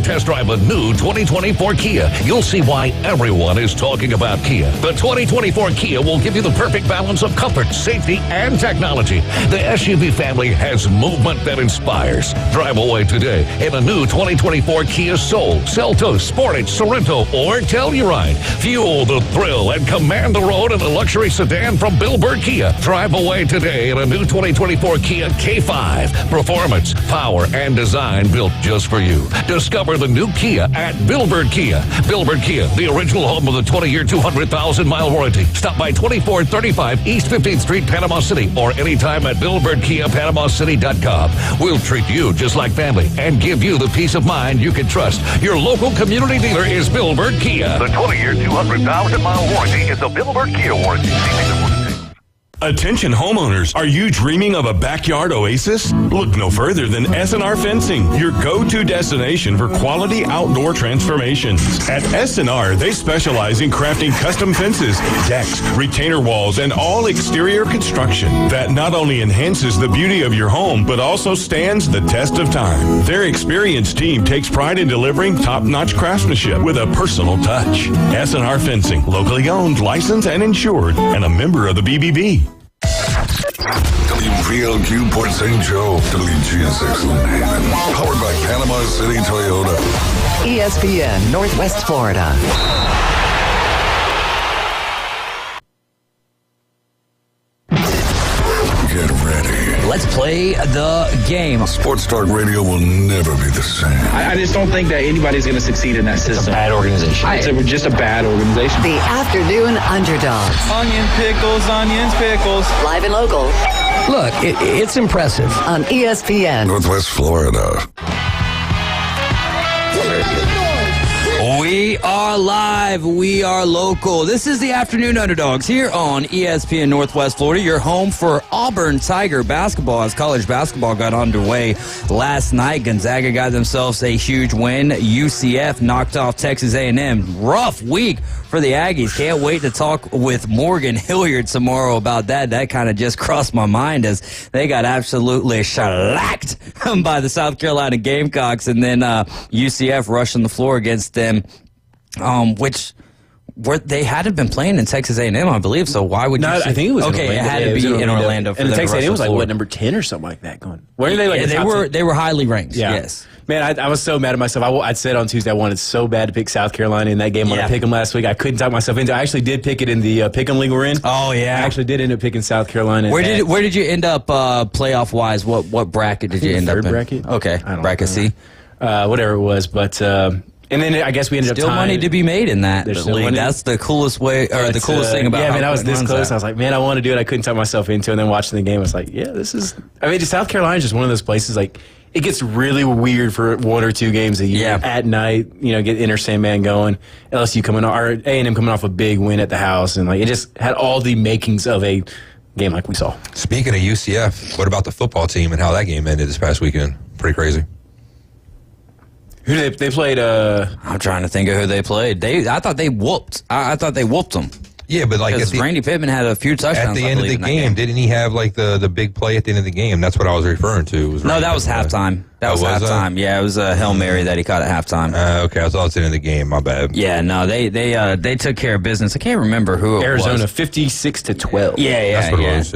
test drive a new 2024 Kia. You'll see why everyone is talking about Kia. The 2024 Kia will give you the perfect balance of comfort, safety, and technology. The SUV family has movement that inspires. Drive away today in a new 2024 Kia Soul, Seltos, Sportage, Sorento, or Telluride. Fuel the thrill and command the road in a luxury sedan from Bill Bird Kia. Drive away today in a new 2024 Kia K5. Performance, power, and design built just for you. Discover the new Kia at Bill Bird Kia. Bill Bird Kia, the original home of the 20-year, 200,000-mile warranty. Stop by 2435 East 15th Street, Panama City, or anytime at BillBirdKiaPanamaCity.com. We'll treat you just like family and give you the peace of mind you can trust. Your local community dealer is Bill Bird Kia. The 20-year, 200,000-mile warranty is a Bill Bird Kia warranty. Attention homeowners, are you dreaming of a backyard oasis? Look no further than S&R Fencing, your go-to destination for quality outdoor transformations. At S&R, they specialize in crafting custom fences, decks, retainer walls, and all exterior construction that not only enhances the beauty of your home, but also stands the test of time. Their experienced team takes pride in delivering top-notch craftsmanship with a personal touch. S&R Fencing, locally owned, licensed, and insured, and a member of the BBB. WPLQ Port St. Joe, WGSX Lynn, powered by Panama City Toyota. ESPN Northwest Florida. Get ready. Let's play the game. Sports Talk Radio will never be the same. I just don't think that anybody's going to succeed in that system. It's a bad organization. It's just a bad organization. The Afternoon Underdogs. Onion pickles, onions pickles. Live and local Look, it's impressive. on ESPN. Northwest Florida. We are live. We are local. This is the Afternoon Underdogs here on ESPN Northwest Florida, your home for Auburn Tiger basketball. As college basketball got underway last night, Gonzaga got themselves a huge win. UCF knocked off Texas A&M. Rough week for the Aggies. Can't wait to talk with Morgan Hilliard tomorrow about that. That kind of just crossed my mind as they got absolutely shellacked by the South Carolina Gamecocks, and then UCF rushing the floor against them, which they hadn't been playing in Texas A&M, I believe. So why would you? I think it was okay. It had to be in Orlando. And Texas A&M was like what, number 10 or something like that going. Where are they? Like they were highly ranked. Yeah. Yes. Man, I was so mad at myself. I said on Tuesday I wanted so bad to pick South Carolina in that game when I picked them last week. I couldn't talk myself into it. I actually did pick it in the Pick'em League we're in. Oh, yeah. I actually did end up picking South Carolina. Where did you end up playoff-wise? What bracket did you end up in? Third bracket. Okay, bracket C. Whatever it was, but... and then I guess we ended still up tying. Money to be made in that league. That's the coolest way, or the coolest thing about. Yeah, man, I was this close. I was like, man, I want to do it. I couldn't talk myself into it. And then watching the game, I was like, yeah, this is. I mean, South Carolina is just one of those places. Like, it gets really weird for 1 or 2 games a year at night. You know, get Inter Sandman going. LSU coming off, or A&M coming off a big win at the house, and like it just had all the makings of a game like we saw. Speaking of UCF, what about the football team and how that game ended this past weekend? Pretty crazy. Who they played? I'm trying to think of who they played. I thought they whooped. I thought they whooped them. Yeah, but like Randy Pittman had a few touchdowns at the end of the game. Didn't he have like the big play at the end of the game? That's what I was referring to. No, that was halftime. That was halftime. Yeah, it was a Hail Mary that he caught at halftime. Okay, I thought it was the end of the game. My bad. Yeah, no, they took care of business. I can't remember who it was. Arizona 56-12. Yeah, that's what it was.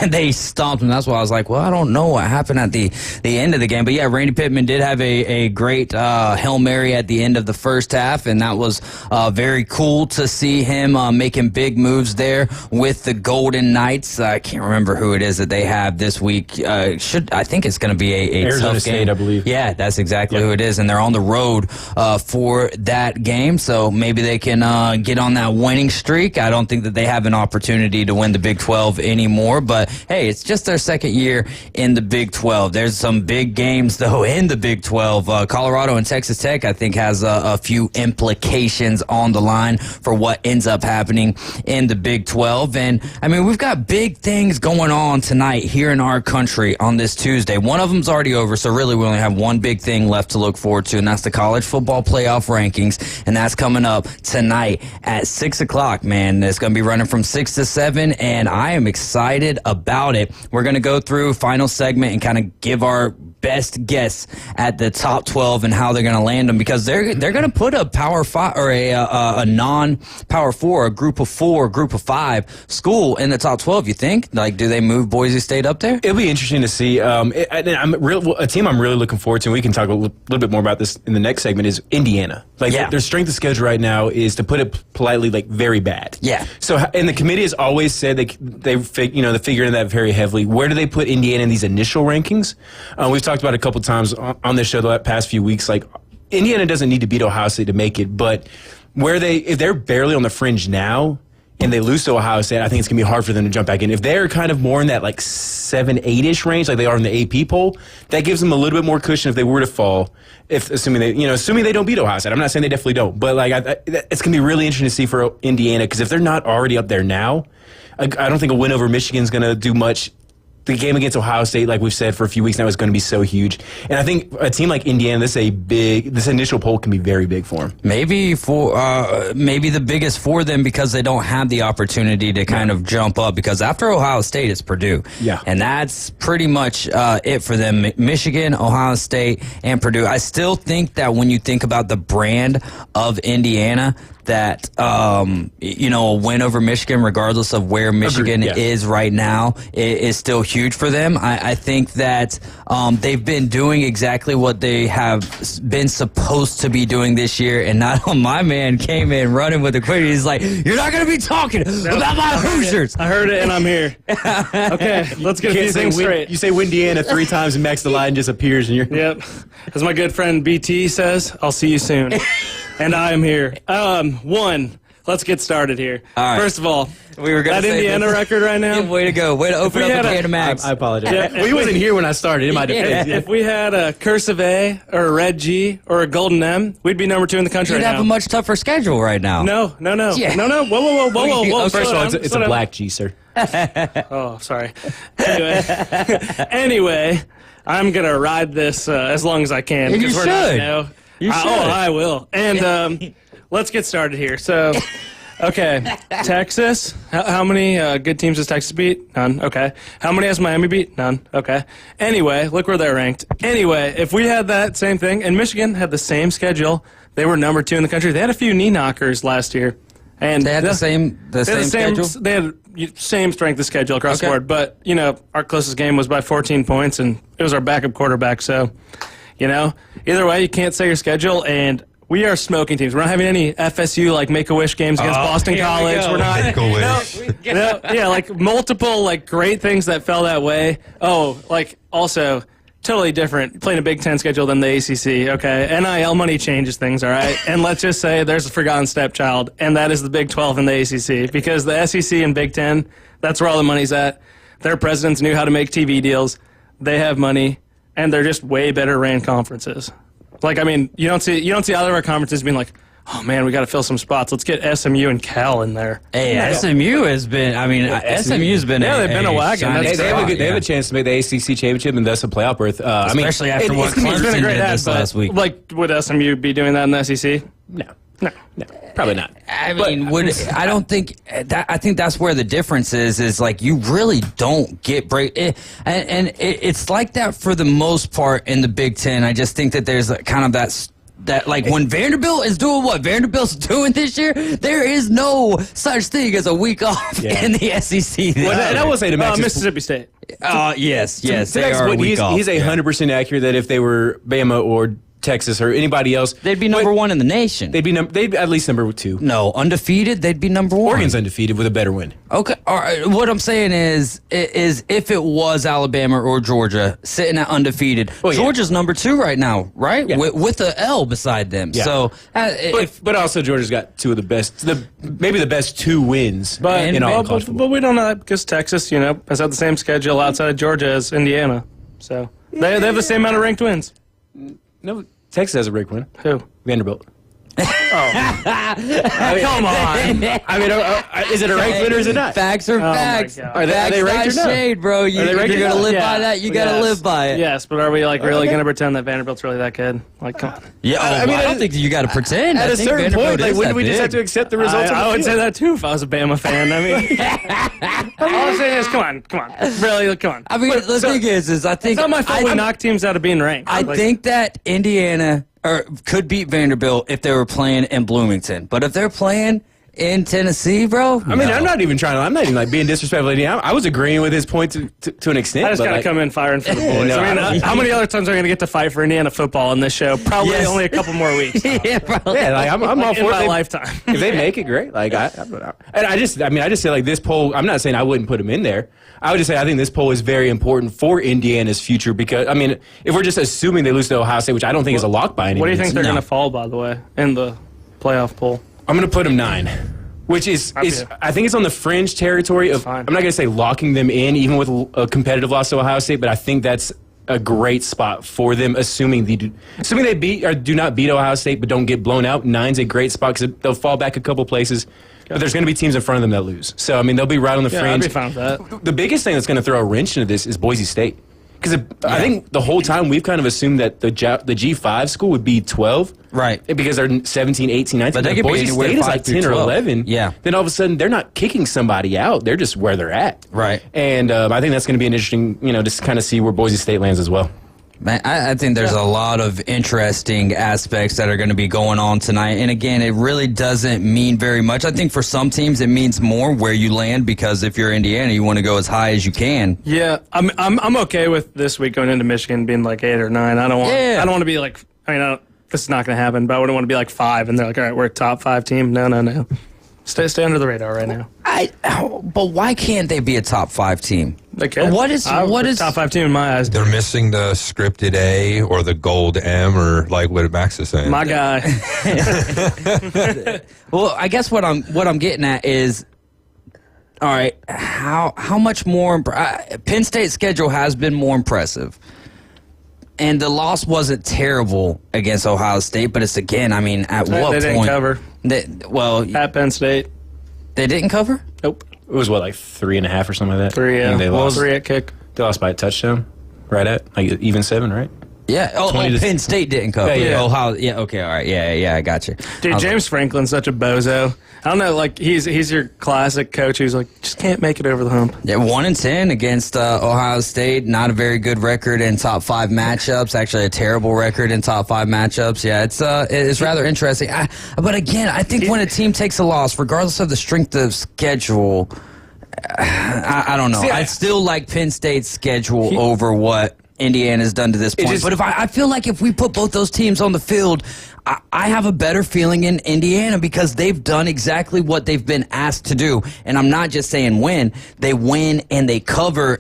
They stomped them. That's why I was like, well, I don't know what happened at the end of the game. But yeah, Randy Pittman did have a great Hail Mary at the end of the first half, and that was very cool to see him making big moves there with the Golden Knights. I can't remember who it is that they have this week. I think it's going to be a Arizona tough State, game. I believe. Yeah, that's exactly who it is, and they're on the road for that game, so maybe they can get on that winning streak. I don't think that they have an opportunity to win the Big 12 anymore, but hey, it's just their second year in the Big 12. There's some big games, though, in the Big 12. Colorado and Texas Tech, I think, has a few implications on the line for what ends up happening in the Big 12, and I mean, we've got big things going on tonight here in our country on this Tuesday. One of them's already over, so really we only have one big thing left to look forward to, and that's the college football playoff rankings, and that's coming up tonight at 6 o'clock, man. It's going to be running from 6 to 7, and I am excited about it. We're going to go through final segment and kind of give our best guess at the top 12 and how they're going to land them, because they're going to put a Power 5 or a non-Power 4, a Group of 4, Group of 5 school in the top 12. You think? Like, do they move Boise State up there? It'll be interesting to see. A team I'm really looking forward to, and we can talk a little bit more about this in the next segment, is Indiana. Their strength of schedule right now is, to put it politely, very bad. Yeah. So, and the committee has always said they figure into that very heavily. Where do they put Indiana in these initial rankings? We've talked about it a couple times on this show the past few weeks. Indiana doesn't need to beat Ohio State to make it, but if they're barely on the fringe now, and they lose to Ohio State, I think it's going to be hard for them to jump back in. If they're kind of more in that 7, 8-ish range, like they are in the AP poll, that gives them a little bit more cushion if they were to fall. Assuming they don't beat Ohio State. I'm not saying they definitely don't, but it's going to be really interesting to see for Indiana, because if they're not already up there now, I don't think a win over Michigan is going to do much. The game against Ohio State, like we've said for a few weeks now, is going to be so huge. And I think a team like Indiana, this initial poll can be very big for them. Maybe the biggest for them, because they don't have the opportunity to kind of jump up, because after Ohio State, it's Purdue. Yeah. And that's pretty much it for them. Michigan, Ohio State, and Purdue. I still think that when you think about the brand of Indiana, that a win over Michigan, regardless of where Michigan is right now, is still huge for them. I think that they've been doing exactly what they have been supposed to be doing this year, and not my man came in running with the quick. He's like, "You're not going to be talking about my Hoosiers." I heard it, and I'm here. Okay, let's get a few things straight. You say Windiana 3 times, and Max the Line just appears, and you're... Yep. As my good friend BT says, I'll see you soon. And I am here. Let's get started here. All right. First of all, we were that Indiana record right now. Way to go. Way to open up the can of Max. I apologize. Yeah, he wasn't here when I started. In my defense. If we had a cursive A or a red G or a golden M, we'd be number 2 in the country You'd right have now. a much tougher schedule right now. No. Yeah. No. Whoa. First of all, it's a black G, sir. Oh, sorry. Anyway, I'm going to ride this as long as I can. You should. You should. I will. And let's get started here. So, okay, Texas. How many good teams does Texas beat? None. Okay. How many has Miami beat? None. Okay. Anyway, look where they're ranked. Anyway, if we had that same thing, and Michigan had the same schedule, they were number 2 in the country. They had a few knee knockers last year. And they had the same schedule? They had same strength of schedule across the board. But, our closest game was by 14 points, and it was our backup quarterback. So, either way, you can't say your schedule, and we are smoking teams. We're not having any FSU, Make-A-Wish games against Boston College. We're not. Make-A-Wish. Multiple, great things that fell that way. Oh, also... totally different, playing a Big Ten schedule than the ACC, okay? NIL money changes things, all right? And let's just say there's a forgotten stepchild, and that is the Big 12 and the ACC, because the SEC and Big Ten, that's where all the money's at. Their presidents knew how to make TV deals. They have money, and they're just way better ran conferences. You don't see either of our conferences being like, oh, man, we got to fill some spots. Let's get SMU and Cal in there. Hey, SMU has been, SMU's been they've been a wagon. They have a chance to make the ACC championship and thus a playoff berth. Especially after what Clemson did this last week. Would SMU be doing that in the SEC? No, probably not. I think that's where the difference is you really don't get break. It's like that for the most part in the Big Ten. I just think that there's kind of that when Vanderbilt is doing what Vanderbilt's doing this year, there is no such thing as a week off in the SEC. And I will say to Max, Mississippi State. Yes, they are a week off. He's 100% accurate that if they were Bama or Texas or anybody else, they'd be number 1 in the nation. They'd be at least number 2. No, undefeated, they'd be number 1. Oregon's undefeated with a better win. Okay, all right. What I'm saying is if it was Alabama or Georgia sitting at undefeated, Georgia's number 2 right now, right? Yeah. With a L beside them. Yeah. So, but also Georgia's got 2 of the best, maybe the best 2 wins in all college football. But we don't know that because Texas, has had the same schedule outside of Georgia as Indiana, so they have the same amount of ranked wins. No, Texas has a ranked win. Who? Vanderbilt. Come on. I mean, is it a ranked winner or is it not? Facts are facts. God. Are they ranked or not no? shade, bro. You're ranked or going to not? live by that. You got to Yes. live by it. Yes, but are we really going to pretend that Vanderbilt's really that good? Like, come on. Yeah, I mean, I don't think you got to pretend. At I a think certain Vanderbilt point, like, is wouldn't that we just have big. to accept the results? I would say that too if I was a Bama fan. I mean, all I'm saying is, come on. Really, come on. I mean, the thing is I think It's not my fault we knock teams out of being ranked. I think that Indiana could beat Vanderbilt if they were playing in Bloomington. But if they're playing in Tennessee, bro, I mean, I'm not even like being disrespectful. I was agreeing with his point to an extent. I just but, got to like, come in firing for the boys. No, I mean, I don't- how many other times are we going to get to fight for Indiana football in this show? Probably Yes. only a couple more weeks. yeah, probably. Yeah, like, I'm all in for my it. lifetime. If they make it, great. Like I just say like this poll. I'm not saying I wouldn't put them in there. I would just say I think this poll is very important for Indiana's future because I mean, if we're just assuming they lose to Ohio State, which I don't think is a lock by any What do you means. think they're No. going to fall, by the way, in the playoff poll? I'm going to put them 9, which is I think it's on the fringe territory of. Fine. I'm not going to say locking them in, even with a competitive loss to Ohio State, but I think that's a great spot for them, assuming they beat or do not beat Ohio State, but don't get blown out. 9's a great spot because they'll fall back a couple places. But there's going to be teams in front of them that lose. So, I mean, they'll be right on the Yeah, I'd fringe. be fine with that. The biggest thing that's going to throw a wrench into this is Boise State. Because I think the whole time we've kind of assumed that the G5 school would be 12. Right. Because they're 17, 18, 19. But they If could be Boise anywhere State is 5 like through 10 or 12. 11. Yeah. Then all of a sudden they're not kicking somebody out. They're just where they're at. Right. And I think that's going to be an interesting, just kind of see where Boise State lands as well. Man, I think there's a lot of interesting aspects that are going to be going on tonight. And again, it really doesn't mean very much. I think for some teams it means more where you land because if you're Indiana, you want to go as high as you can. Yeah, I'm okay with this week going into Michigan being like 8 or 9. I don't want to be like. This is not going to happen. But I wouldn't want to be like 5 and they're like, all right, we're a top 5 team. No. Stay under the radar right now. But why can't they be a top 5 team? They can. What is top 5 team in my eyes? They're missing the scripted A or the gold M or like what Max is saying. My guy. Well, I guess what I'm getting at is, all right, how much more Penn State's schedule has been more impressive. And the loss wasn't terrible against Ohio State, but it's again, I mean, at what point? They didn't cover. At Penn State. They didn't cover? Nope. It was like 3.5 or something like that? 3, yeah. I think they lost. 3 at kick. They lost by a touchdown, right at like even 7, right? Yeah. Penn State didn't cover. Yeah. Ohio. Yeah. Okay. All right. Yeah. I got you. Dude, James Franklin's such a bozo. I don't know. Like he's your classic coach who's like just can't make it over the hump. Yeah, 1-10 against Ohio State. Not a very good record in top 5 matchups. Actually, a terrible record in top 5 matchups. Yeah, it's rather interesting. But again, I think when a team takes a loss, regardless of the strength of schedule, I don't know. I still like Penn State's schedule over what Indiana's done to this point. But I feel like if we put both those teams on the field, I have a better feeling in Indiana because they've done exactly what they've been asked to do. And I'm not just saying win. They win and they cover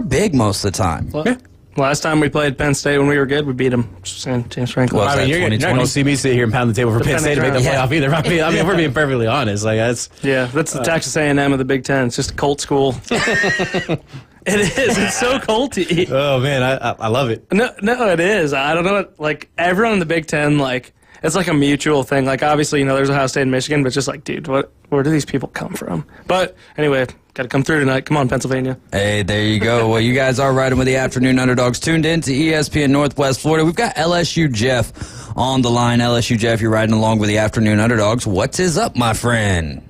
big most of the time. Well, last time we played Penn State when we were good, we beat them. Just saying, James Franklin. Well, I mean, you're not going to see me sit here and pound the table for Penn State to make the playoff either. I mean, if we're being perfectly honest, like that's the Texas A&M of the Big Ten. It's just a cult school. It is. It's so culty. Oh man, I love it. No, it is. I don't know. Like everyone in the Big Ten, like it's like a mutual thing. Like obviously, there's Ohio State and Michigan, but just like, dude, where do these people come from? But anyway, got to come through tonight. Come on, Pennsylvania. Hey, there you go. Well, you guys are riding with the Afternoon Underdogs. Tuned in to ESPN Northwest Florida. We've got LSU Jeff on the line. LSU Jeff, you're riding along with the Afternoon Underdogs. What is up, my friend?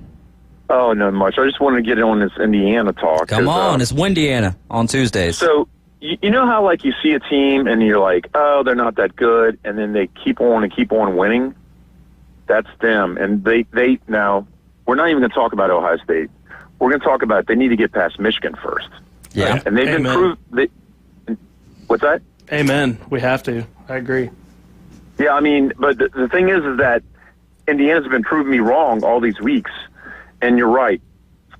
Oh, not much. I just wanted to get on this Indiana talk. Come on, it's Windiana on Tuesdays. So, you know how, like, you see a team and you're like, oh, they're not that good, and then they keep on winning? That's them. And they now, we're not even going to talk about Ohio State. We're going to talk about they need to get past Michigan first. Yeah. And they've improved. What's that? Amen. We have to. I agree. Yeah, I mean, but the thing is that Indiana's been proving me wrong all these weeks. And you're right.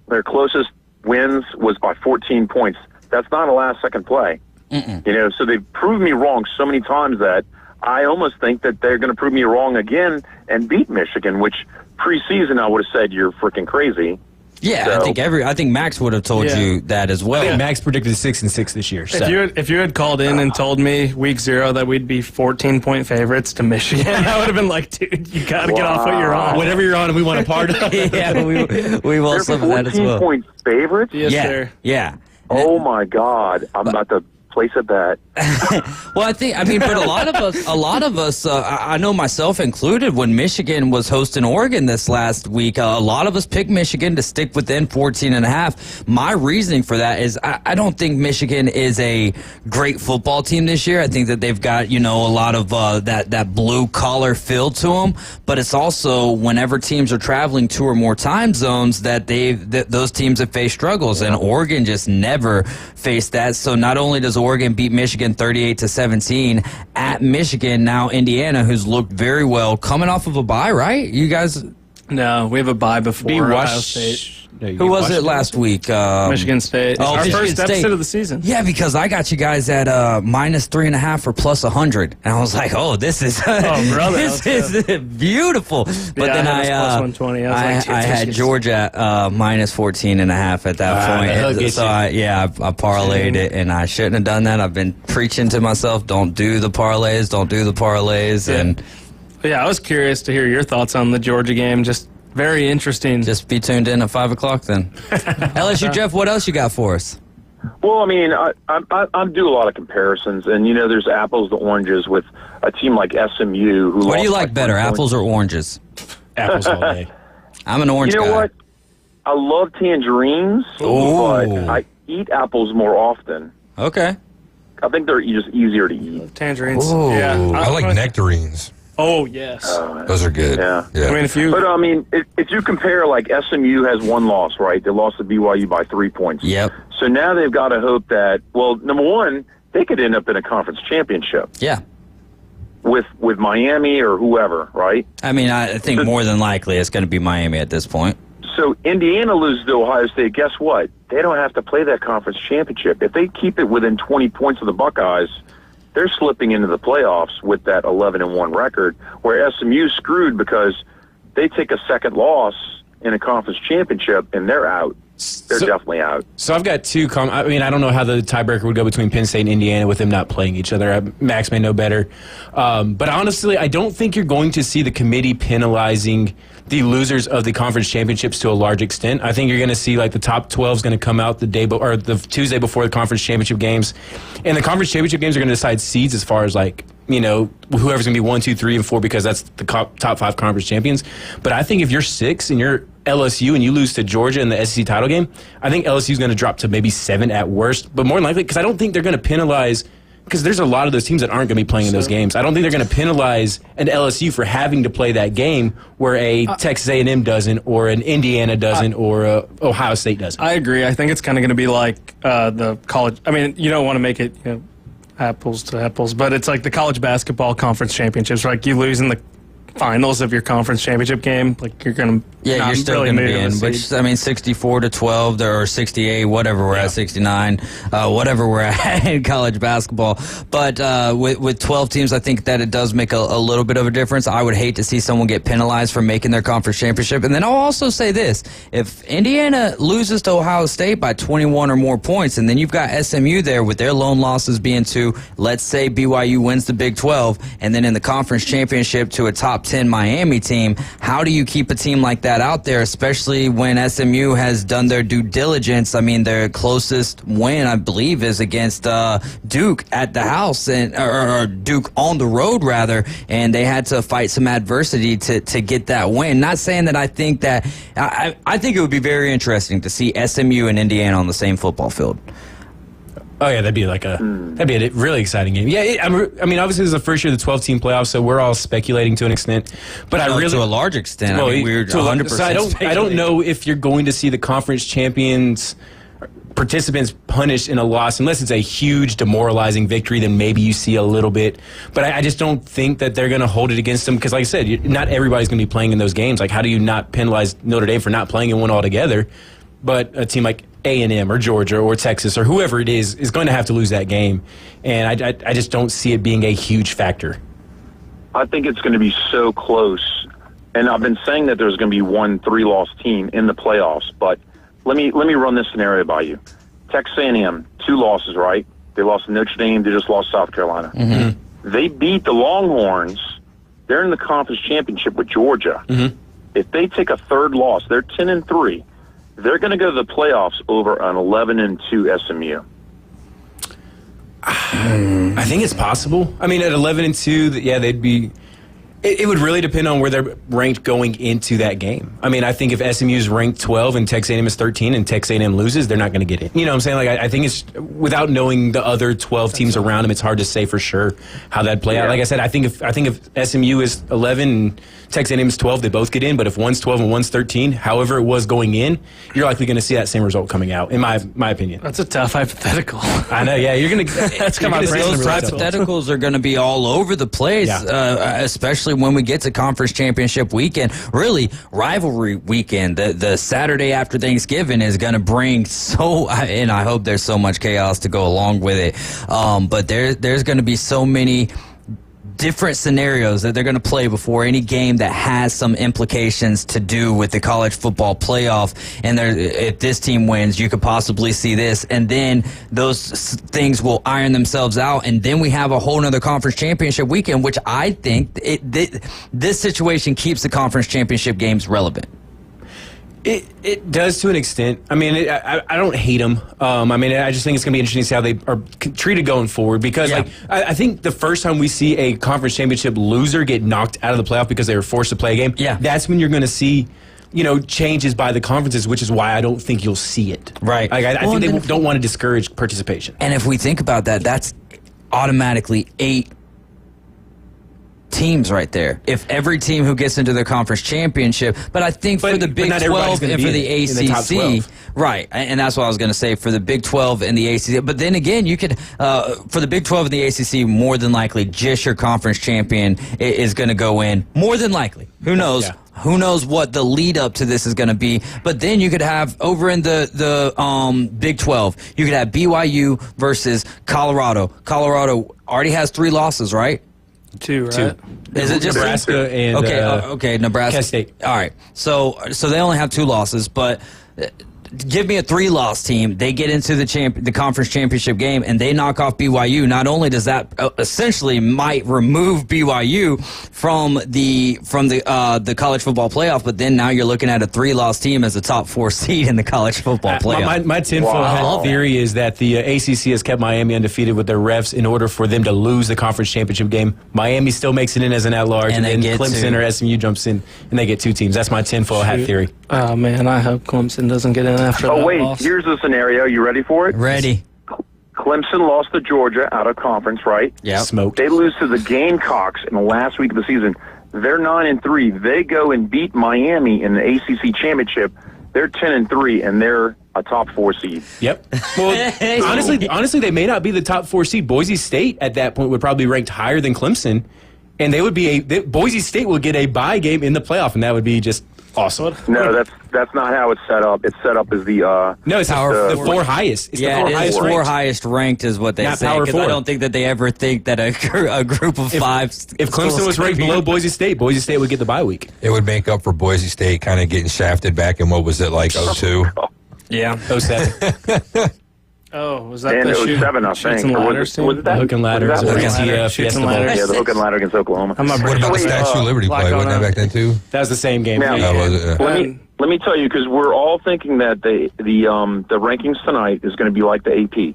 Their closest wins was by 14 points. That's not a last-second play. So they've proved me wrong so many times that I almost think that they're going to prove me wrong again and beat Michigan, which preseason I would have said you're freaking crazy. Yeah, So- I think Max would have told you that as well. I think Max predicted 6-6 this year. So. If you had called in and told me week 0 that we'd be 14-point favorites to Michigan, I would have been like, dude, you got to get off what you're on. Whatever you're on, and we want a part of. Yeah, we will They're some of that as well. 14-point favorites? Yes, Yeah, sir. yeah. Oh, my God. I'm about to place a bet. Well, but a lot of us, I know myself included, when Michigan was hosting Oregon this last week, a lot of us picked Michigan to stick within 14.5. My reasoning for that is I don't think Michigan is a great football team this year. I think that they've got, a lot of that blue collar feel to them, but it's also whenever teams are traveling 2 or more time zones that those teams have faced struggles, and Oregon just never faced that. So not only does Oregon beat Michigan 38-17 at Michigan, now Indiana, who's looked very well, coming off of a bye, right? You guys? No, we have a bye before Ohio State. Who was it last week? Michigan State. Oh, Our Michigan first State. episode of the season. Yeah, because I got you guys at -3.5 for +100, and I was like, "Oh, this is brother, this is beautiful." But then I had us +120. I had Georgia at -14.5 at that point. So I parlayed it, and I shouldn't have done that. I've been preaching to myself, "Don't do the parlays," and I was curious to hear your thoughts on the Georgia game. Just very interesting. Just be tuned in at 5 o'clock then. LSU Jeff, what else you got for us? Well, I mean, I do a lot of comparisons, and, there's apples to oranges with a team like SMU. What do you like better, apples or oranges? Apples all day. I'm an orange guy. You know what? I love tangerines, but I eat apples more often. Okay. I think they're just easier to eat. Tangerines. Ooh, Yeah. I like nectarines. Oh, yes. Those are good. Yeah. I mean, if you compare, like, SMU has 1 loss, right? They lost to BYU by 3 points. Yep. So now they've got to hope that, well, number one, they could end up in a conference championship. Yeah. With Miami or whoever, right? I mean, I think more than likely it's going to be Miami at this point. So Indiana loses to Ohio State. Guess what? They don't have to play that conference championship. If they keep it within 20 points of the Buckeyes, they're slipping into the playoffs with that 11-1 record, where SMU's screwed because they take a second loss in a conference championship and they're out. They're definitely out. So I've got two. I don't know how the tiebreaker would go between Penn State and Indiana with them not playing each other. Max may know better. But honestly, I don't think you're going to see the committee penalizing the losers of the conference championships to a large extent. I think you're going to see like the top 12 is going to come out the Tuesday before the conference championship games, and the conference championship games are going to decide seeds as far as like whoever's going to be 1, 2, 3, and 4 because that's the top 5 conference champions. But I think if you're 6 and you're LSU and you lose to Georgia in the SEC title game, I think LSU's going to drop to maybe 7 at worst. But more than likely, because I don't think they're going to penalize. Because there's a lot of those teams that aren't going to be playing in those games. I don't think they're going to penalize an LSU for having to play that game where a Texas A&M doesn't, or an Indiana doesn't, or a Ohio State doesn't. I agree. I think it's kind of going to be like the college. I mean, you don't want to make it apples to apples, but it's like the college basketball conference championships. Like you lose in the finals of your conference championship game, like you're going to you're still really going to be in. Which 64-12 or 68, whatever we're at, 69, whatever we're at in college basketball. But with 12 teams, I think that it does make a little bit of a difference. I would hate to see someone get penalized for making their conference championship. And then I'll also say this: if Indiana loses to Ohio State by 21 or more points, and then you've got SMU there with their lone losses being to, let's say BYU wins the Big 12, and then in the conference championship to a top 10 Miami team, how do you keep a team like that out there, especially when SMU has done their due diligence? I mean, their closest win, I believe, is against Duke at the house, or Duke on the road, rather, and they had to fight some adversity to get that win. Not saying that I think that I think it would be very interesting to see SMU and Indiana on the same football field. Oh yeah, that'd be a really exciting game. Yeah, I mean, obviously this is the first year of the 12-team playoffs, so we're all speculating to an extent. But to a large extent, I mean, we're 100%. So I don't know if you're going to see the conference champions participants punished in a loss unless it's a huge demoralizing victory. Then maybe you see a little bit, but I just don't think that they're going to hold it against them because, like I said, not everybody's going to be playing in those games. Like, how do you not penalize Notre Dame for not playing in one altogether? But a team like A&M or Georgia or Texas or whoever it is going to have to lose that game. And I just don't see it being a huge factor. I think it's going to be so close. And I've been saying that there's going to be one 3-loss team in the playoffs, but let me run this scenario by you. Texas A&M, 2 losses, right? They lost to Notre Dame. They just lost to South Carolina. Mm-hmm. They beat the Longhorns. They're in the conference championship with Georgia. Mm-hmm. If they take a third loss, they're 10-3. They're going to go to the playoffs over an 11-2 SMU. I think it's possible. I mean, at 11-2, yeah, they'd be. It would really depend on where they're ranked going into that game. I mean, I think if SMU is ranked 12 and Texas A&M is 13 and Texas A&M loses, they're not going to get in. You know what I'm saying? Like, I think it's without knowing the other 12 teams around them, it's hard to say for sure how that'd play out. Like I said, I think if SMU is 11 and Texas A&M is 12, they both get in. But if one's 12 and one's 13, however it was going in, you're likely going to see that same result coming out. In my opinion, That's a tough hypothetical. I know. Yeah, you're going to. That's come out. Those hypotheticals are going to be all over the place, especially when we get to conference championship weekend. Really, rivalry weekend. The Saturday after Thanksgiving is going to bring and I hope there's so much chaos to go along with it. But there's going to be so many different scenarios that they're going to play before any game that has some implications to do with the college football playoff. And if this team wins, you could possibly see this. And then those things will iron themselves out. And then we have a whole nother conference championship weekend, which I think this situation keeps the conference championship games relevant. It does to an extent. I mean, I don't hate them. I mean, I just think it's going to be interesting to see how they are treated going forward. Because, I think the first time we see a conference championship loser get knocked out of the playoff because they were forced to play a game, that's when you're going to see, changes by the conferences, which is why I don't think you'll see it. Right. Like, I think they don't want to discourage participation. And if we think about that, that's automatically 8 teams right there. If every team who gets into the conference championship, but I think for the Big 12 and for the ACC, right, and that's what I was going to say, for the Big 12 and the ACC, but then again, you could, for the Big 12 and the ACC, more than likely, just your conference champion is going to go in, more than likely. Who knows? Yeah. Who knows what the lead up to this is going to be? But then you could have over in the Big 12, you could have BYU versus Colorado. Colorado already has 3 losses, right? 2, right? Is it just Nebraska and okay, Nebraska. Kent State. All right, so they only have 2 losses, but give me a 3-loss team. They get into the conference championship game and they knock off BYU. Not only does that essentially might remove BYU from the college football playoff, but then now you're looking at a 3-loss team as a top 4 seed in the college football playoff. My tinfoil hat theory is that the ACC has kept Miami undefeated with their refs in order for them to lose the conference championship game. Miami still makes it in as an at-large, and then Clemson or SMU jumps in, and they get 2 teams. That's my tinfoil hat theory. Oh, man, I hope Clemson doesn't get in after that loss. Here's the scenario. You ready for it? Ready. Clemson lost to Georgia out of conference, right? Yeah. Smoked. They lose to the Gamecocks in the last week of the season. They're 9-3. They go and beat Miami in the ACC championship. They're 10-3, and they're a top 4 seed. Yep. Well, honestly, they may not be the top 4 seed. Boise State at that point would probably be ranked higher than Clemson, and they would be Boise State will get a bye game in the playoff, and that would be just awesome. No, that's not how it's set up. It's set up as the no, it's the 4 highest. It's the 4 highest ranked. 4 highest ranked is what they not say. Power 4. I don't think that they ever think that a group of 5. If Clemson was ranked below Boise State would get the bye week. It would make up for Boise State kind of getting shafted back in, what was it, like 02? Yeah, 07. Oh, was that and the 07, I think. Was it that? Hook and ladder. Was that Shoots and ladders. Yeah, the hook and ladder against Oklahoma. What about the Statue of Liberty play? Wasn't that back then, too? That was the same game. Now, let me tell you, because we're all thinking that the rankings tonight is going to be like the AP.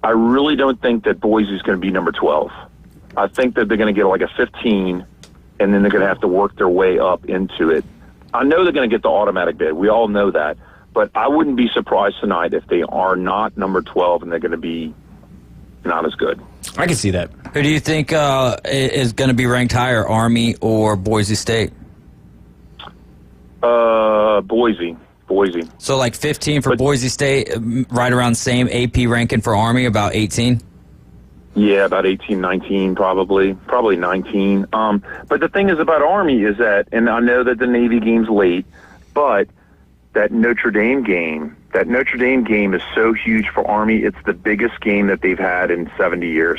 I really don't think that Boise is going to be number 12. I think that they're going to get like a 15, and then they're going to have to work their way up into it. I know they're going to get the automatic bid. We all know that. But I wouldn't be surprised tonight if they are not number 12 and they're going to be not as good. I can see that. Who do you think is going to be ranked higher, Army or Boise State? Boise. So like 15 for Boise State, right around same AP ranking for Army, about 18? Yeah, about 18, 19 probably 19. But the thing is about Army is that, and I know that the Navy game's late, but that Notre Dame game is so huge for Army. It's the biggest game that they've had in 70 years.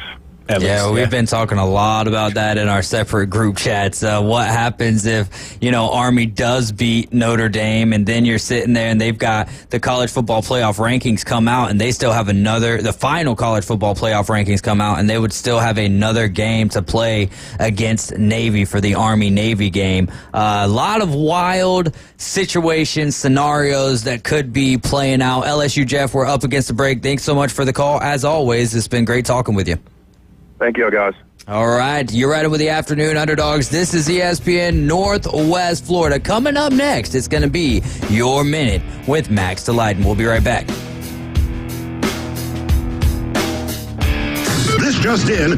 Yeah, we've been talking a lot about that in our separate group chats. What happens if, Army does beat Notre Dame, and then you're sitting there and they've got the college football playoff rankings come out, and they still have the final college football playoff rankings come out, and they would still have another game to play against Navy for the Army-Navy game. A lot of wild situations, scenarios that could be playing out. LSU Jeff, we're up against the break. Thanks so much for the call. As always, it's been great talking with you. Thank you, guys. All right, you're right with the Afternoon Underdogs. This is ESPN Northwest Florida. Coming up next, it's going to be Your Minute with Max DeLayden. We'll be right back. This just in.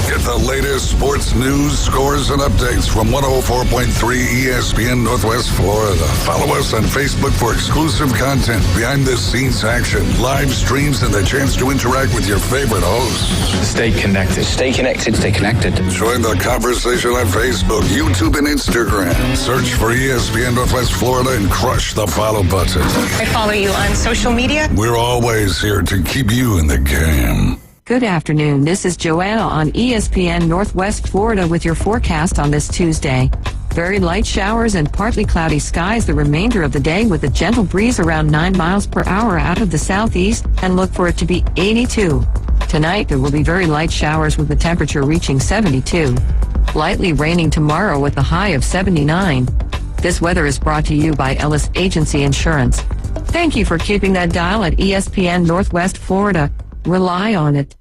Get the latest sports news, scores, and updates from 104.3 ESPN Northwest Florida. Follow us on Facebook for exclusive content, behind-the-scenes action, live streams, and the chance to interact with your favorite hosts. Stay connected. Stay connected. Stay connected. Join the conversation on Facebook, YouTube, and Instagram. Search for ESPN Northwest Florida and crush the follow button. I follow you on social media. We're always here to keep you in the game. Good afternoon. This is Joanna on ESPN Northwest Florida with your forecast on this Tuesday. Very light showers and partly cloudy skies the remainder of the day with a gentle breeze around 9 miles per hour out of the southeast, and look for it to be 82. Tonight there will be very light showers with the temperature reaching 72. Lightly raining tomorrow with a high of 79. This weather is brought to you by Ellis Agency Insurance. Thank you for keeping that dial at ESPN Northwest Florida. Rely on it.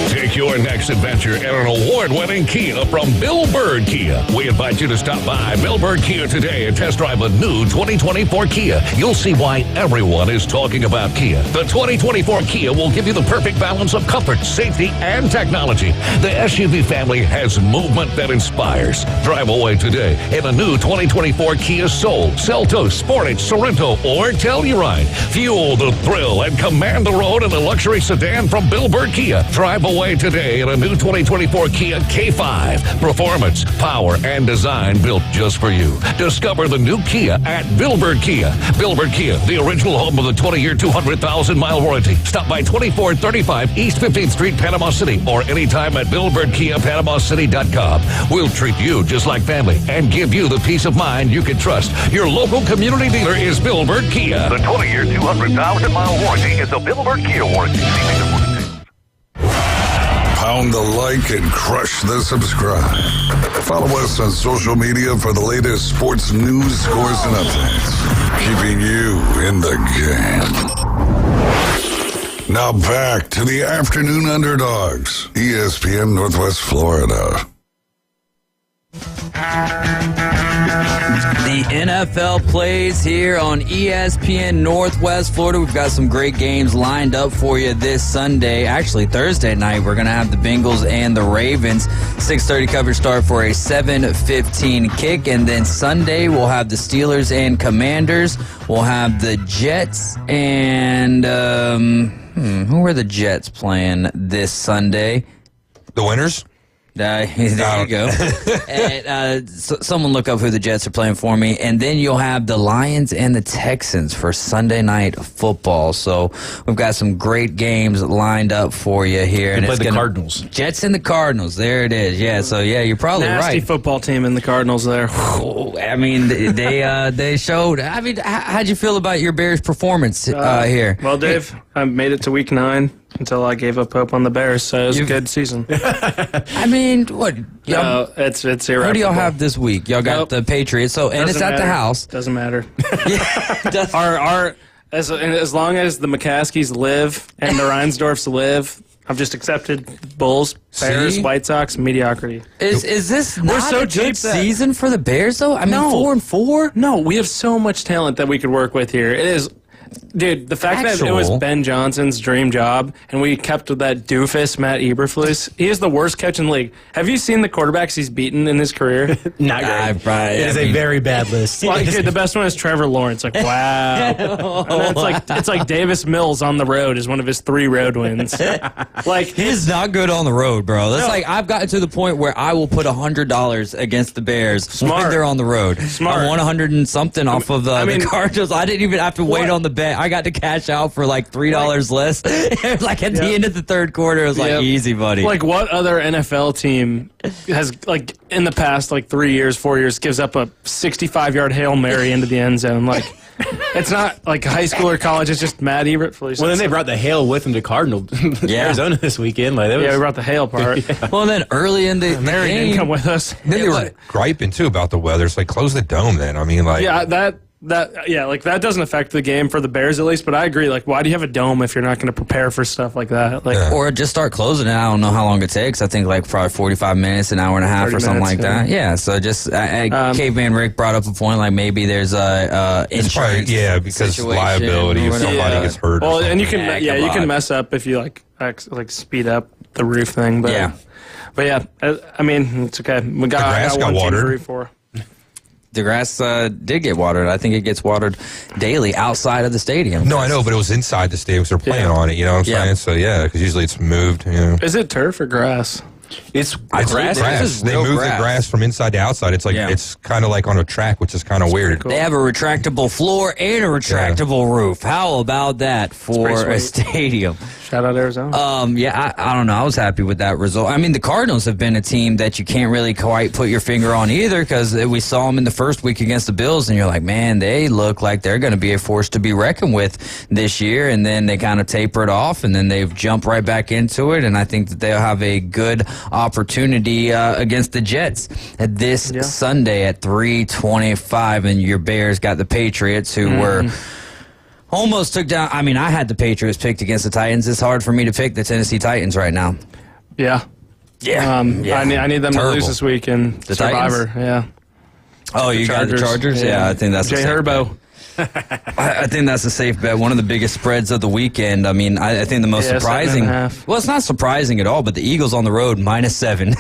Take your next adventure in an award-winning Kia from Bill Bird Kia. We invite you to stop by Bill Bird Kia today and test drive a new 2024 Kia. You'll see why everyone is talking about Kia. The 2024 Kia will give you the perfect balance of comfort, safety, and technology. The SUV family has movement that inspires. Drive away today in a new 2024 Kia Soul, Seltos, Sportage, Sorento, or Telluride. Fuel the thrill and command the road in a luxury sedan from Bill Bird Kia. Drive away today in a new 2024 Kia K5. Performance, power, and design built just for you. Discover the new Kia at Bill Bird Kia. Bill Bird Kia, the original home of the 20-year, 200,000-mile warranty. Stop by 2435 East 15th Street, Panama City, or anytime at BillBirdKiaPanamaCity.com. We'll treat you just like family and give you the peace of mind you can trust. Your local community dealer is Bill Bird Kia. The 20-year, 200,000-mile warranty is a Bill Bird Kia warranty. Pound the like and crush the subscribe. Follow us on social media for the latest sports news, scores, and updates. Keeping you in the game. Now back to the Afternoon Underdogs, ESPN Northwest Florida. The NFL plays here on ESPN Northwest Florida. We've got some great games lined up for you this Sunday. Actually, Thursday night, we're going to have the Bengals and the Ravens. 6:30 coverage start for a 7:15 kick. And then Sunday, we'll have the Steelers and Commanders. We'll have the Jets and... who are the Jets playing this Sunday? The winners? There you go. And, someone look up who the Jets are playing for me. And then you'll have the Lions and the Texans for Sunday night football. So we've got some great games lined up for you here. And it's the Cardinals. Jets and the Cardinals. There it is. Yeah, so yeah, you're probably Nasty right. football team in the Cardinals there. I mean, they showed. I mean, how'd you feel about your Bears' performance here? Well, Dave, I made it to week 9 until I gave up hope on the Bears, so it was a good season. I mean, what? No, it's irreparable. Who do y'all have this week? Y'all got the Patriots, and it's at the house. Doesn't matter. As long as the McCaskies live and the Reinsdorfs live, I've just accepted Bulls, Bears, White Sox, mediocrity. Is this not a good season for the Bears, though? I mean, 4-4? No, we have so much talent that we could work with here. It is... Dude, the fact that it was Ben Johnson's dream job and we kept with that doofus Matt Eberflus, he is the worst coach in the league. Have you seen the quarterbacks he's beaten in his career? Not great. It is a very bad list. Dude, the best one is Trevor Lawrence. Like, wow. And then it's like Davis Mills on the road is one of his 3 road wins. Like, he's not good on the road, bro. That's like I've gotten to the point where I will put $100 against the Bears when they're on the road. Smart. I won 100 and something off of the Cardinals. I didn't even have to wait on the bet. I got to cash out for like $3 less. Like at the end of the third quarter, it was like, easy, buddy. Like, what other NFL team has, like, in the past, like, 3 years, 4 years, gives up a 65-yard Hail Mary into the end zone? Like, it's not like high school or college. It's just Matt Everett. Well, then they brought the hail with them to Arizona this weekend. Like, we brought the hail part. Well, then early in the Mary game, didn't come with us. Then they were griping too about the weather. It's like, close the dome. Then I mean, like, like that doesn't affect the game for the Bears at least. But I agree. Like, why do you have a dome if you're not going to prepare for stuff like that? Like, or just start closing it. I don't know how long it takes. I think like probably 45 minutes, an hour and a half, or something like that. Yeah. So just Caveman Rick brought up a point. Like maybe there's a insurance. Because liability if somebody gets hurt. Well, and you can mess up if you like speed up the roof thing. But I mean, it's okay. The grass got watered. The grass did get watered. I think it gets watered daily outside of the stadium. No, I know, but it was inside the stadium because they're playing on it. You know what I'm saying? So, because usually it's moved. You know. Is it turf or grass? It's grass. They move the grass from inside to outside. It's like it's kind of like on a track, which is kind of weird. They have a retractable floor and a retractable roof. How about that for a stadium? Shout out Arizona. I don't know. I was happy with that result. I mean, the Cardinals have been a team that you can't really quite put your finger on either, because we saw them in the first week against the Bills, and you're like, man, they look like they're going to be a force to be reckoned with this year. And then they kind of taper it off, and then they've jumped right back into it. And I think that they'll have a good opportunity against the Jets this Sunday at 3:25. And your Bears got the Patriots, who were almost took down. I mean, I had the Patriots picked against the Titans. It's hard for me to pick the Tennessee Titans right now. Yeah. I need them to lose this week in the Survivor. Titans? Yeah. Oh, you got the Chargers? Yeah, I think that's Jay Herbo. I think that's a safe bet. One of the biggest spreads of the weekend. I mean, I think the most surprising. Well, it's not surprising at all, but the Eagles on the road -7.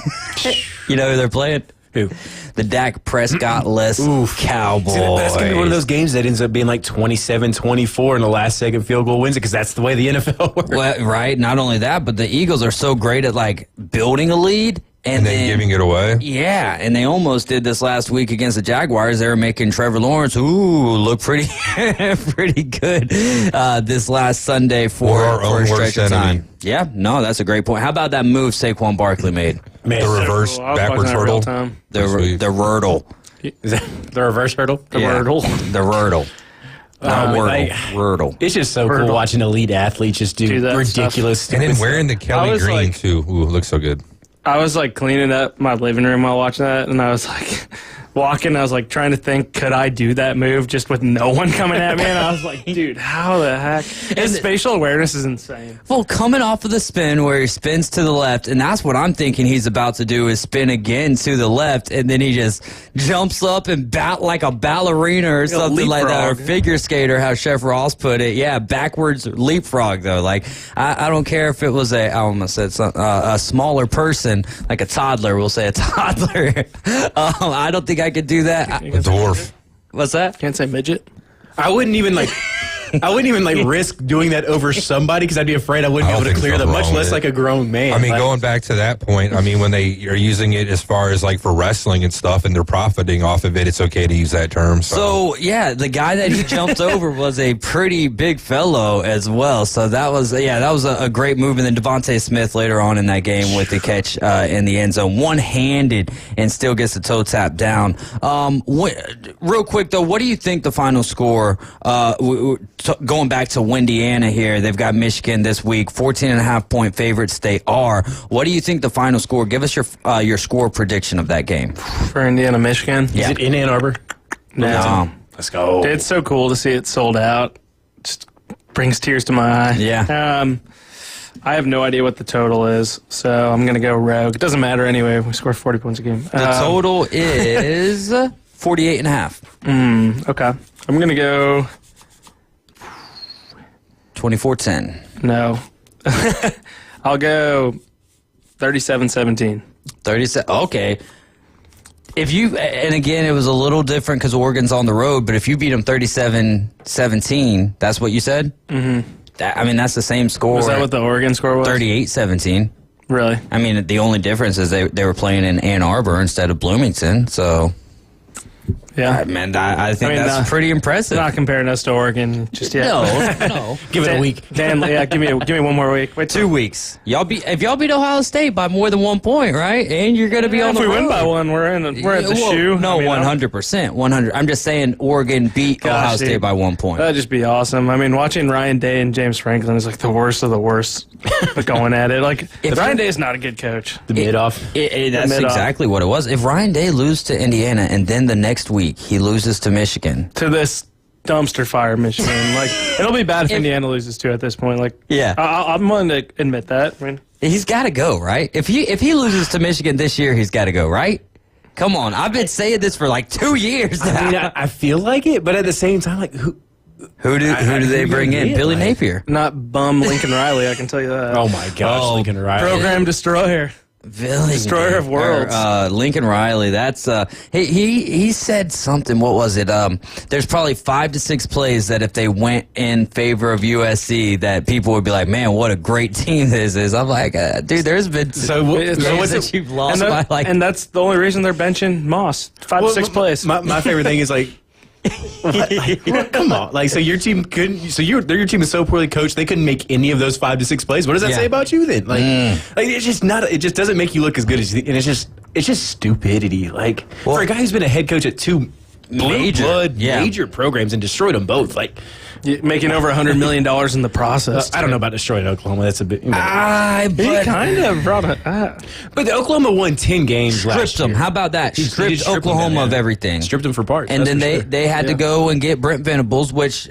You know who they're playing? Who? The Dak Prescott-less Cowboys. See, that's going to be one of those games that ends up being like 27-24 and the last-second field goal wins it, because that's the way the NFL works. Well, right. Not only that, but the Eagles are so great at like building a lead and then giving it away. Yeah, and they almost did this last week against the Jaguars. They were making Trevor Lawrence look pretty pretty good this last Sunday for a stretch of time. Yeah, no, that's a great point. How about that move Saquon Barkley made? The reverse backwards hurdle. The Wordle. Is that the reverse hurdle? The Wordle. The Wordle. Wordle. It's just so cool watching elite athletes just do ridiculous stuff. And then wearing the Kelly Green, too. Ooh, looks so good. I was like cleaning up my living room while watching that, and I was like walking. I was like trying to think, could I do that move just with no one coming at me? And I was like, dude, how the heck? His spatial awareness is insane. Well, coming off of the spin where he spins to the left, and that's what I'm thinking he's about to do is spin again to the left, and then he just jumps up and like a ballerina or something like that, or figure skater, how Chef Ross put it. Yeah, backwards leapfrog, though. Like, I don't care if it was a smaller person, like a toddler, we'll say a toddler. I don't think I could do that. A dwarf. What's that? Can't say midget. I wouldn't even risk doing that over somebody, because I'd be afraid I wouldn't be able to clear them, much less like a grown man. I mean, going back to that point, I mean, when they are using it as far as like for wrestling and stuff, and they're profiting off of it, it's okay to use that term. So yeah, the guy that he jumped over was a pretty big fellow as well. So that was a great move. And then Devontae Smith later on in that game with the catch in the end zone, one-handed, and still gets the toe tap down. Real quick though, what do you think the final score? Going back to Indiana here, they've got Michigan this week, 14.5-point favorites they are. What do you think the final score? Give us your score prediction of that game. For Indiana, Michigan? Yeah. Is it in Ann Arbor? No. Let's go. It's so cool to see it sold out. Just brings tears to my eye. Yeah. I have no idea what the total is, so I'm going to go rogue. It doesn't matter anyway. We score 40 points a game. The total is 48.5. Okay. I'm going to go 24-10. No. I'll go 37-17. 37. Okay. If you, and again, it was a little different because Oregon's on the road, but if you beat them 37-17, that's what you said? Mm-hmm. That's the same score. Was that what the Oregon score was? 38-17. Really? I mean, the only difference is they were playing in Ann Arbor instead of Bloomington, so. Yeah, man, I think that's pretty impressive. Not comparing us to Oregon just yet. No. Give it a week. Dan, give me one more week. Wait 2 weeks. If y'all beat Ohio State by more than 1 point, right? And you're going to be on the road. If we win by one, we're at the shoe. No, 100%. 100. I'm just saying Oregon beat Ohio State by 1 point. That'd just be awesome. I mean, watching Ryan Day and James Franklin is like the worst of the worst going at it. Like, Ryan Day is not a good coach. The mid-off. That's exactly what it was. If Ryan Day loses to Indiana and then the next week he loses to Michigan. To this dumpster fire Michigan. Like, it'll be bad if Indiana loses too at this point. Like, yeah. I'm willing to admit that. I mean, he's got to go, right? If he loses to Michigan this year, he's got to go, right? Come on. I've been saying this for like 2 years now. I mean, I feel like it, but at the same time, like, who do they bring in? Billy Napier. Not bum Lincoln Riley, I can tell you that. Oh, my gosh, Lincoln Riley. Program destroyer. Destroyer of worlds. Lincoln Riley. That's he said something. What was it? There's probably 5 to 6 plays that if they went in favor of USC, that people would be like, "Man, what a great team this is." I'm like, dude, there's been what's it you've lost by like, and that's the only reason they're benching Moss. 5 to 6 plays. My favorite thing is like. Come on! Like, so your team couldn't. So your team is so poorly coached, they couldn't make any of those 5 to 6 plays. What does that say about you then? Like, it's just not. It just doesn't make you look as good as. And it's just stupidity. Like, for a guy who's been a head coach at 2 major programs and destroyed them both. Like, making over $100 million in the process. I don't know about destroying Oklahoma. That's a bit. But kind of brought it. But the Oklahoma won 10 games last year. Stripped them. How about that? Stripped Oklahoma of everything. Stripped them for parts. And then they had to go and get Brent Venables, which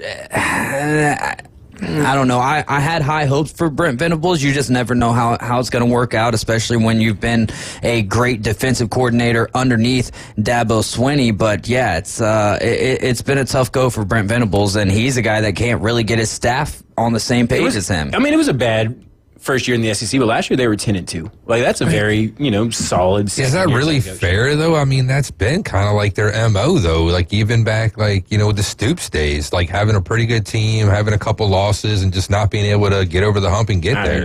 I don't know. I had high hopes for Brent Venables. You just never know how it's going to work out, especially when you've been a great defensive coordinator underneath Dabo Swinney. But yeah, it's been a tough go for Brent Venables, and he's a guy that can't really get his staff on the same page as him. I mean, it was a bad first year in the SEC, but last year they were 10-2. Like, that's a very, solid. Is that really fair though? I mean, that's been kind of like their MO though. Like, even back, like, the Stoops days, like having a pretty good team, having a couple losses, and just not being able to get over the hump and get there.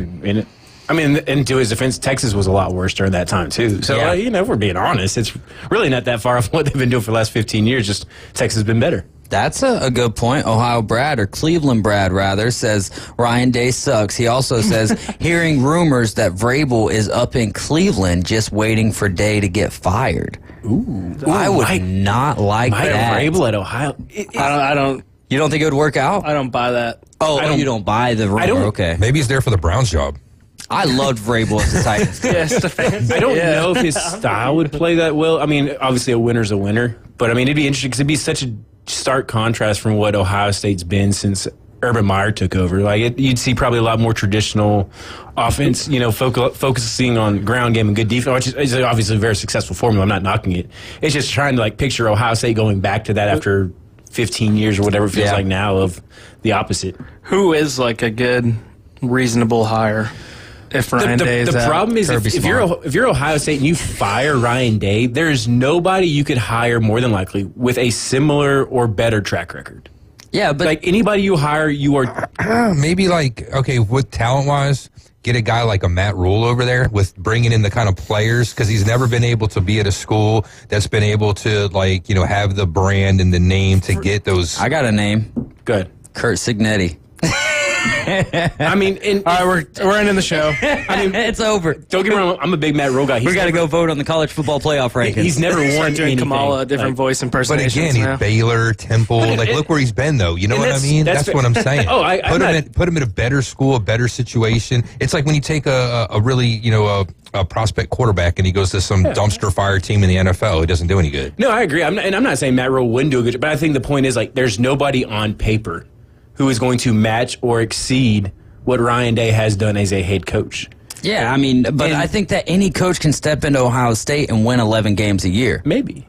And to his defense, Texas was a lot worse during that time too. So, if we're being honest, it's really not that far off what they've been doing for the last 15 years. Just Texas has been better. That's a good point. Ohio Brad, or Cleveland Brad rather, says Ryan Day sucks. He also says hearing rumors that Vrabel is up in Cleveland just waiting for Day to get fired. Ooh, I would not like that. Vrabel at Ohio. I don't. You don't think it would work out? I don't buy that. Oh, you don't buy the rumor? Okay. Maybe he's there for the Browns job. I loved Vrabel as a Titans. I don't know if his style would play that well. I mean, obviously a winner's a winner, but I mean, it'd be interesting because it'd be such a stark contrast from what Ohio State's been since Urban Meyer took over. Like, you'd see probably a lot more traditional offense, focusing on ground game and good defense, which is obviously a very successful formula. I'm not knocking it. It's just trying to picture Ohio State going back to that after 15 years or whatever it feels like now of the opposite. Who is a good, reasonable hire? If Ryan Day is the problem is if you're Ohio State and you fire Ryan Day, there is nobody you could hire more than likely with a similar or better track record. Yeah, but anybody you hire, you are maybe with talent wise, get a guy like a Matt Rule over there with bringing in the kind of players, because he's never been able to be at a school that's been able to have the brand and the name to get those. I got a name. Good. Kurt Signetti. I mean, all right, we're ending the show. I mean, it's over. Don't get me wrong, I'm a big Matt Rule guy. We got to go vote on the college football playoff rankings. He's never won anything. Kamala, a different voice impersonation. But again, he's Baylor, Temple. Look where he's been, though. You know what I mean? That's what I'm saying. Put him in a better school, a better situation. It's like when you take a really, a prospect quarterback and he goes to some dumpster fire team in the NFL. He doesn't do any good. No, I agree. I'm not saying Matt Rule wouldn't do a good job, but I think the point is there's nobody on paper who is going to match or exceed what Ryan Day has done as a head coach. Yeah, I mean, but I think that any coach can step into Ohio State and win 11 games a year. Maybe.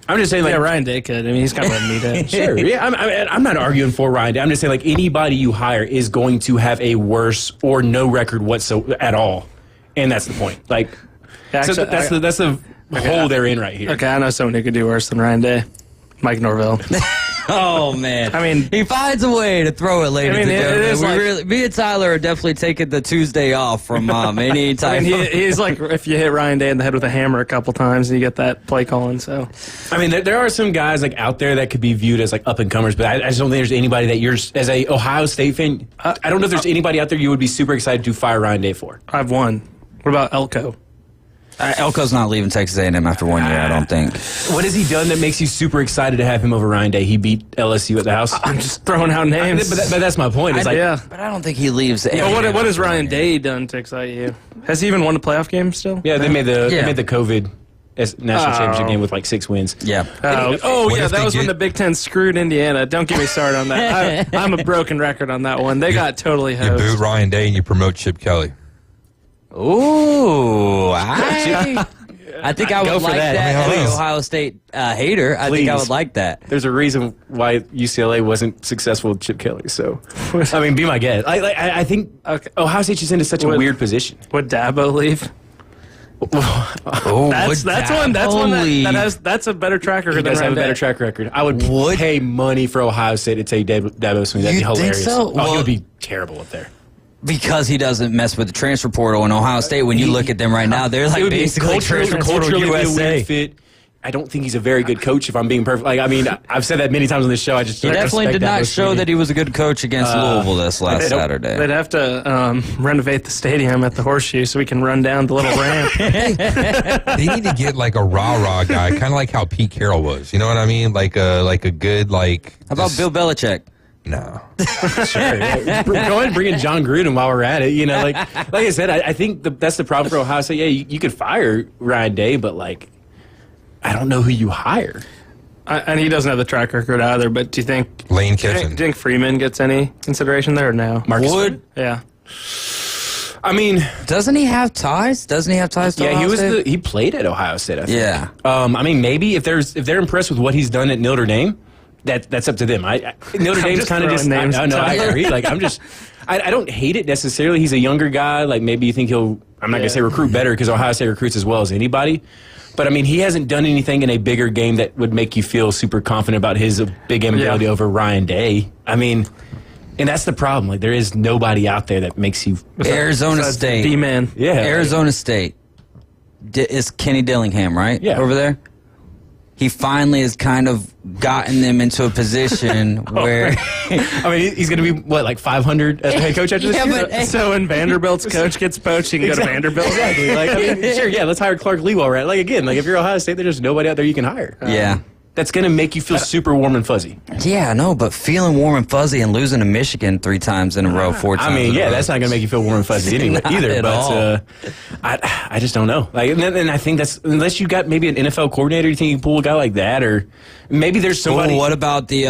I'm just saying, Ryan Day could. I mean, he's kind of a meathead. Sure. Yeah, I'm not arguing for Ryan Day. I'm just saying, anybody you hire is going to have a worse or no record whatsoever at all, and that's the point. That's the hole they're in right here. Okay, I know someone who could do worse than Ryan Day. Mike Norvell. Oh, man. I mean, he finds a way to throw it later. I mean, me and Tyler are definitely taking the Tuesday off from Mom anytime. I mean, he's like if you hit Ryan Day in the head with a hammer a couple times and you get that play calling. So, I mean, there are some guys like out there that could be viewed as like up and comers, but I just don't think there's anybody that you're as a Ohio State fan. I don't know if there's anybody out there you would be super excited to fire Ryan Day for. I've won. What about Elko? Elko's not leaving Texas A&M after 1 year, I don't think. What has he done that makes you super excited to have him over Ryan Day? He beat LSU at the house. I'm just throwing out names. But that's my point. It's but I don't think he leaves. But what has Ryan Day done to excite you? Has he even won a playoff game still? Yeah, they made the COVID national championship game with like 6 wins. Yeah. That was when the Big Ten screwed Indiana. Don't get me started on that. I'm a broken record on that one. They got totally hosed. You boot Ryan Day and you promote Chip Kelly. Ooh, I think I would like that as an Ohio State hater. I think I would like that. There's a reason why UCLA wasn't successful with Chip Kelly. So, I mean, be my guest. I think Ohio State's just into such a weird position. Would Dabo leave? That's a better track record. He does have a better track record. I would pay money for Ohio State to take Dabo Sweeney. That'd be hilarious. So? He would be terrible up there. Because he doesn't mess with the transfer portal in Ohio State. When you look at them right now, they're like basically transfer portal USA. Fit. I don't think he's a very good coach, if I'm being perfect. Like, I mean, I've said that many times on this show. He definitely did not show that he was a good coach against Louisville this last Saturday. They'd have to renovate the stadium at the Horseshoe so we can run down the little ramp. They need to get like a rah-rah guy, kind of like how Pete Carroll was. You know what I mean? Like a good like. How about Bill Belichick? No. Sure. Yeah. Go ahead and bring in John Gruden while we're at it. You know, like I said, I think that's the problem for Ohio State. Yeah, you could fire Ryan Day, but like, I don't know who you hire. And he doesn't have the track record either. But do you think Lane Kiffin? Do you think Freeman gets any consideration there or no? Marcus Wood? Yeah. I mean, doesn't he have ties? To Ohio State? He played at Ohio State. I think. Yeah. I mean, maybe if they're impressed with what he's done at Notre Dame. That's up to them. Notre Dame's kind of just. I agree. Like I don't hate it necessarily. He's a younger guy. Like maybe you think he'll. I'm not gonna say recruit better because Ohio State recruits as well as anybody. But I mean, he hasn't done anything in a bigger game that would make you feel super confident about his big game ability over Ryan Day. I mean, and that's the problem. Like there is nobody out there that makes you. Arizona State. D-man. Yeah. Arizona State. Is Kenny Dillingham right? Yeah. Over there. He finally has kind of gotten them into a position where... I mean, he's going to be, what, like 500 as a head coach after this year? So when Vanderbilt's coach gets poached, he can go to Vanderbilt? Exactly. Like, I mean, sure, yeah, let's hire Clark Lewell, right? Like, again, like if you're Ohio State, there's nobody out there you can hire. Yeah. That's going to make you feel super warm and fuzzy. Yeah, I know, but feeling warm and fuzzy and losing to Michigan 3 times in a row, 4 times I mean, in a row. That's not going to make you feel warm and fuzzy either. But I just don't know. Like, and I think that's unless you got maybe an NFL coordinator, you think you can pull a guy like that, or maybe there's somebody. What about the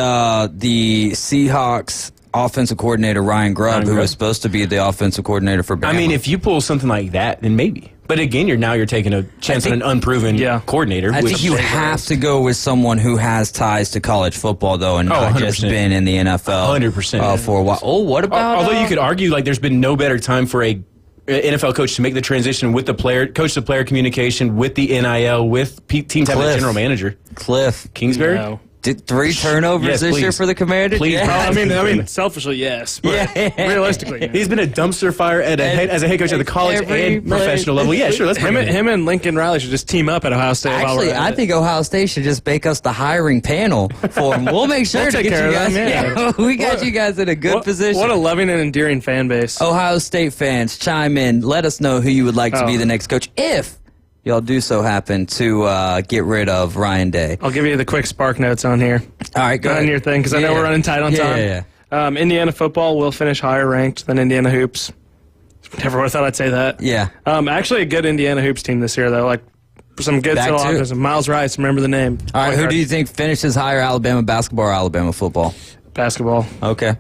Seahawks offensive coordinator Ryan Grubb, who was supposed to be the offensive coordinator for Bama? I mean, if you pull something like that, then maybe. But again, you're taking a chance on an unproven coordinator. I think you have to go with someone who has ties to college football, though, and not 100%. just been in the NFL 100% for a while. Oh, what about? Although you could argue like there's been no better time for a NFL coach to make the transition with the player, coach to player communication, with the NIL, with teams having a general manager. Cliff Kingsbury. No. Did 3 turnovers this year for the Commanders? Please. Yeah. I mean, selfishly, yes. But realistically, he's been a dumpster fire as a head coach at the college and professional level. Yeah, sure. Let's him and Lincoln Riley should just team up at Ohio State. Actually, I think Ohio State should just make us the hiring panel for him. We'll make sure to get you guys. Yeah, we got you guys in a good position. What a loving and endearing fan base. Ohio State fans, chime in. Let us know who you would like to be the next coach if y'all do so happen to get rid of Ryan Day. I'll give you the quick spark notes on here. All right, go ahead. On your thing, because I know we're running tight on time. Yeah. Indiana football will finish higher ranked than Indiana hoops. Never would have thought I'd say that. Yeah. Actually, a good Indiana hoops team this year, though. Like some good offense. Miles Rice, remember the name. All right, who do you think finishes higher, Alabama basketball or Alabama football? Basketball. Okay.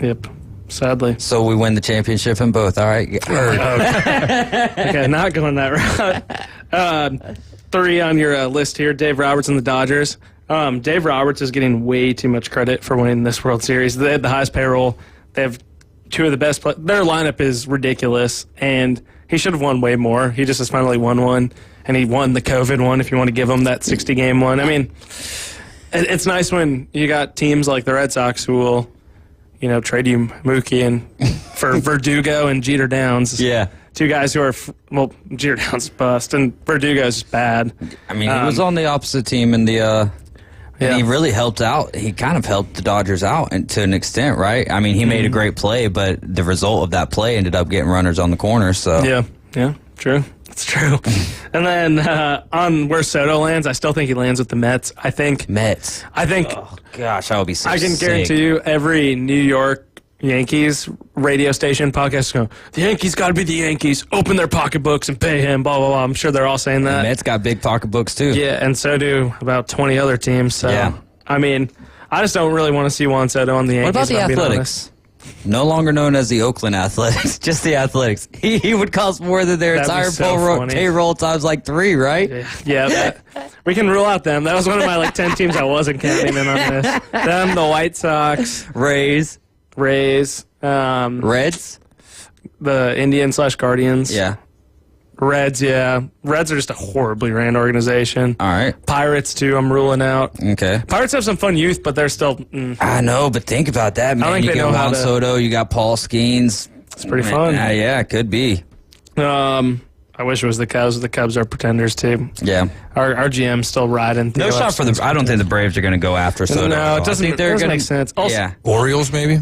Yep. Sadly. So we win the championship in both. All right. Okay, not going that route. 3 on your list here. Dave Roberts and the Dodgers. Dave Roberts is getting way too much credit for winning this World Series. They had the highest payroll. They have 2 of the best players. Their lineup is ridiculous, and he should have won way more. He just has finally won one, and he won the COVID one if you want to give him that 60-game one. I mean, It's nice when you got teams like the Red Sox who will, trade you Mookie and for Verdugo and Jeter Downs. Yeah. Two guys who are, Jeter Downs bust, and Verdugo's bad. I mean, he was on the opposite team in the, and he really helped out. He kind of helped the Dodgers out to an extent, right? I mean, he made a great play, but the result of that play ended up getting runners on the corner, so. Yeah, true. It's true. And then on where Soto lands, I still think he lands with the Mets. Mets. Oh, gosh, that would be so I can sick. guarantee you every New York Yankees radio station podcast go, the Yankees got to be the Yankees. Open their pocketbooks and pay him, blah, blah, blah. I'm sure they're all saying that. The Mets got big pocketbooks, too. Yeah, and so do about 20 other teams. So, I mean, I just don't really want to see Juan Soto on the Yankees. What about the Athletics? No longer known as the Oakland Athletics, just the Athletics. He would cost more than their entire payroll times like 3, right? Yeah, we can rule out them. That was one of my 10 teams I wasn't counting in on this. Them, the White Sox, Rays, Reds, the Indians/Guardians. Yeah. Reds, yeah. Reds are just a horribly ran organization. All right. Pirates, too, I'm ruling out. Okay. Pirates have some fun youth, but they're still... I know, but think about that, man. I think you got Juan Soto, you got Paul Skeens. It's pretty fun. Yeah, it could be. I wish it was the Cubs. The Cubs are pretenders, too. Yeah. Our GM's still riding. No shot for the... I don't think the Braves are going to go after Soto. No, it doesn't make sense. Also, yeah. Orioles, maybe?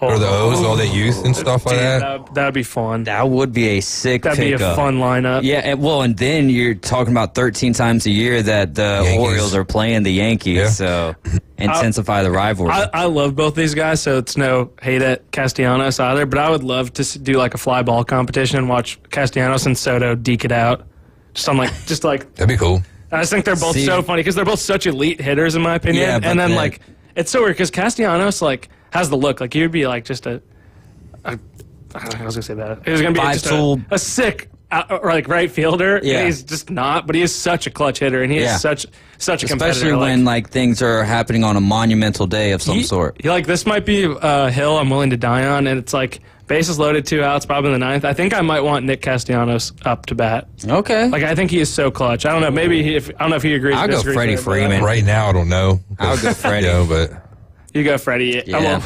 Or the O's, all that youth and stuff like that. That would be fun. That would be a sick That'd be a fun lineup. Yeah, and then you're talking about 13 times a year that the Yankees. Orioles are playing the Yankees, so intensify the rivalry. I love both these guys, so it's no hate at Castellanos either, but I would love to do a fly ball competition and watch Castellanos and Soto deke it out. Just like That'd be cool. I just think they're both so funny because they're both such elite hitters in my opinion. Yeah, and then it's so weird because Castellanos has the look he would be just I was gonna say that he was gonna be just a sick right fielder. Yeah, and he's just not, but he is such a clutch hitter, and he is such a competitor. Especially when things are happening on a monumental day of some sort. This might be a hill I'm willing to die on, and it's bases loaded, 2 outs, probably in the 9th. I think I might want Nick Castellanos up to bat. Okay. I think he is so clutch. I don't know. Maybe I don't know if he agrees. I'll go Freddie Freeman. Right now, I don't know. I'll go Freddie. But you go Freddie. Yeah.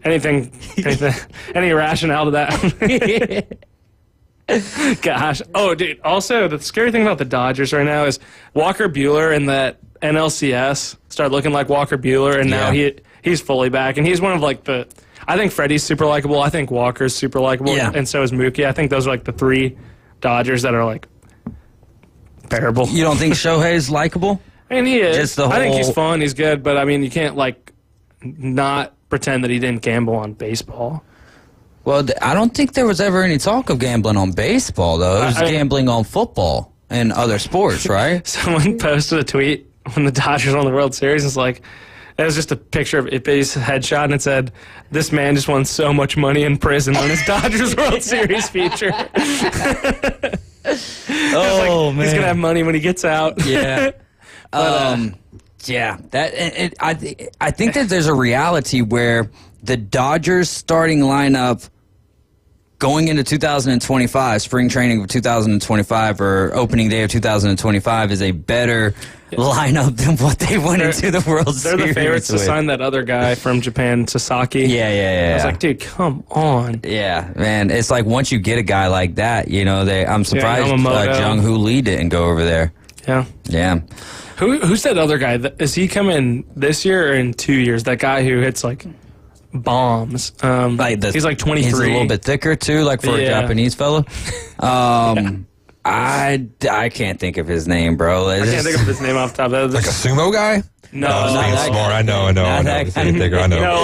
Anything, any rationale to that? Gosh. Oh, dude. Also, the scary thing about the Dodgers right now is Walker Buehler and that NLCS started looking like Walker Buehler, and now he's fully back, and he's one of the. I think Freddie's super likable. I think Walker's super likable, and so is Mookie. I think those are the 3 Dodgers that are bearable. You don't think Shohei's likable? I mean, he is. Just the I think whole- he's fun. He's good, but I mean, you can't not pretend that he didn't gamble on baseball. Well, I don't think there was ever any talk of gambling on baseball, though. It was gambling on football and other sports, right? Someone posted a tweet when the Dodgers won the World Series. It's it was just a picture of Ippy's headshot, and it said, "This man just won so much money in prison on his Dodgers World Series feature." Oh, man. He's going to have money when he gets out. Yeah. Yeah. I think that there's a reality where the Dodgers starting lineup going into 2025, spring training of 2025 or opening day of 2025 is a better lineup than what they went into the World Series. They're the favorites to sign that other guy from Japan, Sasaki. Yeah. I was dude, come on. Yeah, man. It's once you get a guy like that, I'm surprised Jung-Hoo Lee didn't go over there. Yeah. Who's that other guy? Is he coming this year or in 2 years? That guy who hits bombs. He's 23. He's a little bit thicker too, for a Japanese fella. I can't think of his name, bro. I can't think of his name off the top of that. a sumo guy? No, not being smart. I know. I know. I know.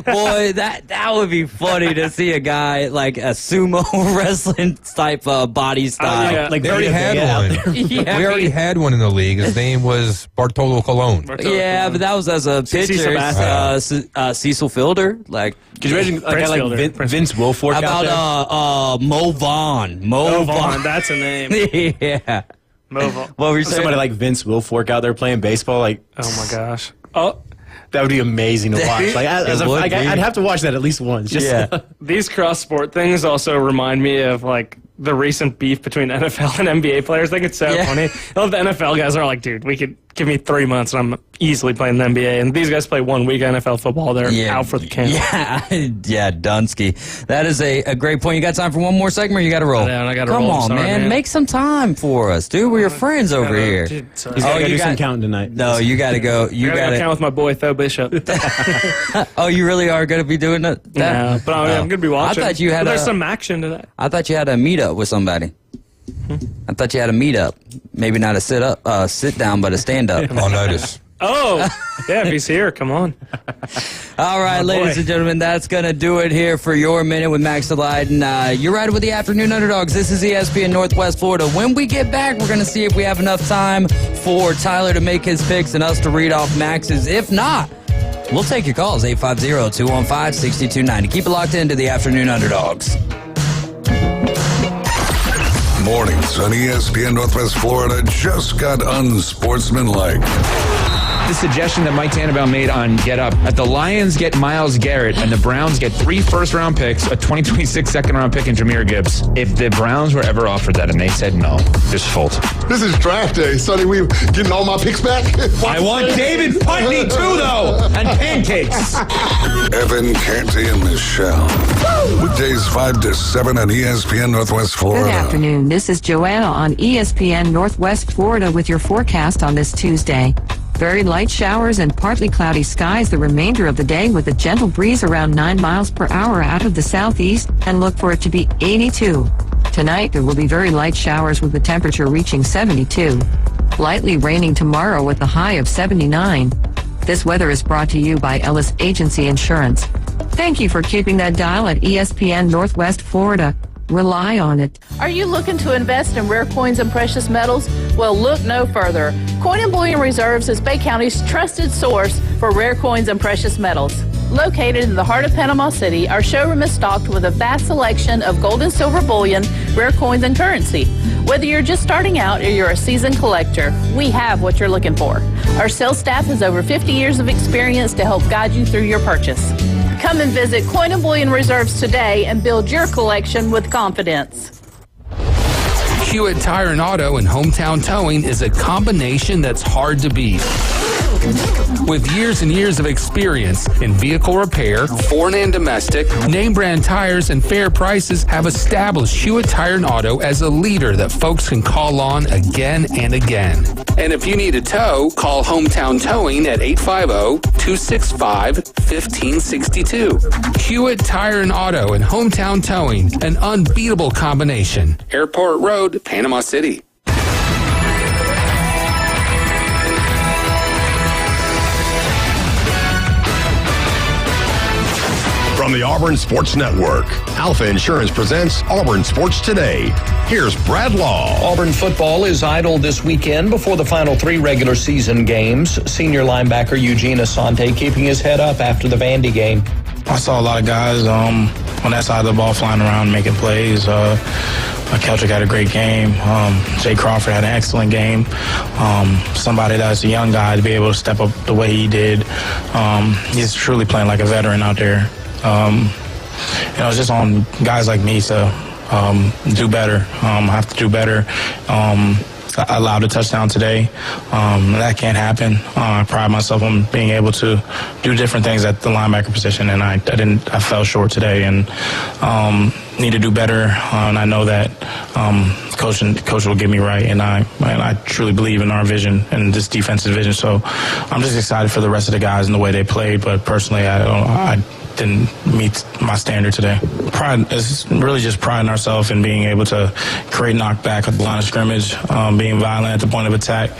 Boy, that would be funny to see a guy a sumo wrestling type of body style. We already had one. We already had one in the league. His name was Bartolo Colon. Yeah, but that was as a pitcher. Cecil Fielder. Could you imagine a guy like Vince Wilfork out there? Mo Vaughn. Mo Vaughn, that's a name. Yeah. Mo Vaughn. What were you saying? Somebody like Vince Wilfork out there playing baseball, oh my gosh. Oh, that would be amazing to watch. I'd have to watch that at least once. These cross sport things also remind me of the recent beef between NFL and NBA players. I think it's so funny. All the NFL guys are like, dude, we could give me 3 months and I'm easily playing the NBA. And these guys play 1 week NFL football. They're out for the count. Yeah, Dunsky. That is a great point. You got time for one more segment or you got to roll? I got to roll. Come on, man. Make some time for us, dude. We're your friends over here. He's got to do some counting tonight. No, you got to go. You got to count with my boy, Tho Bishop. Oh, you really are going to be doing that? Yeah, but I'm going to be watching. I thought you had there's some action to that. I thought you had a meetup with somebody. I thought you had a meetup. Maybe not a sit down, but a stand up. I'll notice. Oh, yeah, if he's here, come on. All right, ladies and gentlemen, that's going to do it here for your Minute with Max Delight. And you're riding with the Afternoon Underdogs. This is ESPN Northwest Florida. When we get back, we're going to see if we have enough time for Tyler to make his picks and us to read off Max's. If not, we'll take your calls, 850-215-6290. Keep it locked into the Afternoon Underdogs. Mornings on ESPN Northwest Florida just got unsportsmanlike. The suggestion that Mike Tannenbaum made on Get Up, that the Lions get Myles Garrett and the Browns get 3 first-round picks, a 2026 second-round pick, and Jahmyr Gibbs. If the Browns were ever offered that and they said no, just fold. This is draft day. Sonny, we getting all my picks back? I want David Putney, too, though, and pancakes. Evan, Canty, and Michelle. Weekdays 5 to 7 on ESPN Northwest Florida. Good afternoon. This is Joanna on ESPN Northwest Florida with your forecast on this Tuesday. Very light showers and partly cloudy skies the remainder of the day with a gentle breeze around 9 miles per hour out of the southeast, and look for it to be 82. Tonight there will be very light showers with the temperature reaching 72. Lightly raining tomorrow with a high of 79. This weather is brought to you by Ellis Agency Insurance. Thank you for keeping that dial at ESPN Northwest Florida. Rely on it. Are you looking to invest in rare coins and precious metals? Well, look no further. Coin and Bullion Reserves is Bay County's trusted source for rare coins and precious metals. Located in the heart of Panama City, our showroom is stocked with a vast selection of gold and silver bullion, rare coins, and currency. Whether you're just starting out or you're a seasoned collector, we have what you're looking for. Our sales staff has over 50 years of experience to help guide you through your purchase. Come and visit Coin and Bullion Reserves today and build your collection with confidence. Hewitt Tire and Auto and Hometown Towing is a combination that's hard to beat. With years and years of experience in vehicle repair, foreign and domestic, name brand tires and fair prices have established Hewitt Tire and Auto as a leader that folks can call on again and again. And if you need a tow, call Hometown Towing at 850-265-1562. Hewitt Tire and Auto and Hometown Towing, an unbeatable combination. Airport Road, Panama City. From the Auburn Sports Network, Alpha Insurance presents Auburn Sports Today. Here's Brad Law. Auburn football is idle this weekend before the final 3 regular season games. Senior linebacker Eugene Asante keeping his head up after the Vandy game. I saw a lot of guys on that side of the ball flying around making plays. Keltrick had a great game. Jay Crawford had an excellent game. Somebody that's a young guy to be able to step up the way he did. He's truly playing like a veteran out there. It's just on guys like me to do better. Have to do better. I allowed a touchdown today. That can't happen. I pride myself on being able to do different things at the linebacker position, and I fell short today, and need to do better. And I know that coach will get me right, and I truly believe in our vision and this defensive vision. So I'm just excited for the rest of the guys and the way they played. But personally, I didn't meet my standard today. Pride is really just priding ourselves in being able to create knockback at the line of scrimmage, being violent at the point of attack.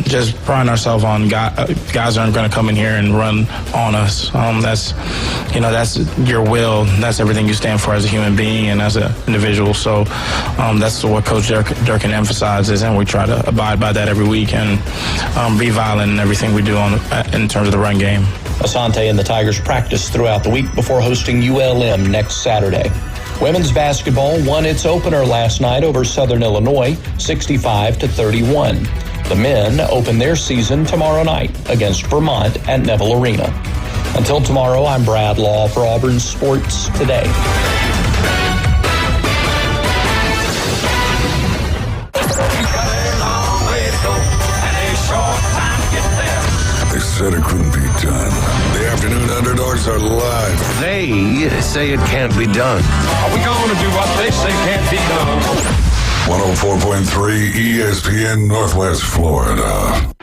Just priding ourselves on guys aren't going to come in here and run on us. That's your will. That's everything you stand for as a human being and as an individual. So that's what Coach Durkin emphasizes, and we try to abide by that every week and be violent in everything we do in terms of the run game. Asante and the Tigers practice throughout the week before hosting ULM next Saturday. Women's basketball won its opener last night over Southern Illinois, 65-31. The men open their season tomorrow night against Vermont at Neville Arena. Until tomorrow, I'm Brad Law for Auburn Sports Today. said it couldn't be done. The Afternoon Underdogs are live. They say it can't be done. Are we going to do what they say can't be done? 104.3 ESPN Northwest Florida.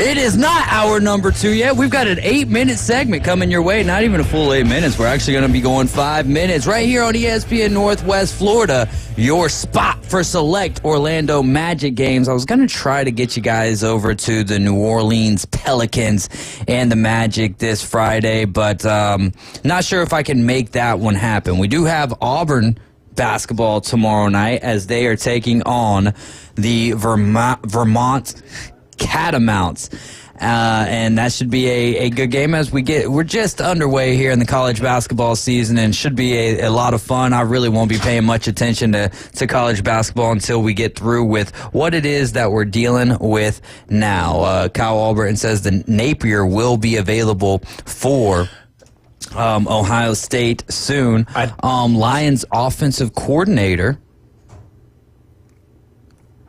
It is not hour number 2 yet. We've got an 8-minute segment coming your way. Not even a full 8 minutes. We're actually going to be going 5 minutes right here on ESPN Northwest Florida, your spot for select Orlando Magic games. I was going to try to get you guys over to the New Orleans Pelicans and the Magic this Friday, but not sure if I can make that one happen. We do have Auburn basketball tomorrow night as they are taking on the Vermont Catamounts. And that should be a good game as we're just underway here in the college basketball season and should be a lot of fun. I really won't be paying much attention to college basketball until we get through with what it is that we're dealing with now. Kyle Alberton says the Napier will be available for Ohio State soon. Lions offensive coordinator.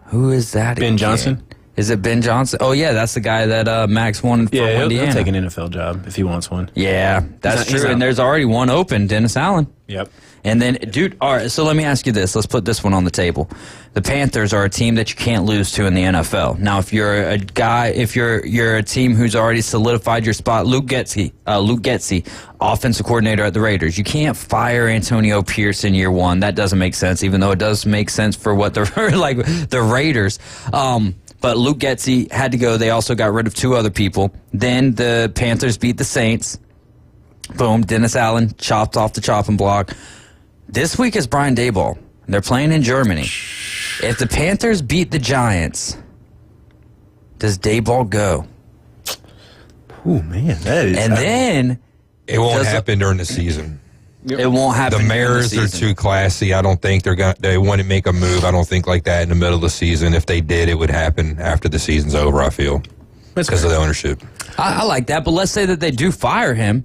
Who is that? Ben Johnson. Is it Ben Johnson? Oh, yeah, that's the guy that Max wanted for Indiana. He'll take an NFL job if he wants one. Yeah, that's true. And there's already one open, Dennis Allen. Yep. And then, dude, all right, so let me ask you this. Let's put this one on the table. The Panthers are a team that you can't lose to in the NFL. Now, if you're a guy, if you're a team who's already solidified your spot, Luke Getsy, offensive coordinator at the Raiders, you can't fire Antonio Pierce in year one. That doesn't make sense, even though it does make sense for what they're like the Raiders. But Luke Getsy had to go. They also got rid of 2 other people. Then the Panthers beat the Saints. Boom, Dennis Allen chopped off the chopping block. This week is Brian Daboll. They're playing in Germany. If the Panthers beat the Giants, does Daboll go? Oh, man. That is... And then... It won't happen during the season. It won't happen. The Mariners are too classy. I don't think they wouldn't make a move. I don't think like that in the middle of the season. If they did, it would happen after the season's over, I feel. Because of the ownership. I like that, but let's say that they do fire him.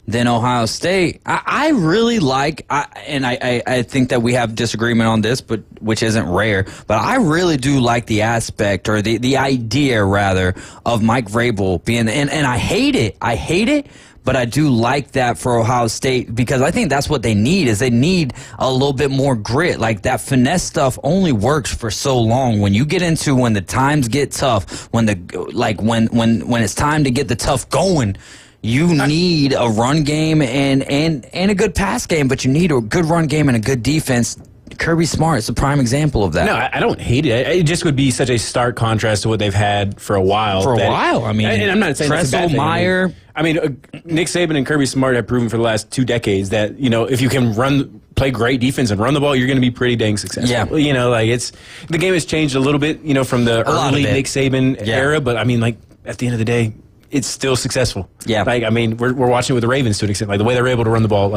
Then Ohio State, I really like, and I think that we have disagreement on this, but which isn't rare, but I really do like the aspect or the idea rather of Mike Vrabel being, and I hate it, but I do like that for Ohio State because I think that's what they need is they need a little bit more grit. Like that finesse stuff only works for so long. When you get into when the times get tough, when it's time to get the tough going, you need a run game and a good pass game, but you need a good run game and a good defense. Kirby Smart is a prime example of that. No, I don't hate it. It just would be such a stark contrast to what they've had for a while. I mean, and I'm not saying that's a bad thing. Meyer. I mean, Nick Saban and Kirby Smart have proven for the last 2 decades that, if you can play great defense and run the ball, you're going to be pretty dang successful. Yeah. The game has changed a little bit, from the early Nick Saban era, but I mean, at the end of the day, it's still successful. Yeah. We're watching it with the Ravens to an extent. The way they're able to run the ball,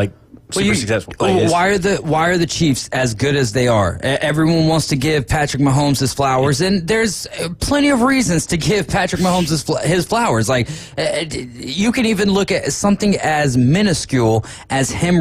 super successful. Why are the Chiefs as good as they are? Everyone wants to give Patrick Mahomes his flowers, and there's plenty of reasons to give Patrick Mahomes his flowers. You can even look at something as minuscule as him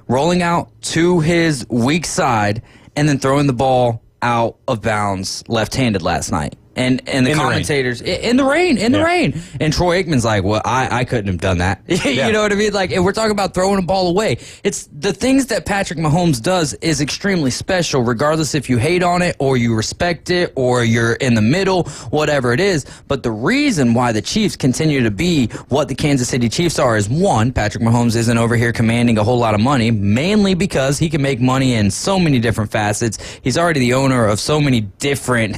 rolling out to his weak side, and then throwing the ball out of bounds left-handed last night. And the commentators in the rain. And Troy Aikman's like, well, I couldn't have done that. You know what I mean? And we're talking about throwing a ball away. It's the things that Patrick Mahomes does is extremely special, regardless if you hate on it or you respect it or you're in the middle, whatever it is. But the reason why the Chiefs continue to be what the Kansas City Chiefs are is, one, Patrick Mahomes isn't over here commanding a whole lot of money, mainly because he can make money in so many different facets. He's already the owner of so many different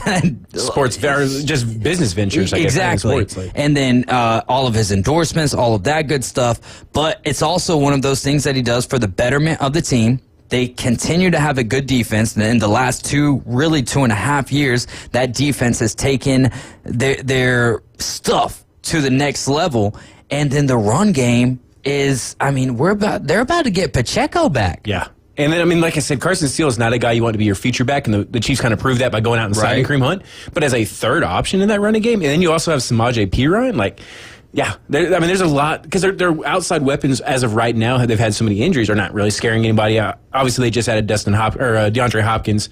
sports, just business ventures, I guess. Exactly. And then all of his endorsements, all of that good stuff. But it's also one of those things that he does for the betterment of the team. They continue to have a good defense. And in the last 2.5 years, that defense has taken their stuff to the next level. And then the run game is, they're about to get Pacheco back. Yeah. And then, like I said, Carson Steele is not a guy you want to be your feature back, and the Chiefs kind of proved that by going out and signing Kareem Hunt. But as a third option in that running game, and then you also have Samaje Perine, there's a lot, because their outside weapons as of right now, they've had so many injuries, are not really scaring anybody obviously they just added DeAndre Hopkins.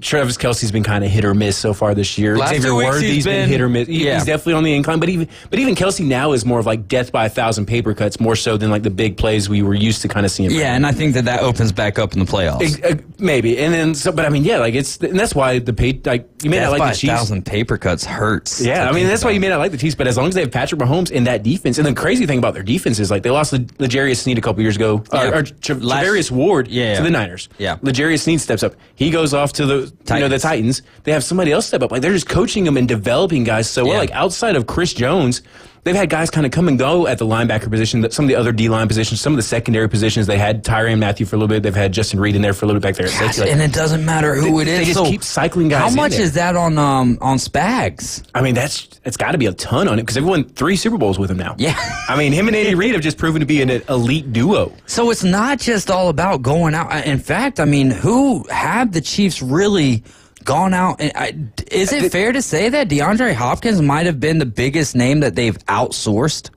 Travis Kelce's been kind of hit or miss so far this year. Xavier Worthy's been hit or miss. He's definitely on the incline, but even Kelce now is more of like death by 1,000 paper cuts, more so than like the big plays we were used to kind of seeing. Yeah, and I think that opens back up in the playoffs. Maybe, and then but I mean, yeah, like and that's why you may not like the Chiefs. 1,000 paper cuts hurts. Yeah, I mean that's why you may not like the Chiefs, but as long as they have Patrick Mahomes in that defense, and the crazy thing about their defense is like they lost L'Jarius Sneed a couple years ago, or Javarius Ward to the Niners. Yeah, L'Jarius Sneed steps up. He goes off to the Titans. They have somebody else step up. Like they're just coaching them and developing guys so well. Like outside of Chris Jones, they've had guys kind of come and go at the linebacker position, some of the other D-line positions, some of the secondary positions. They had Tyrann Mathieu for a little bit. They've had Justin Reed in there for a little bit back there. Gosh, and it doesn't matter who it is. They just keep cycling guys. How much is that on Spags? I mean, it's got to be a ton on it because they've won 3 Super Bowls with him now. Yeah. I mean, him and Andy Reid have just proven to be an elite duo. So it's not just all about going out. In fact, I mean, who have the Chiefs really gone out? Is it fair to say that DeAndre Hopkins might have been the biggest name that they've outsourced?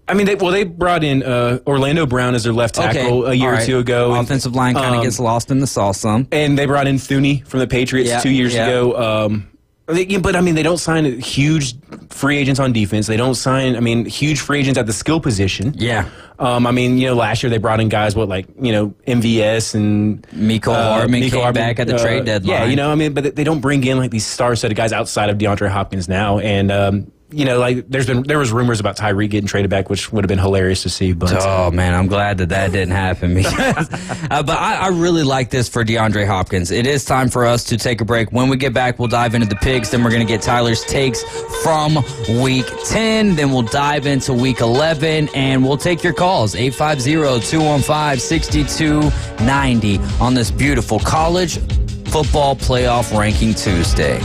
I mean, they brought in Orlando Brown as their left tackle a year or two ago. Offensive line kind of gets lost in the sauce some. And they brought in Thuney from the Patriots 2 years ago. But, I mean, they don't sign huge free agents on defense. They don't sign, huge free agents at the skill position. Yeah. Last year they brought in guys, MVS and Miko Hardman came back at the trade deadline. Yeah, but they don't bring in, these star-studded guys outside of DeAndre Hopkins now. And, there was rumors about Tyreek getting traded back, which would have been hilarious to see. But oh man, I'm glad that didn't happen. Because, but I really like this for DeAndre Hopkins. It is time for us to take a break. When we get back, we'll dive into the picks. Then we're going to get Tyler's takes from Week 10. Then we'll dive into Week 11, and we'll take your calls 850-215-6290 on this beautiful college football playoff ranking Tuesday.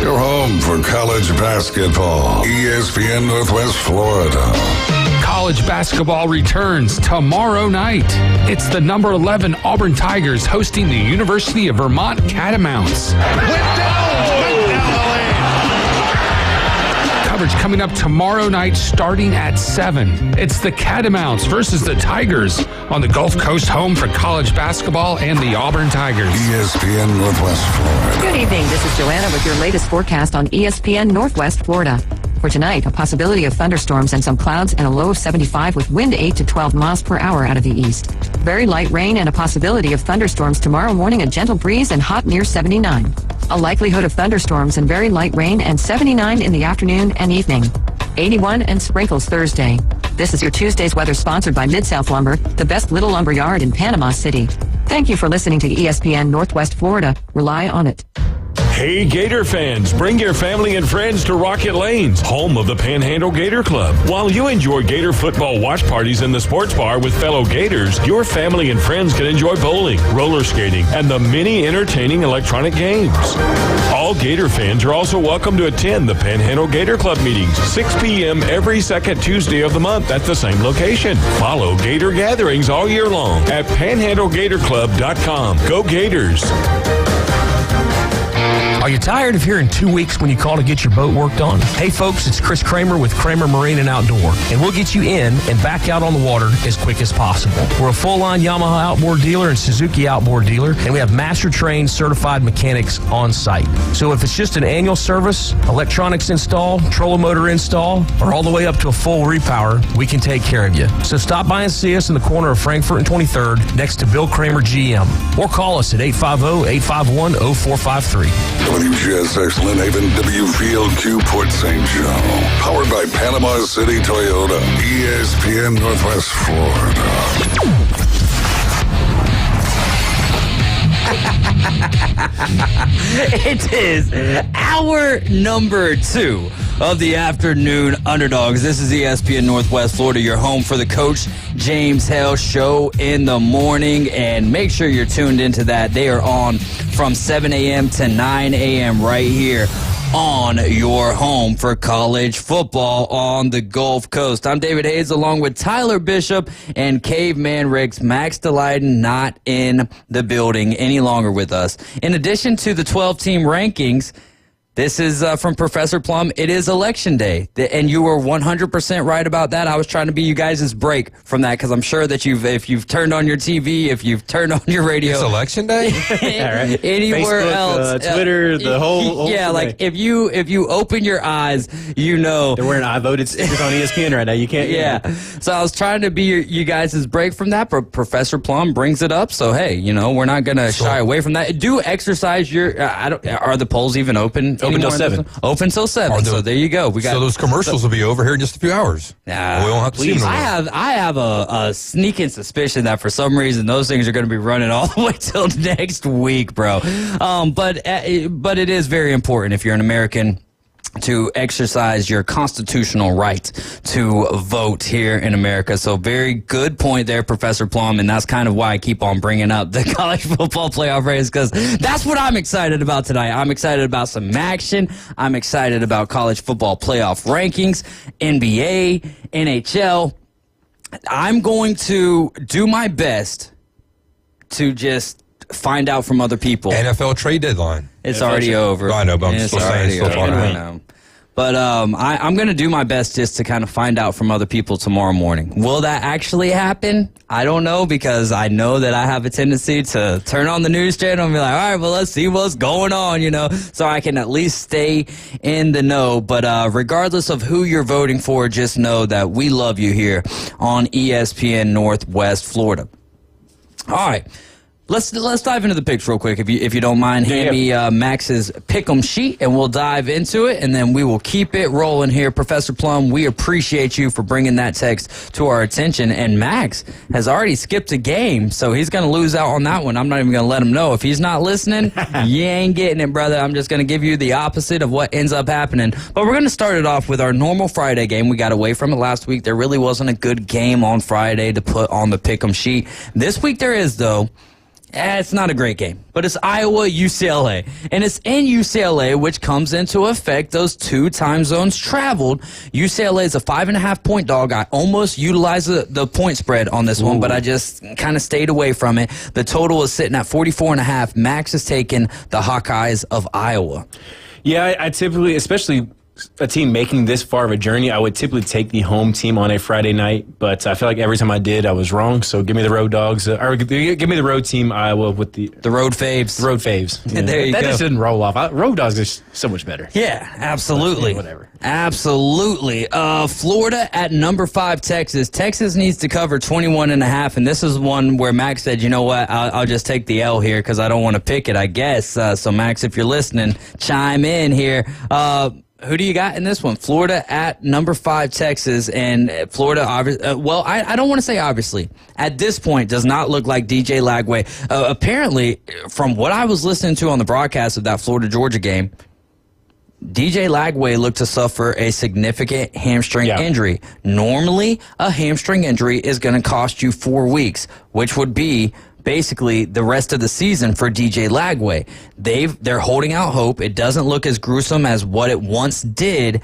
Your home for college basketball. ESPN Northwest Florida. College basketball returns tomorrow night. It's the number 11 Auburn Tigers hosting the University of Vermont Catamounts. Coverage coming up tomorrow night starting at 7. It's the Catamounts versus the Tigers on the Gulf Coast home for college basketball and the Auburn Tigers. ESPN Northwest Florida. Good evening. This is Joanna with your latest forecast on ESPN Northwest Florida. For tonight, a possibility of thunderstorms and some clouds and a low of 75 with wind 8 to 12 miles per hour out of the east. Very light rain and a possibility of thunderstorms tomorrow morning, a gentle breeze and hot near 79. A likelihood of thunderstorms and very light rain and 79 in the afternoon and evening. 81 and sprinkles Thursday. This is your Tuesday's weather sponsored by Mid-South Lumber, the best little lumber yard in Panama City. Thank you for listening to ESPN Northwest Florida. Rely on it. Hey, Gator fans, bring your family and friends to Rocket Lanes, home of the Panhandle Gator Club. While you enjoy Gator football watch parties in the sports bar with fellow Gators, your family and friends can enjoy bowling, roller skating, and the many entertaining electronic games. All Gator fans are also welcome to attend the Panhandle Gator Club meetings, 6 p.m. every second Tuesday of the month at the same location. Follow Gator gatherings all year long at panhandlegatorclub.com. Go Gators! Are you tired of hearing 2 weeks when you call to get your boat worked on? Hey folks, it's Chris Kramer with Kramer Marine and Outdoor, and we'll get you in and back out on the water as quick as possible. We're a full-line Yamaha outboard dealer and Suzuki outboard dealer, and we have master-trained certified mechanics on site. So if it's just an annual service, electronics install, trolling motor install, or all the way up to a full repower, we can take care of you. So stop by and see us in the corner of Frankfurt and 23rd next to Bill Kramer GM, or call us at 850-851-0453. WGSX Lynn Haven, W Field Q Port St. Joe. Powered by Panama City Toyota. ESPN Northwest Florida. It is hour number 2 of the Afternoon Underdogs. This is ESPN Northwest Florida, your home for the Coach James Hale Show in the morning. And make sure you're tuned into that. They are on from 7 a.m. to 9 a.m. right here on your home for college football on the Gulf Coast. I'm David Hayes along with Tyler Bishop and Caveman Riggs. Max Delighten not in the building any longer with us. In addition to the 12-team rankings, This is from Professor Plum. It is election day, and you were 100% right about that. I was trying to be you guys' break from that because I'm sure that if you've turned on your TV, if you've turned on your radio. It's election day? Yeah, right. Anywhere Facebook, else. Twitter, the whole yeah, like if you open your eyes, you know. They're wearing I voted stickers on ESPN right now. You can't. Yeah. So I was trying to be you guys' break from that, but Professor Plum brings it up. So, hey, we're not going to shy away from that. Do exercise your, are the polls even open? Open till 7. Open till 7. So there you go. So those commercials will be over here in just a few hours. We won't have to see them anymore. I have a sneaking suspicion that for some reason those things are going to be running all the way till next week, bro. But it is very important if you're an American to exercise your constitutional right to vote here in America. So very good point there, Professor Plum, and that's kind of why I keep on bringing up the college football playoff race, because that's what I'm excited about tonight. I'm excited about some action. I'm excited about college football playoff rankings, NBA, NHL. I'm going to do my best to just find out from other people. NFL trade deadline. It's already over. I know, but I'm still saying it's still fun. But I'm going to do my best just to kind of find out from other people tomorrow morning. Will that actually happen? I don't know, because I know that I have a tendency to turn on the news channel and be like, all right, well, let's see what's going on, so I can at least stay in the know. But regardless of who you're voting for, just know that we love you here on ESPN Northwest Florida. All right. Let's dive into the picks real quick, if you don't mind. Hand me Max's pick'em sheet, and we'll dive into it, and then we will keep it rolling here. Professor Plum, we appreciate you for bringing that text to our attention. And Max has already skipped a game, so he's going to lose out on that one. I'm not even going to let him know. If he's not listening, you ain't getting it, brother. I'm just going to give you the opposite of what ends up happening. But we're going to start it off with our normal Friday game. We got away from it last week. There really wasn't a good game on Friday to put on the pick'em sheet. This week there is, though. It's not a great game, but it's Iowa-UCLA, and it's in UCLA, which comes into effect those 2 time zones traveled. UCLA is a 5.5-point dog. I almost utilized the point spread on this one, but I just kind of stayed away from it. The total is sitting at 44.5. Max is taking the Hawkeyes of Iowa. Yeah, I typically, especially a team making this far of a journey, I would typically take the home team on a Friday night, but I feel like every time I did, I was wrong. So give me the road dogs, or give me the road team, Iowa, with the road faves. The road faves. Yeah. There you go. That just didn't roll off. Road dogs are so much better. Yeah, absolutely. Whatever. Absolutely. Florida at number 5, Texas. Texas needs to cover 21.5, and this is one where Max said, you know what, I'll just take the L here because I don't want to pick it, I guess. So Max, if you're listening, chime in here. Who do you got in this one? Florida at number 5, Texas, and Florida, I don't want to say obviously. At this point, does not look like DJ Lagway. Apparently, from what I was listening to on the broadcast of that Florida-Georgia game, DJ Lagway looked to suffer a significant hamstring injury. Normally, a hamstring injury is going to cost you 4 weeks, which would be basically the rest of the season for DJ Lagway. They're holding out hope. It doesn't look as gruesome as what it once did,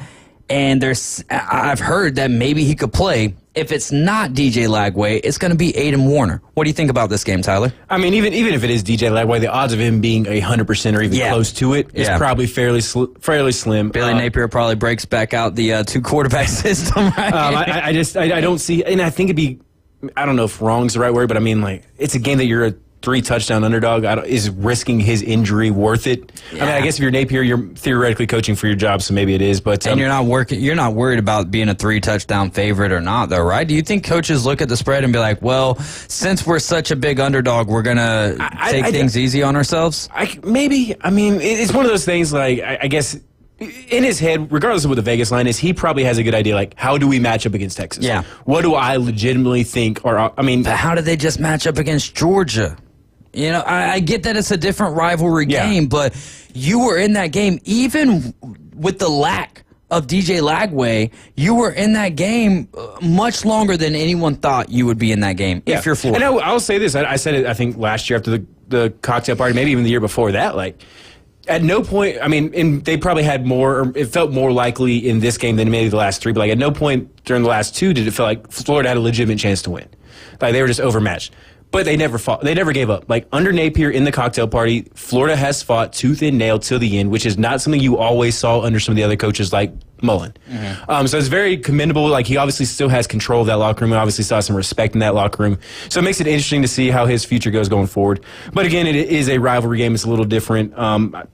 and I've heard that maybe he could play. If it's not DJ Lagway, it's going to be Aiden Warner. What do you think about this game, Tyler? I mean, even if it is DJ Lagway, the odds of him being 100% or even close to it is probably fairly slim. Billy Napier probably breaks back out the 2-quarterback system, right? I don't see, and I think it'd be, I don't know if wrong's the right word, but I mean, like, it's a game that you're a 3-touchdown underdog. Is risking his injury worth it? Yeah. I mean, I guess if you're Napier, you're theoretically coaching for your job, so maybe it is. But and you're not worried about being a 3-touchdown favorite or not, though, right? Do you think coaches look at the spread and be like, well, since we're such a big underdog, we're gonna take things easy on ourselves? Maybe. I mean, it's one of those things. Like, I guess, in his head, regardless of what the Vegas line is, he probably has a good idea, like, how do we match up against Texas? Yeah. What do I legitimately think, but how did they just match up against Georgia? I get that it's a different rivalry game, but you were in that game, even with the lack of DJ Lagway, you were in that game much longer than anyone thought you would be in that game, if you're Florida. And I'll say this, I said it, I think, last year after the cocktail party, maybe even the year before that, like, at no point, and they probably had more, or it felt more likely in this game than maybe the last 3, but like at no point during the last 2 did it feel like Florida had a legitimate chance to win. Like they were just overmatched. But they never fought. They never gave up. Like, under Napier in the cocktail party, Florida has fought tooth and nail till the end, which is not something you always saw under some of the other coaches like Mullen. So it's very commendable. Like, he obviously still has control of that locker room. He obviously saw some respect in that locker room. So it makes it interesting to see how his future goes going forward. But again, it is a rivalry game. It's a little different.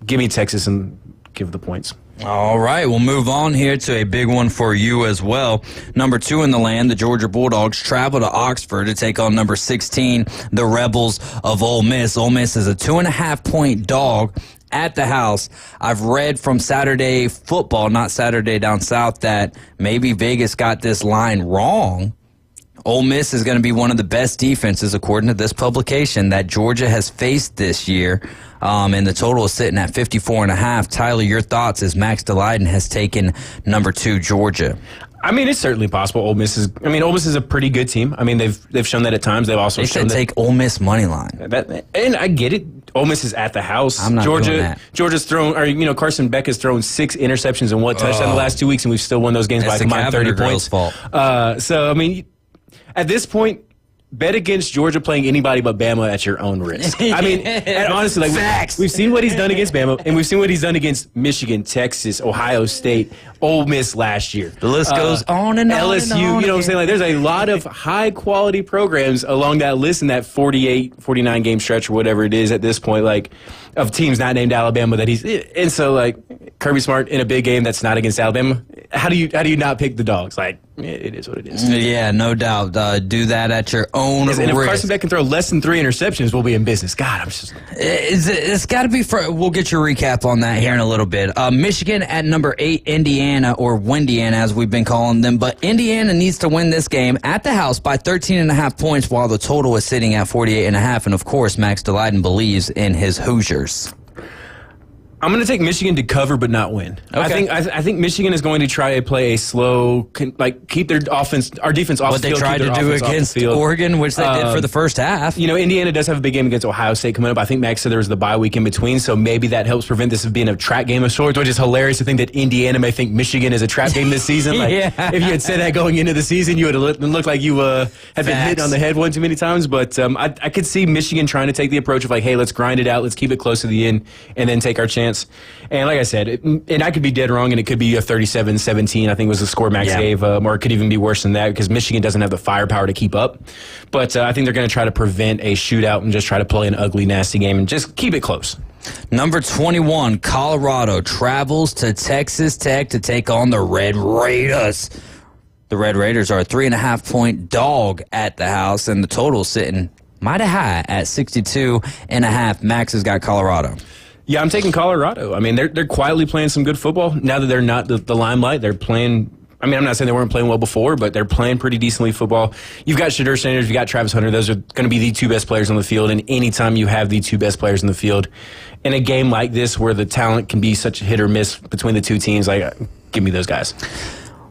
Give me Texas and give the points. All right, we'll move on here to a big one for you as well. Number 2 in the land, the Georgia Bulldogs travel to Oxford to take on number 16, the Rebels of Ole Miss. Ole Miss is a 2.5-point dog at the house. I've read from Saturday Football, not Saturday Down South, that maybe Vegas got this line wrong. Ole Miss is going to be one of the best defenses, according to this publication, that Georgia has faced this year. And the total is sitting at 54.5. Tyler, your thoughts as Max DeLayden has taken number 2 Georgia? I mean, it's certainly possible. Ole Miss is a pretty good team. I mean, they've shown that at times. They've also shown that take Ole Miss money line. And I get it. Ole Miss is at the house. I'm not doing that. Georgia's thrown, Carson Beck has thrown 6 interceptions and 1 touchdown the last 2 weeks, and we've still won those games by a combined 30 points. Fault. So I mean, at this point, bet against Georgia playing anybody but Bama at your own risk. I mean, and honestly, like we've seen what he's done against Bama, and we've seen what he's done against Michigan, Texas, Ohio State, Ole Miss last year. The list goes on and on. LSU, and on you know what I'm saying? Like, there's a lot of high-quality programs along that list in that 48, 49-game stretch or whatever it is at this point, like, of teams not named Alabama that he's... And so, like, Kirby Smart in a big game that's not against Alabama, how do you not pick the dogs? Like, it is what it is. Yeah, no doubt. Do that at your own risk. And if Carson Beck can throw less than 3 interceptions, we'll be in business. God, I'm just... It's got to be... We'll get your recap on that here in a little bit. Michigan at number 8, Indiana, or Windiana, as we've been calling them. But Indiana needs to win this game at the house by 13.5 points, while the total is sitting at 48.5. And, of course, Max DeLayden believes in his Hoosiers. I'm going to take Michigan to cover but not win. Okay. I think Michigan is going to try to play a slow, keep their offense, our defense off the field. What they tried to do against Oregon, which they did for the first half. Indiana does have a big game against Ohio State coming up. I think Max said there was the bye week in between, so maybe that helps prevent this from being a trap game of sorts, which is hilarious to think that Indiana may think Michigan is a trap game this season. Like, if you had said that going into the season, you would have looked like you had been hit on the head one too many times. But I could see Michigan trying to take the approach of like, hey, let's grind it out, let's keep it close to the end, and then take our chance. And like I said, and I could be dead wrong, and it could be a 37-17, I think was the score Max gave, or it could even be worse than that because Michigan doesn't have the firepower to keep up. But I think they're going to try to prevent a shootout and just try to play an ugly, nasty game and just keep it close. Number 21, Colorado travels to Texas Tech to take on the Red Raiders. The Red Raiders are a 3.5-point dog at the house, and the total sitting mighty high at 62.5. Max has got Colorado. Yeah, I'm taking Colorado. I mean, they're quietly playing some good football. Now that they're not the limelight, they're playing... I mean, I'm not saying they weren't playing well before, but they're playing pretty decently football. You've got Shedeur Sanders, you've got Travis Hunter. Those are going to be the 2 best players on the field, and anytime you have the 2 best players in the field, in a game like this where the talent can be such a hit or miss between the 2 teams, like, give me those guys.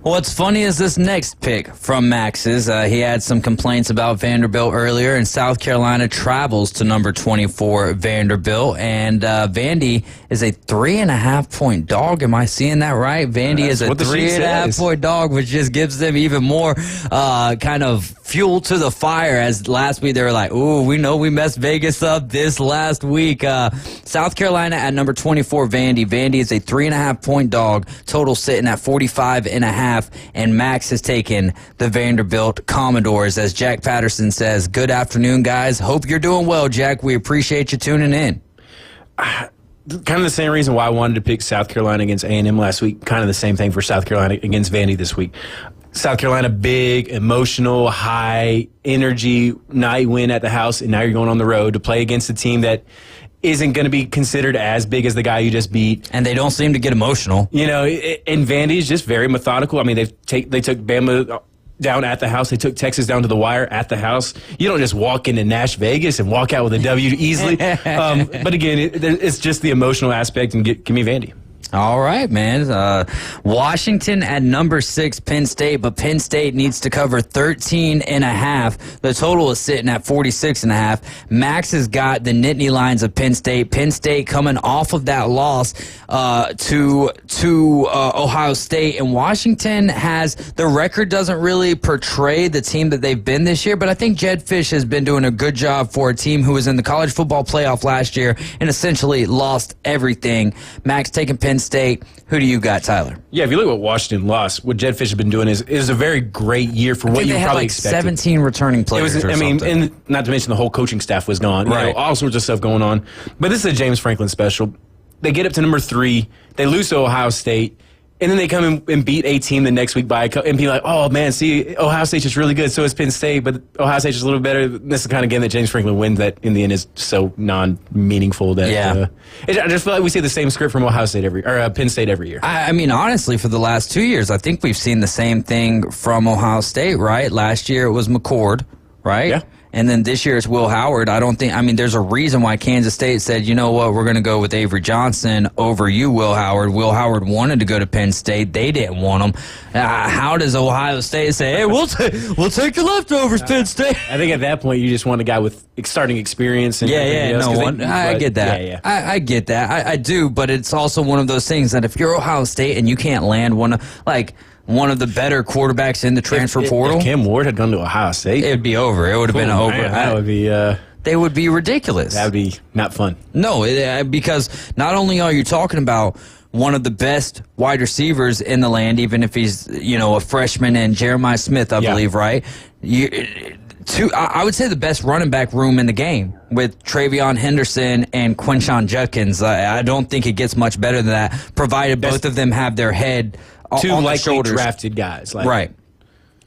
What's funny is this next pick from Max's. He had some complaints about Vanderbilt earlier, and South Carolina travels to number 24, Vanderbilt. And Vandy is a 3.5-point dog. Am I seeing that right? Vandy is a 3.5-point dog, which just gives them even more kind of fuel to the fire. As last week they were like, ooh, we know we messed Vegas up this last week. South Carolina at number 24, Vandy. Vandy is a 3.5-point dog. Total sitting at 45.5. And Max has taken the Vanderbilt Commodores. As Jack Patterson says, good afternoon, guys. Hope you're doing well, Jack. We appreciate you tuning in. Kind of the same reason why I wanted to pick South Carolina against A&M last week. Kind of the same thing for South Carolina against Vandy this week. South Carolina, big, emotional, high energy night win at the house, and now you're going on the road to play against a team that isn't going to be considered as big as the guy you just beat. And they don't seem to get emotional. And Vandy's just very methodical. I mean, they took Bama down at the house. They took Texas down to the wire at the house. You don't just walk into Nash Vegas and walk out with a W easily. But again, it's just the emotional aspect, and give me Vandy. All right, man. Washington at number 6, Penn State, but Penn State needs to cover 13.5. The total is sitting at 46.5. Max has got the Nittany Lions of Penn State. Penn State coming off of that loss to Ohio State, and Washington has the record doesn't really portray the team that they've been this year, but I think Jed Fish has been doing a good job for a team who was in the college football playoff last year and essentially lost everything. Max taking Penn State. Who do you got, Tyler? Yeah, if you look at what Washington lost, what Jed Fish has been doing is a very great year for what you probably expected. 17 returning players. And not to mention the whole coaching staff was gone. Right. You know, all sorts of stuff going on. But this is a James Franklin special. They get up to number 3. They lose to Ohio State. And then they come and beat a team the next week and be like, oh, man, see, Ohio State's just really good. So is Penn State, but Ohio State's just a little better. This is the kind of game that James Franklin wins that in the end is so non-meaningful that I just feel like we see the same script from Penn State every year. I mean, honestly, for the last 2 years, I think we've seen the same thing from Ohio State, right? Last year it was McCord, right? Yeah. And then this year it's Will Howard. There's a reason why Kansas State said, you know what, we're going to go with Avery Johnson over you, Will Howard. Will Howard wanted to go to Penn State. They didn't want him. How does Ohio State say, hey, we'll take your leftovers, Penn State? I think at that point you just want a guy with starting experience. And I get that. I get that. I do, but it's also one of those things that if you're Ohio State and you can't land one of the better quarterbacks in the transfer portal. If Cam Ward had gone to Ohio State, it'd be over. It would have been over. Man, that would be. They would be ridiculous. That would be not fun. No, because not only are you talking about one of the best wide receivers in the land, even if he's a freshman, and Jeremiah Smith, I believe, right? I would say the best running back room in the game with Travion Henderson and Quinshon Judkins. I don't think it gets much better than that, provided both of them have their head two on likely shoulders. Drafted guys. Right.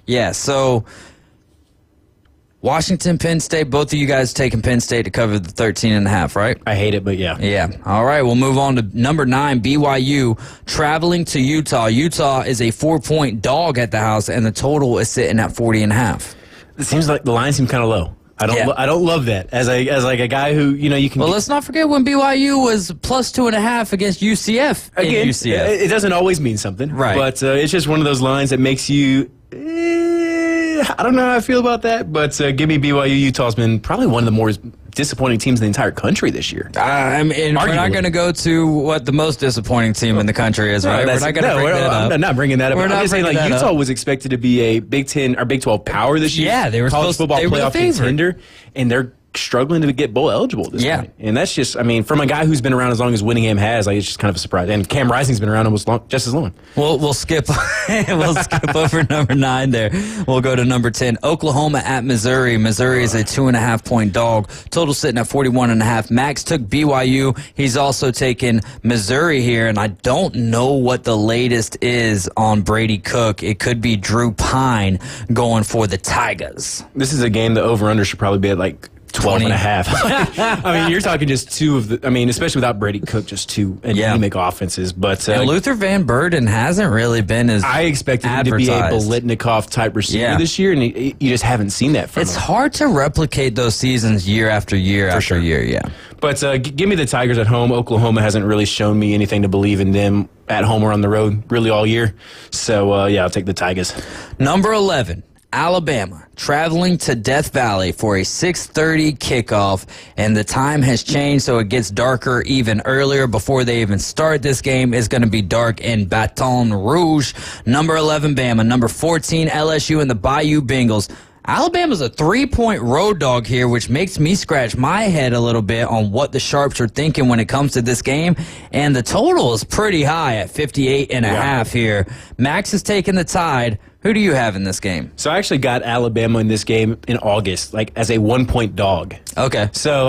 Yeah, so Washington, Penn State, both of you guys taking Penn State to cover the 13.5, right? I hate it, but yeah. Yeah. All right, we'll move on to number 9, BYU, traveling to Utah. Utah is a 4-point dog at the house, and the total is sitting at 40.5. It seems like the line seems kind of low. I don't love that as a guy who you can. Well, let's not forget when BYU was plus 2.5 against UCF. Again, UCF. It doesn't always mean something, right? But it's just one of those lines that makes you. I don't know how I feel about that, but give me BYU. Utah's been probably one of the more disappointing teams in the entire country this year. We're not going to go to what the most disappointing team in the country is, right? We're not going to bring that up. I'm not bringing that up. I'm just saying, Utah was expected to be a Big 10 or Big 12 power this year. Yeah, they were college football playoff contender, and they're struggling to get bowl eligible at this point. And that's just, from a guy who's been around as long as Winningham has, it's just kind of a surprise. And Cam Rising's been around just as long. We'll skip over number 9 there. We'll go to number 10, Oklahoma at Missouri. Missouri is a 2.5-point dog. Total sitting at 41.5. Max took BYU. He's also taken Missouri here, and I don't know what the latest is on Brady Cook. It could be Drew Pine going for the Tigers. This is a game the over-under should probably be at 12.5. You're talking just two of the. Especially without Brady Cook, just two anemic offenses. But and Luther Van Burden hasn't really been as I expected him to be a Bolitnikoff type receiver this year, and you just haven't seen that from him. It's hard to replicate those seasons year after year after year. Yeah. But give me the Tigers at home. Oklahoma hasn't really shown me anything to believe in them at home or on the road really all year. So I'll take the Tigers. Number 11. Alabama, traveling to Death Valley for a 6:30 kickoff, and the time has changed, so it gets darker even earlier. Before they even start this game, it's going to be dark in Baton Rouge. Number 11, Bama. Number 14, LSU and the Bayou Bengals. Alabama's a 3-point road dog here, which makes me scratch my head a little bit on what the Sharps are thinking when it comes to this game. And the total is pretty high at 58.5 here. Max is taking the Tide. Who do you have in this game? So I actually got Alabama in this game in August, as a 1-point dog. Okay. So,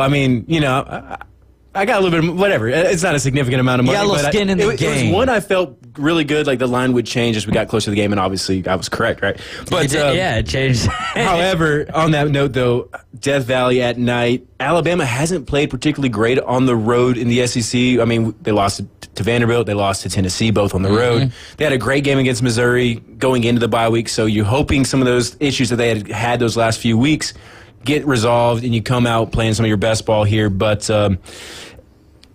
I got a little bit of whatever. It's not a significant amount of money. Yeah, a little skin in the game. It was one I felt really good, the line would change as we got closer to the game, and obviously I was correct, right? But it changed. However, on that note, though, Death Valley at night, Alabama hasn't played particularly great on the road in the SEC. They lost to Vanderbilt, they lost to Tennessee, both on the road. They had a great game against Missouri going into the bye week, so you're hoping some of those issues that they had those last few weeks get resolved and you come out playing some of your best ball here. But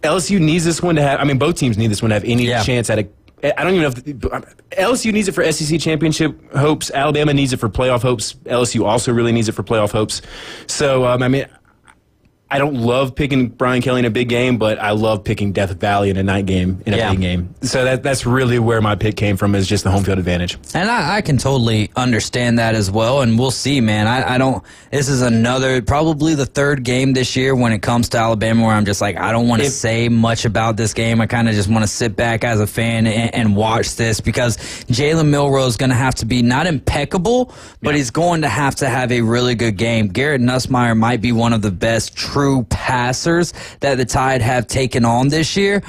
LSU needs this one to have. I mean, both teams need this one to have any chance at a. I don't even know if LSU needs it for SEC championship hopes. Alabama needs it for playoff hopes. LSU also really needs it for playoff hopes. So, I mean, I don't love picking Brian Kelly in a big game, but I love picking Death Valley in a night game, in a big game. So that's really where my pick came from, is just the home field advantage. And I can totally understand that as well, and we'll see, man. I don't – this is probably the third game this year when it comes to Alabama where I'm just like, I don't want to say much about this game. I kind of just want to sit back as a fan and watch this, because Jalen Milroe is going to have to be not impeccable, but he's going to have a really good game. Garrett Nussmeier might be one of the best true passers that the Tide have taken on this year.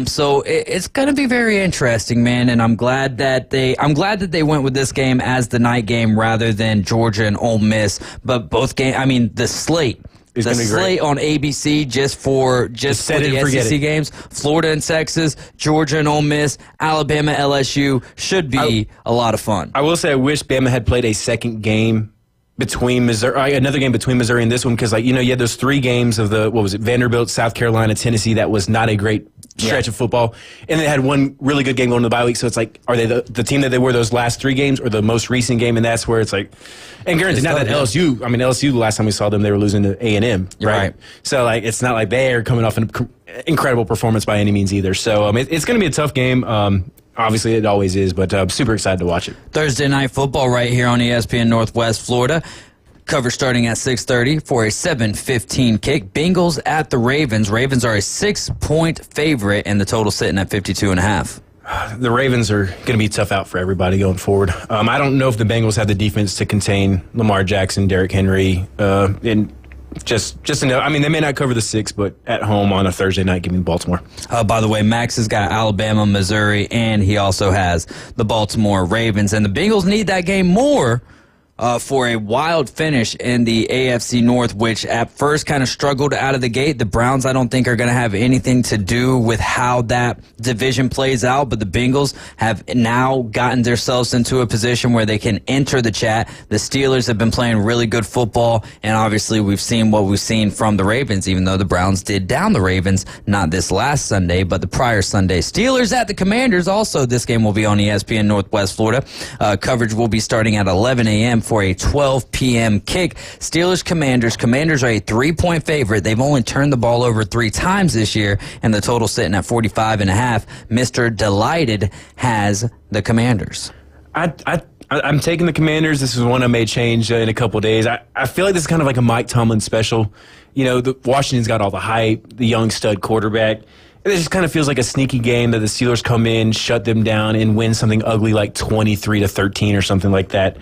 So it's going to be very interesting, man. And I'm glad that they went with this game as the night game rather than Georgia and Ole Miss. But both games, I mean, the slate. The slate on ABC just for the SEC games, Florida and Texas, Georgia and Ole Miss, Alabama, LSU should be a lot of fun. I will say I wish Bama had played a second game between Missouri, another game between Missouri and this one, because you had those 3 games of Vanderbilt, South Carolina, Tennessee. That was not a great stretch of football, and they had one really good game going to the bye week. So it's like, are they the team that they were those last 3 games, or the most recent game? And that's where it's like, and guaranteed, not that LSU. I mean, LSU, the last time we saw them, they were losing to A&M, right? So like, it's not like they are coming off an incredible performance by any means either. So it's going to be a tough game. Obviously, it always is, but I'm super excited to watch it. Thursday Night Football right here on ESPN Northwest Florida. Cover starting at 6:30 for a 7:15 kick. Bengals at the Ravens. Ravens are a 6-point favorite, and the total sitting at 52.5. The Ravens are going to be tough out for everybody going forward. I don't know if the Bengals have the defense to contain Lamar Jackson, Derrick Henry, and just to know. I mean, they may not cover the 6, but at home on a Thursday night, give me Baltimore. By the way, Max has got Alabama, Missouri, and he also has the Baltimore Ravens. And the Bengals need that game more for a wild finish in the AFC North, which at first kind of struggled out of the gate. The Browns, I don't think, are going to have anything to do with how that division plays out, but the Bengals have now gotten themselves into a position where they can enter the chat. The Steelers have been playing really good football, and obviously we've seen what we've seen from the Ravens, even though the Browns did down the Ravens, not this last Sunday, but the prior Sunday. Steelers at the Commanders. Also, this game will be on ESPN Northwest Florida. Coverage will be starting at 11 a.m. for a 12 p.m. kick. Steelers, Commanders. Commanders are a 3-point favorite. They've only turned the ball over 3 times this year, and the total sitting at 45.5. Mr. Delighted has the Commanders. I'm taking the Commanders. This is one I may change in a couple of days. I feel like this is kind of like a Mike Tomlin special. Washington's got all the hype, the young stud quarterback. It just kind of feels like a sneaky game that the Steelers come in, shut them down, and win something ugly like 23-13 or something like that.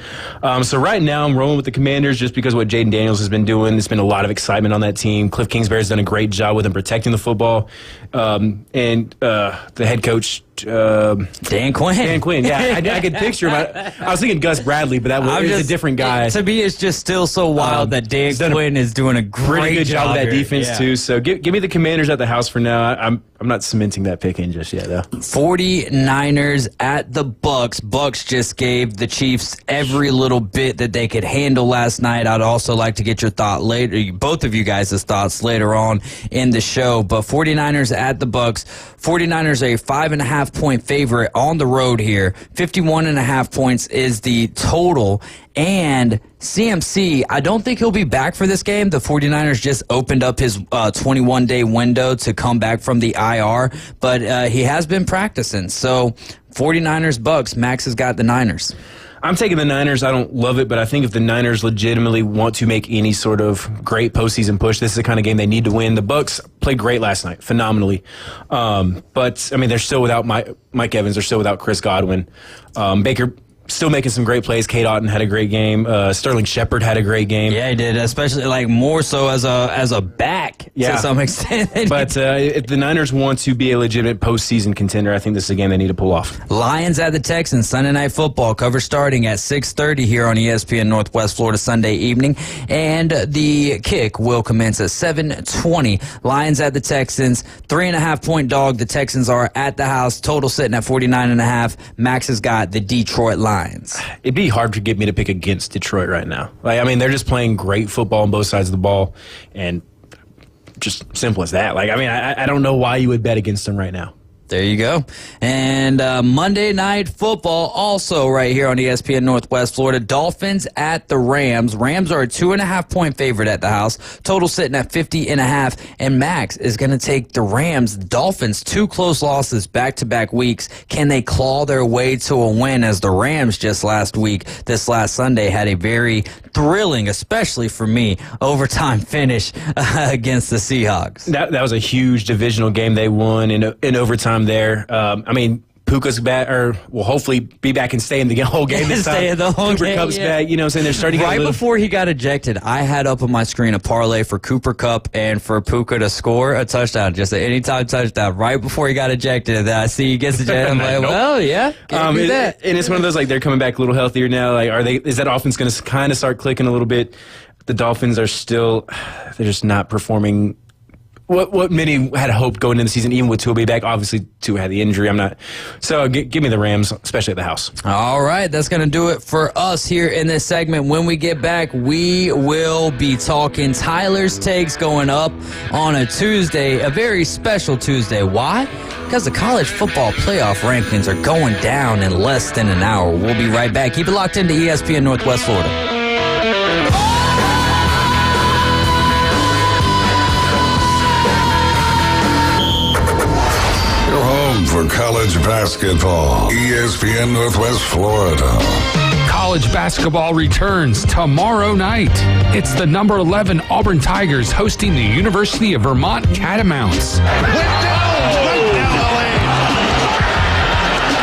So right now I'm rolling with the Commanders just because of what Jaden Daniels has been doing. There's been a lot of excitement on that team. Cliff Kingsbury's done a great job with him protecting the football. And the head coach, Dan Quinn. Dan Quinn, yeah. I could picture him. I was thinking Gus Bradley, but that was a different guy. To me, it's just still so wild that Dan Quinn is doing a pretty good job with that defense, too. So give me the Commanders at the house for now. I'm not cementing that pick in just yet, though. 49ers at the Bucks. Bucks just gave the Chiefs every little bit that they could handle last night. I'd also like to get your thought later, both of you guys' thoughts later on in the show. But 49ers at the Bucks. 49ers are a 5.5-point favorite on the road here. 51.5 points is the total. And CMC, I don't think he'll be back for this game. The 49ers just opened up his 21-day window to come back from the IR, but he has been practicing. So 49ers, Bucks, Max has got the Niners. I'm taking the Niners. I don't love it, but I think if the Niners legitimately want to make any sort of great postseason push, this is the kind of game they need to win. The Bucks played great last night, phenomenally. But, I mean, they're still without Mike Evans. They're still without Chris Godwin. Baker still making some great plays. Kate Otten had a great game. Sterling Shepard had a great game. Yeah, he did, especially more so as a back to some extent. But if the Niners want to be a legitimate postseason contender, I think this is a game they need to pull off. Lions at the Texans, Sunday Night Football. Cover starting at 6:30 here on ESPN Northwest Florida Sunday evening. And the kick will commence at 7:20. Lions at the Texans, 3.5-point dog. The Texans are at the house. Total sitting at 49.5. Max has got the Detroit Lions. It'd be hard to get me to pick against Detroit right now. They're just playing great football on both sides of the ball, and just simple as that. Like, I mean, I don't know why you would bet against them right now. There you go. And Monday Night Football also right here on ESPN Northwest Florida. Dolphins at the Rams. Rams are a 2.5-point favorite at the house. Total sitting at 50.5. And Max is going to take the Rams. Dolphins, 2 close losses back-to-back weeks. Can they claw their way to a win, as the Rams just this last Sunday, had a very thrilling, especially for me, overtime finish against the Seahawks. That was a huge divisional game they won in overtime there. I mean, Puka's back, or will hopefully be back and stay in the whole game this time. Stay in the whole Cooper game, Kupp's back. You know what I'm saying? They're starting to get before he got ejected, I had up on my screen a parlay for Cooper Kupp and for Puka to score a touchdown, just an anytime touchdown. Right before he got ejected, and then I see he gets ejected. I'm like, well, yeah, can't do that. And it's one of those, like, they're coming back a little healthier now. Like, is that offense going to kind of start clicking a little bit? The Dolphins are still, they're just not performing what many had hoped going into the season, even with Tua be back. Obviously, Tua had the injury. So give me the Rams, especially at the house. All right, that's going to do it for us here in this segment. When we get back, we will be talking Tyler's takes going up on a Tuesday, a very special Tuesday. Why? Because the college football playoff rankings are going down in less than an hour. We'll be right back. Keep it locked into ESPN Northwest Florida. For college basketball, ESPN Northwest Florida. College basketball returns tomorrow night. It's the number 11 Auburn Tigers hosting the University of Vermont Catamounts.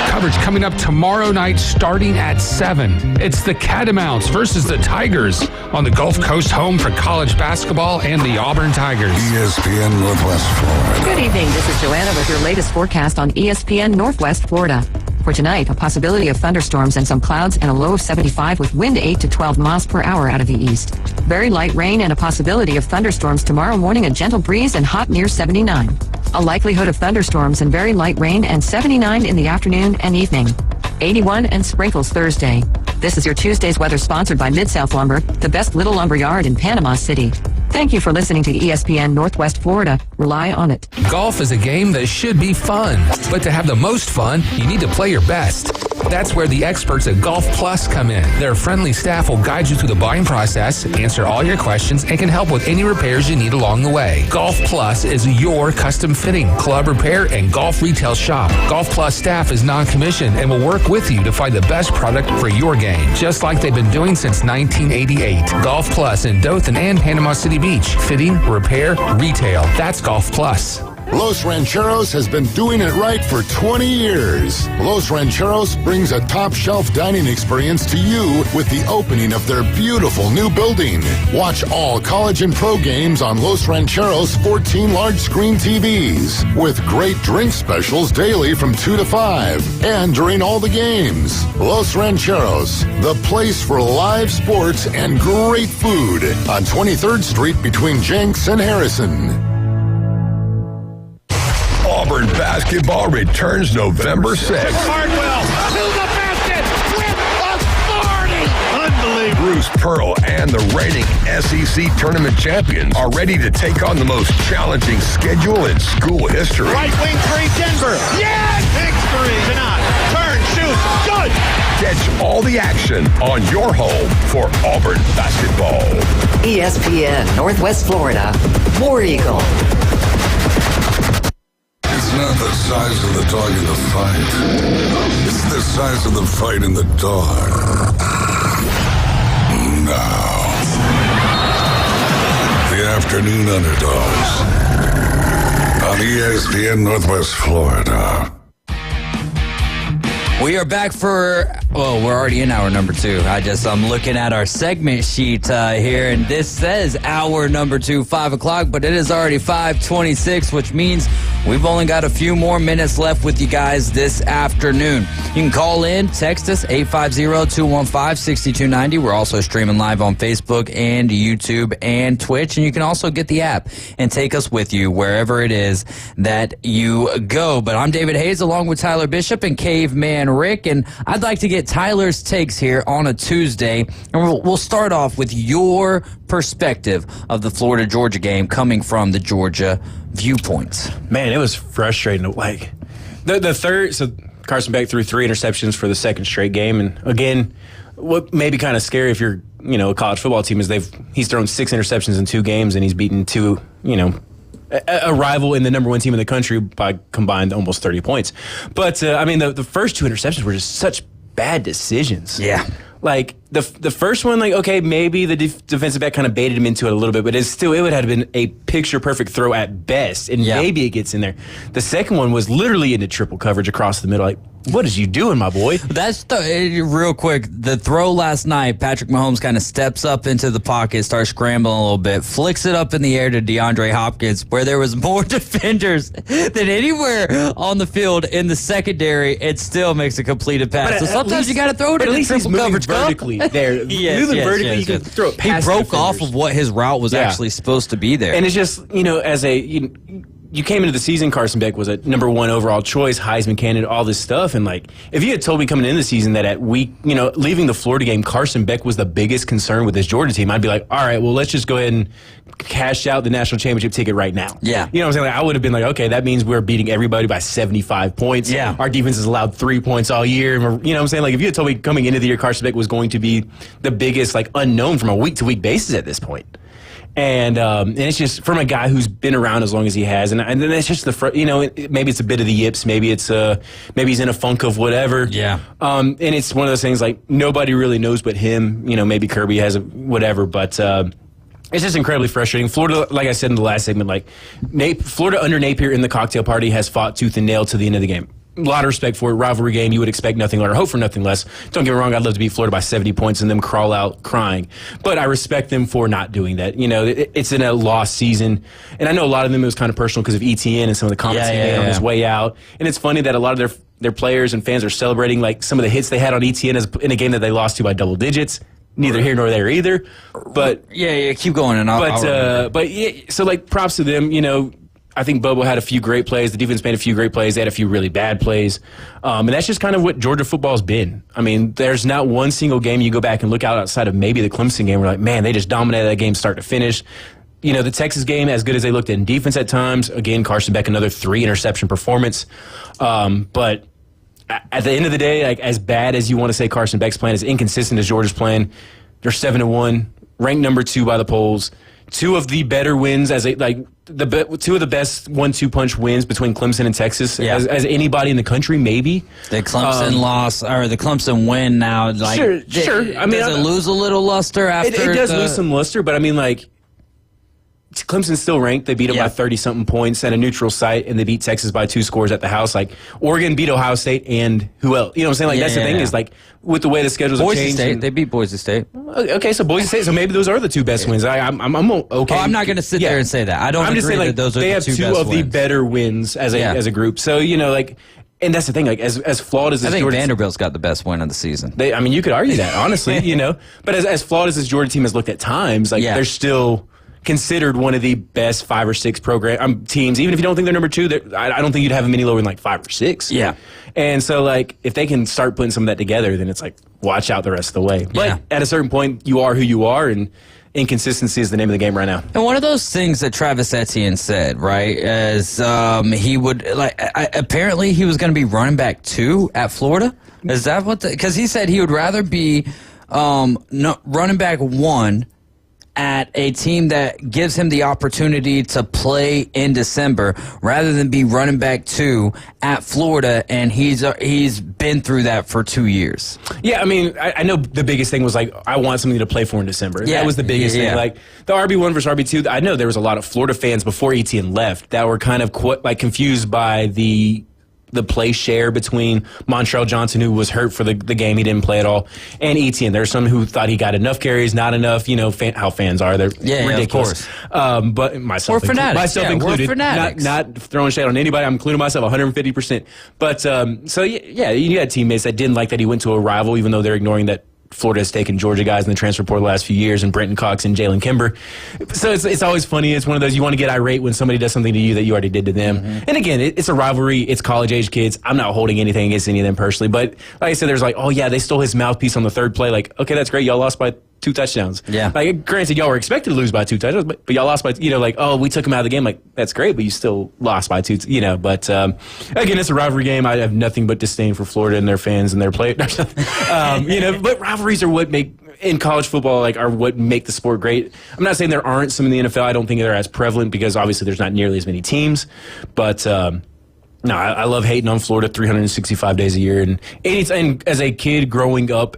Coverage coming up tomorrow night starting at 7. It's the Catamounts versus the Tigers on the Gulf Coast home for college basketball and the Auburn Tigers. ESPN Northwest Florida. Good evening. This is Joanna with your latest forecast on ESPN Northwest Florida. For tonight, a possibility of thunderstorms and some clouds and a low of 75 with wind 8 to 12 miles per hour out of the east. Very light rain and a possibility of thunderstorms tomorrow morning, a gentle breeze and hot near 79. A likelihood of thunderstorms and very light rain and 79 in the afternoon and evening. 81 and sprinkles Thursday. This is your Tuesday's weather sponsored by Mid-South Lumber, the best little lumber yard in Panama City. Thank you for listening to ESPN Northwest Florida. Rely on it. Golf is a game that should be fun, but to have the most fun, you need to play your best. That's where the experts at Golf Plus come in. Their friendly staff will guide you through the buying process, answer all your questions, and can help with any repairs you need along the way. Golf Plus is your custom fitting, club repair, and golf retail shop. Golf Plus staff is non-commissioned and will work with you to find the best product for your game, just like they've been doing since 1988. Golf Plus in Dothan and Panama City Beach. Fitting, repair, retail. That's Golf Plus. Los Rancheros has been doing it right for 20 years. Los Rancheros brings a top-shelf dining experience to you with the opening of their beautiful new building. Watch all college and pro games on Los Rancheros' 14 large-screen TVs with great drink specials daily from 2 to 5 and during all the games. Los Rancheros, the place for live sports and great food on 23rd Street between Jenks and Harrison. Auburn basketball returns November 6th. Hardwell to the basket with authority. Unbelievable. Bruce Pearl and the reigning SEC tournament champions are ready to take on the most challenging schedule in school history. Right wing three, Denver. Yes! Big three. Tonight. Turn, shoot, good. Catch all the action on your home for Auburn basketball. ESPN Northwest Florida. War Eagle. It's not the size of the dog in the fight. It's the size of the fight in the dog. Now, the Afternoon Underdogs on ESPN Northwest Florida. We are back for, well, we're already in hour number 2. I'm looking at our segment sheet here, and this says hour number 2, 5 o'clock, but it is already 5:26, which means we've only got a few more minutes left with you guys this afternoon. You can call in, text us, 850-215-6290. We're also streaming live on Facebook and YouTube and Twitch, and you can also get the app and take us with you wherever it is that you go. But I'm David Hayes, along with Tyler Bishop and Caveman and Rick, and I'd like to get Tyler's takes here on a Tuesday. And we'll start off with your perspective of the Florida-Georgia game coming from the Georgia viewpoints. Man, it was frustrating. Like the third, so Carson Beck threw 3 interceptions for the second straight game, and again, what may be kind of scary if you're a college football team is he's thrown 6 interceptions in 2 games, and he's beaten a rival in the number 1 team in the country by combined almost 30 points. But the first 2 interceptions were just such bad decisions. Yeah. Like the first one, like, okay, maybe the defensive back kind of baited him into it a little bit, but it would have been a picture perfect throw at best, and maybe it gets in there. The second one was literally into triple coverage across the middle. Like, what is you doing, my boy? That's real quick. The throw last night, Patrick Mahomes kind of steps up into the pocket, starts scrambling a little bit, flicks it up in the air to DeAndre Hopkins, where there was more defenders than anywhere on the field in the secondary. It still makes a completed pass. So sometimes you got to throw it in the triple coverage. Vertically there. Moving vertically, you can throw it past He broke defenders. off of what his route was actually supposed to be there. And it's just, you came into the season, Carson Beck was a number 1 overall choice, Heisman candidate, all this stuff. And like, if you had told me coming into the season that at week, leaving the Florida game, Carson Beck was the biggest concern with this Georgia team, I'd be like, all right, well, let's just go ahead and cash out the national championship ticket right now. Yeah. You know what I'm saying? Like, I would have been like, okay, that means we're beating everybody by 75 points. Yeah. Our defense has allowed 3 points all year. And you know what I'm saying? Like, if you had told me coming into the year, Carson Beck was going to be the biggest, like, unknown from a week-to-week basis at this point. And it's just from a guy who's been around as long as he has, and then it's just maybe it's a bit of the yips, maybe he's in a funk of whatever. Yeah. And it's one of those things like nobody really knows but him. Maybe Kirby has whatever, but it's just incredibly frustrating. Florida, like I said in the last segment, like Florida under Napier in the cocktail party has fought tooth and nail to the end of the game. A lot of respect for it. Rivalry game, you would expect nothing less or hope for nothing less. Don't get me wrong, I'd love to beat Florida by 70 points and them crawl out crying. But I respect them for not doing that. It's in a lost season. And I know a lot of them it was kind of personal because of ETN and some of the comments he made on his way out. And it's funny that a lot of their players and fans are celebrating like some of the hits they had on ETN in a game that they lost to by double digits. Neither here nor there either. But yeah, keep going. And so like props to them, I think Bobo had a few great plays. The defense made a few great plays. They had a few really bad plays. And that's just kind of what Georgia football's been. I mean, there's not one single game you go back and look outside of maybe the Clemson game where like, man, they just dominated that game start to finish. The Texas game, as good as they looked in defense at times, again, Carson Beck, another 3 interception performance. But at the end of the day, like as bad as you want to say Carson Beck's playing, as inconsistent as Georgia's playing, they're 7-1, ranked number 2 by the polls. 2 of the better wins 2 of the best 1-2 punch wins between Clemson and Texas as anybody in the country, maybe. The Clemson loss or the Clemson win now, like sure. I mean, does it lose a little luster after? It does lose some luster, but I mean, like Clemson's still ranked. They beat them by 30-something points at a neutral site, and they beat Texas by 2 scores at the house. Like Oregon beat Ohio State, and who else? You know what I'm saying? Like that's the thing is like with the way the schedules have changed. State, they beat Boise State. Okay, so Boise State. So maybe those are the 2 best wins. I'm okay. Oh, I'm not going to sit there and say that. I'm just saying like those are the 2 best wins. They have 2 of the better wins as a group. So like. And that's the thing, like as flawed as this I think Georgia Vanderbilt's got the best win of the season. You could argue that, honestly, But as flawed as this Georgia team has looked at times, like they're still considered one of the best 5 or 6 teams. Even if you don't think they're number 2, I don't think you'd have them any lower than like 5 or 6. Yeah. And so like if they can start putting some of that together, then it's like watch out the rest of the way. But at a certain point, you are who you are, and inconsistency is the name of the game right now. And one of those things that Travis Etienne said, right, is he would apparently he was going to be running back 2 at Florida. Is that what? Because he said he would rather be running back 1 at a team that gives him the opportunity to play in December rather than be running back 2 at Florida, and he's been through that for 2 years. Yeah, I mean, I know the biggest thing was like I want something to play for in December. Yeah. That was the biggest thing. Like the RB1 versus RB2, I know there was a lot of Florida fans before Etienne left that were kind of confused by the play share between Montrell Johnson, who was hurt for the game, he didn't play at all, and Etienne. There's some who thought he got enough carries, not enough. How fans are, they're ridiculous. Of course. But myself included, not throwing shade on anybody. I'm including myself 150%. But you had teammates that didn't like that he went to a rival, even though they're ignoring that Florida has taken Georgia guys in the transfer portal the last few years, and Brenton Cox and Jalen Kimber. So it's always funny. It's one of those you want to get irate when somebody does something to you that you already did to them. Mm-hmm. And again, it's a rivalry. It's college-age kids. I'm not holding anything against any of them personally. But like I said, there's like, oh, yeah, they stole his mouthpiece on the third play. Like, okay, that's great. Y'all lost by 2 touchdowns. Yeah. Like, granted, y'all were expected to lose by 2 touchdowns, but y'all lost by, like, oh, we took him out of the game. Like, that's great, but you still lost by 2, But, again, it's a rivalry game. I have nothing but disdain for Florida and their fans and their players. But rivalries are what make, in college football, are what make the sport great. I'm not saying there aren't some in the NFL. I don't think they're as prevalent because, obviously, there's not nearly as many teams. But, no, I love hating on Florida 365 days a year. And as a kid growing up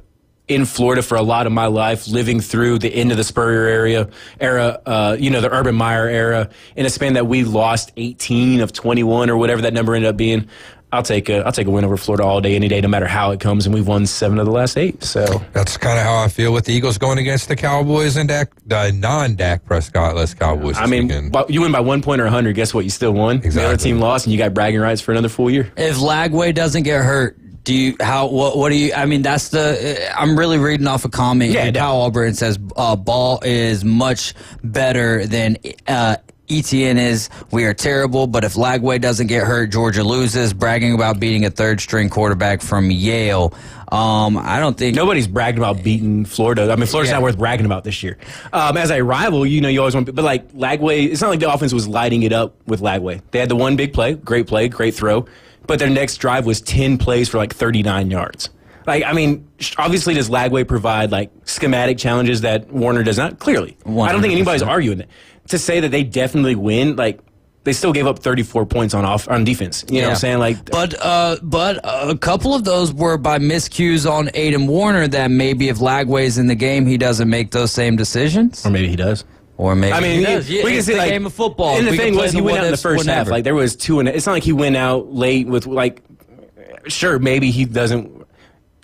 in Florida for a lot of my life, living through the end of the Spurrier era, the Urban Meyer era, in a span that we lost 18 of 21 or whatever that number ended up being, I'll take a win over Florida all day, any day, no matter how it comes, and we've won 7 of the last 8. So that's kind of how I feel with the Eagles going against the Cowboys and non-Dak Prescott-less Cowboys. I mean, you win by 1 point or 100. Guess what? You still won. Exactly. The other team lost, and you got bragging rights for another full year. If Lagway doesn't get hurt, I'm really reading off a comment. Yeah, Kyle Albritton says Ball is much better than ETN is. We are terrible, but if Lagway doesn't get hurt, Georgia loses. Bragging about beating a third-string quarterback from Yale. I don't think nobody's bragging about beating Florida. I mean, Florida's not worth bragging about this year. As a rival, you always want, but like Lagway, it's not like the offense was lighting it up with Lagway. They had the one big play, great throw. But their next drive was 10 plays for 39 yards. Obviously, does Lagway provide schematic challenges that Warner does not? Clearly. 100%. I don't think anybody's arguing that. To say that they definitely win, they still gave up 34 points on defense. You know what I'm saying? But a couple of those were by miscues on Aiden Warner that maybe if Lagway's in the game, he doesn't make those same decisions. Or maybe he does. Or maybe he does. We can see the game of football. And the thing was, he went out in the first half. There was 2 and it's not like he went out late with sure, maybe he doesn't.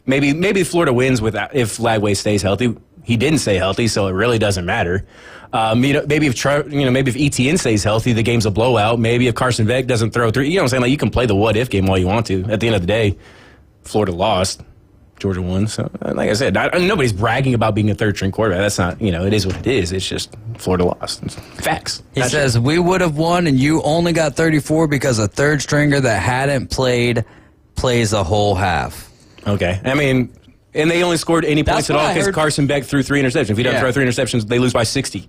Maybe Florida wins if Lagway stays healthy. He didn't stay healthy, so it really doesn't matter. Maybe if ETN stays healthy, the game's a blowout. Maybe if Carson Beck doesn't throw 3, you know what I'm saying? You can play the what if game all you want to. At the end of the day, Florida lost. Georgia won. So, like I said, nobody's bragging about being a third-string quarterback. That's not, it is what it is. It's just Florida lost. It's facts. He says, we would have won, and you only got 34 because a third-stringer that hadn't played plays a whole half. Okay. And they only scored any points at all because Carson Beck threw 3 interceptions. If he doesn't throw 3 interceptions, they lose by 60.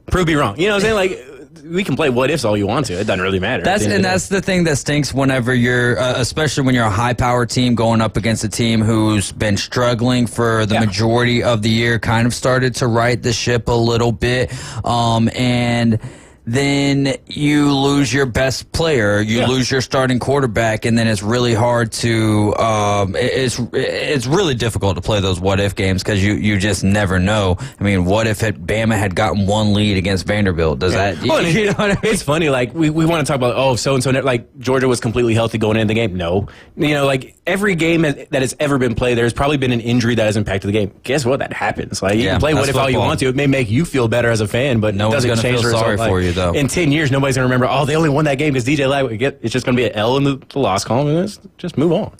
Prove me wrong. You know what I'm saying? We can play what ifs all you want to. It doesn't really matter. That's the thing that stinks whenever you're, especially when you're a high-powered team going up against a team who's been struggling for the majority of the year, kind of started to right the ship a little bit, and then you lose your best player, you lose your starting quarterback, and then it's really hard to it's really difficult to play those what if games because you just never know. What if Bama had gotten 1 lead against Vanderbilt? Does that you know what I mean? It's funny, we want to talk about so and so Georgia was completely healthy going into the game. No. Every game that has ever been played, there's probably been an injury that has impacted the game. Guess what? That happens. You can play what if all you want to. It may make you feel better as a fan, but no it doesn't change the result. Sorry for you. In 10 years, nobody's going to remember, they only won that game because DJ Lagway. It's just going to be an L in the loss column, and just move on.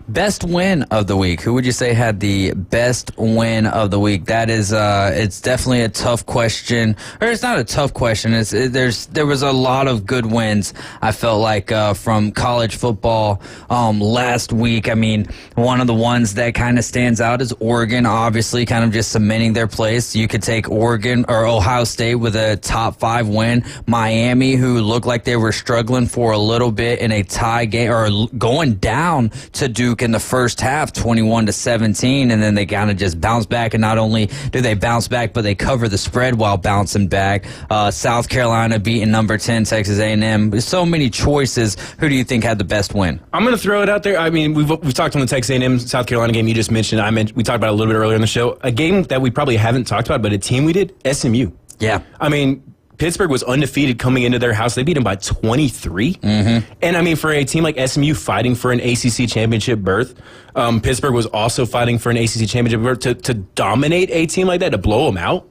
Best win of the week. Who would you say had the best win of the week? That is, it's definitely a tough question. Or it's not a tough question. There was a lot of good wins, I felt like, from college football last week. One of the ones that kind of stands out is Oregon, obviously, kind of just cementing their place. You could take Oregon or Ohio State with a top 5 win. Miami, who looked like they were struggling for a little bit in a tie game, or going down to Duke in the first half, 21-17, and then they kind of just bounce back. And not only do they bounce back, but they cover the spread while bouncing back. South Carolina beating number 10 Texas A&M. So many choices. Who do you think had the best win? I'm going to throw it out there. We've talked on the Texas A&M South Carolina game you just mentioned. We talked about it a little bit earlier in the show. A game that we probably haven't talked about, but a team we did, SMU. Yeah. Pittsburgh was undefeated coming into their house. They beat them by 23. Mm-hmm. And, for a team like SMU fighting for an ACC championship berth, Pittsburgh was also fighting for an ACC championship berth to dominate a team like that, to blow them out.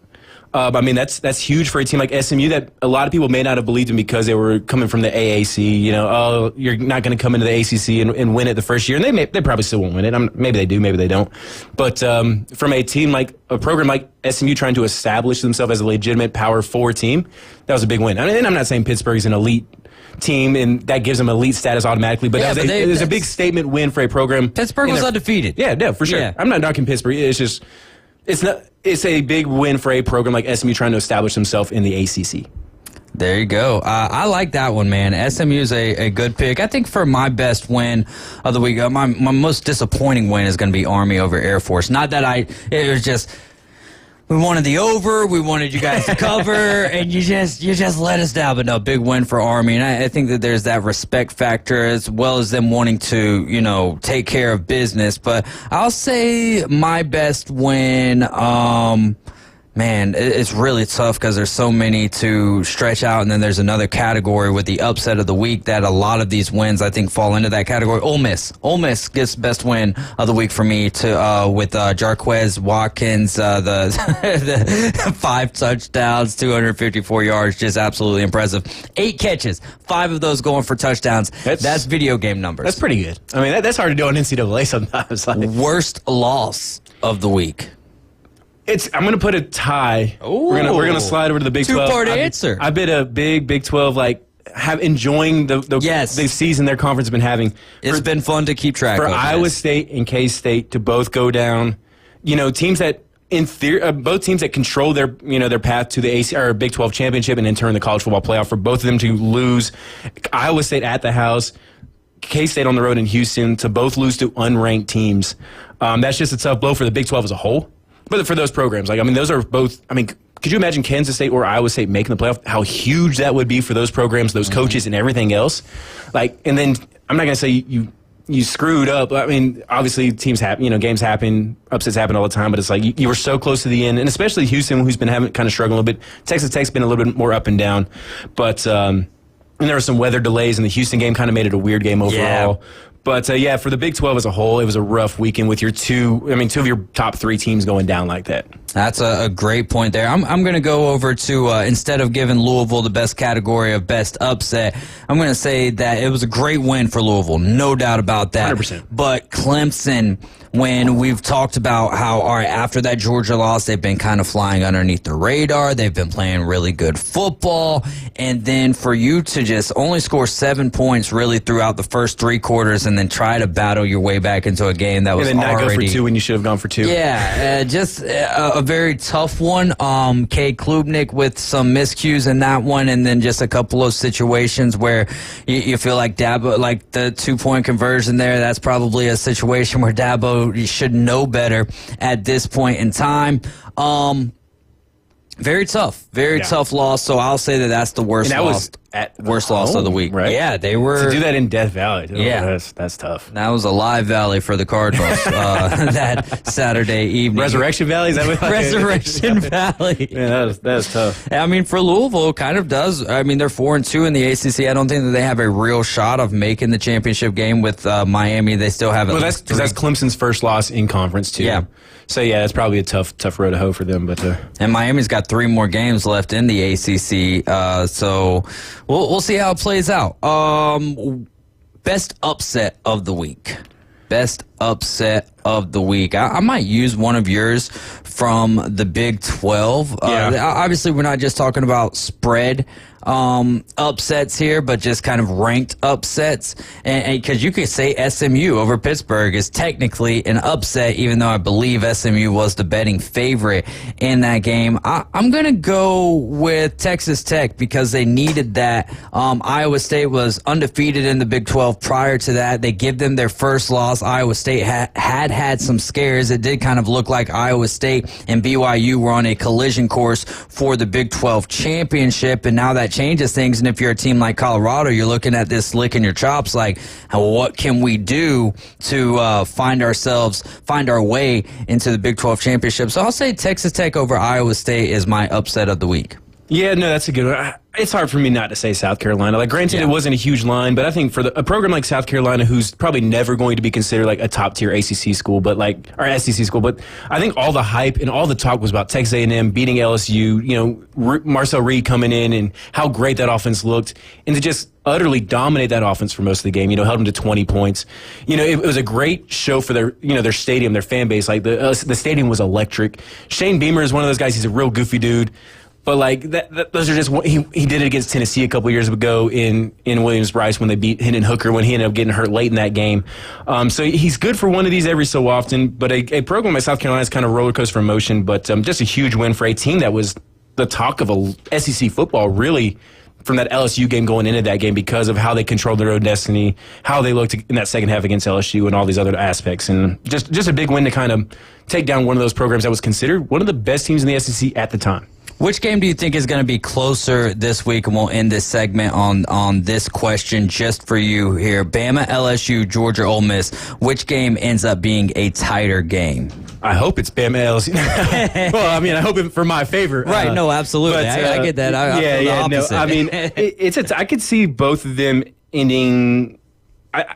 I mean, that's huge for a team like SMU that a lot of people may not have believed in because they were coming from the AAC. You know, oh, you're not going to come into the ACC and win it the first year, and they probably still won't win it. Maybe they do, maybe they don't. But from a team like a program like SMU trying to establish themselves as a legitimate Power 4 team, that was a big win. I mean, and I'm not saying Pittsburgh is an elite team and that gives them elite status automatically, but it was a big statement win for a program. Pittsburgh was undefeated. Yeah, for sure. Yeah. I'm not knocking Pittsburgh. It's just it's a big win for a program like SMU trying to establish themselves in the ACC. There you go. I like that one, man. SMU is a good pick. I think for my best win of the week, my most disappointing win is going to be Army over Air Force. Not that it was just, we wanted the over, we wanted you guys to cover, and you just let us down. But no, big win for Army, and I think that there's that respect factor as well as them wanting to, take care of business. But I'll say my best win, man, it's really tough because there's so many to stretch out, and then there's another category with the upset of the week that a lot of these wins, I think, fall into that category. Ole Miss gets best win of the week for me with Jarquez Watkins, the 5 touchdowns, 254 yards, just absolutely impressive. 8 catches, 5 of those going for touchdowns. That's video game numbers. That's pretty good. I mean, that's hard to do on NCAA sometimes. Worst loss of the week. I'm going to put a tie. Ooh. We're going to slide over to the Big 12. Two-part answer. I bet a Big 12, enjoying the season their conference has been having. It's been fun to keep track of. For Iowa State and K-State to both go down, teams that, in theory, both teams that control their path to the Big 12 championship and in turn the college football playoff, for both of them to lose. Iowa State at the house, K-State on the road in Houston, to both lose to unranked teams. That's just a tough blow for the Big 12 as a whole. But for those programs, those are both, could you imagine Kansas State or Iowa State making the playoff? How huge that would be for those programs, those coaches, and everything else. And then I'm not going to say you screwed up. Obviously teams happen, games happen, upsets happen all the time, but it's like you were so close to the end, and especially Houston, who's been kind of struggling a little bit. Texas Tech's been a little bit more up and down, but and there were some weather delays, and the Houston game kind of made it a weird game overall. Yeah. But, for the Big 12 as a whole, it was a rough weekend with your two of your top 3 teams going down like that. That's a great point there. I'm going to go over to, instead of giving Louisville the best category of best upset, I'm going to say that it was a great win for Louisville. No doubt about that. 100%. But Clemson, when we've talked about how, all right, after that Georgia loss, they've been kind of flying underneath the radar. They've been playing really good football. And then for you to just only score 7 points really throughout the first 3 quarters and then try to battle your way back into a game that was already... And then not already, go for 2 when you should have gone for 2. Yeah, just a very tough one. Cade Klubnik with some miscues in that one, and then just a couple of situations where you feel like Dabo, like the 2-point conversion there, that's probably a situation where Dabo should know better at this point in time. Very tough loss. So I'll say that that's the worst loss. Worst loss of the week, right? Yeah, they were to do that in Death Valley. Yeah, that's tough. That was a live valley for the Cardinals that Saturday evening. Resurrection Valley, is that what? Resurrection Valley. Yeah, that's tough. For Louisville, kind of does. They're 4-2 in the ACC. I don't think that they have a real shot of making the championship game with Miami. They still have. Well, that's Clemson's first loss in conference too. Yeah. So yeah, that's probably a tough road to hoe for them. But and Miami's got 3 more games left in the ACC. So we'll see how it plays out. Best upset of the week. Best upset of the week. I might use one of yours from the Big 12. Obviously, we're not just talking about spread upsets here, but just kind of ranked upsets. And because you could say SMU over Pittsburgh is technically an upset, even though I believe SMU was the betting favorite in that game. I'm going to go with Texas Tech because they needed that. Iowa State was undefeated in the Big 12 prior to that. They give them their first loss. Iowa State had some scares. It did kind of look like Iowa State and BYU were on a collision course for the Big 12 championship, and now that changes things. And if you're a team like Colorado, you're looking at this licking your chops like, what can we do to find our way into the Big 12 championship? So I'll say Texas Tech over Iowa State is my upset of the week. Yeah, no, that's a good one. It's hard for me not to say South Carolina. Like, granted, it wasn't a huge line, but I think for a program like South Carolina, who's probably never going to be considered like a top-tier ACC school, or SEC school, but I think all the hype and all the talk was about Texas A&M beating LSU, Marcel Reed coming in and how great that offense looked, and to just utterly dominate that offense for most of the game, held them to 20 points. It was a great show for their stadium, their fan base. Like, the stadium was electric. Shane Beamer is one of those guys. He's a real goofy dude. But those are just he did it against Tennessee a couple years ago in Williams-Brice when they beat Hendon Hooker when he ended up getting hurt late in that game. So he's good for one of these every so often. But a program like South Carolina is kind of roller coaster emotion. But just a huge win for a team that was the talk of SEC football really from that LSU game going into that game because of how they controlled their own destiny, how they looked in that second half against LSU, and all these other aspects. And just a big win to kind of take down one of those programs that was considered one of the best teams in the SEC at the time. Which game do you think is going to be closer this week? And we'll end this segment on this question just for you here. Bama, LSU, Georgia, Ole Miss. Which game ends up being a tighter game? I hope it's Bama, LSU. Well, I mean, I hope it for my favor. Right, no, absolutely. But, I get that. I could see both of them ending.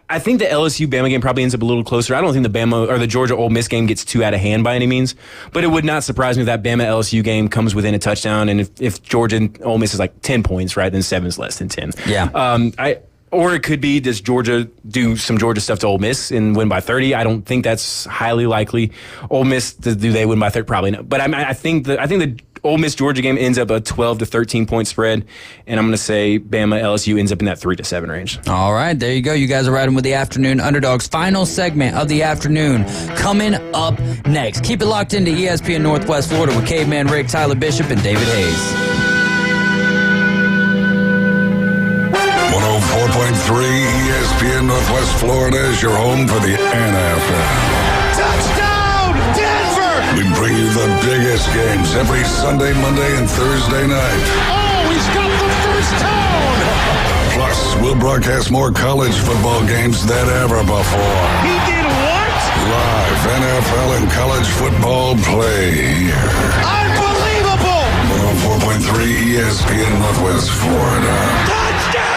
I think the LSU-Bama game probably ends up a little closer. I don't think the Bama or the Georgia-Ole Miss game gets too out of hand by any means, but it would not surprise me if that Bama-LSU game comes within a touchdown, and if Georgia and Ole Miss is like 10 points, right, then 7 is less than 10. Yeah. Or it could be, does Georgia do some Georgia stuff to Ole Miss and win by 30? I don't think that's highly likely. Ole Miss, do they win by 30? Probably not. But I think the Ole Miss Georgia game ends up a 12 to 13 point spread, and I'm going to say Bama LSU ends up in that 3 to 7 range. All right, there you go. You guys are riding with the Afternoon Underdogs. Final segment of the afternoon coming up next. Keep it locked into ESPN Northwest Florida with Caveman Rick, Tyler Bishop, and David Hayes. 104.3 ESPN Northwest Florida is your home for the NFL. Touchdown, Denver! We bring you the biggest games every Sunday, Monday, and Thursday night. Oh, he's got the first down! Plus, we'll broadcast more college football games than ever before. He did what? Live NFL and college football play here. Unbelievable! 104.3 ESPN Northwest Florida.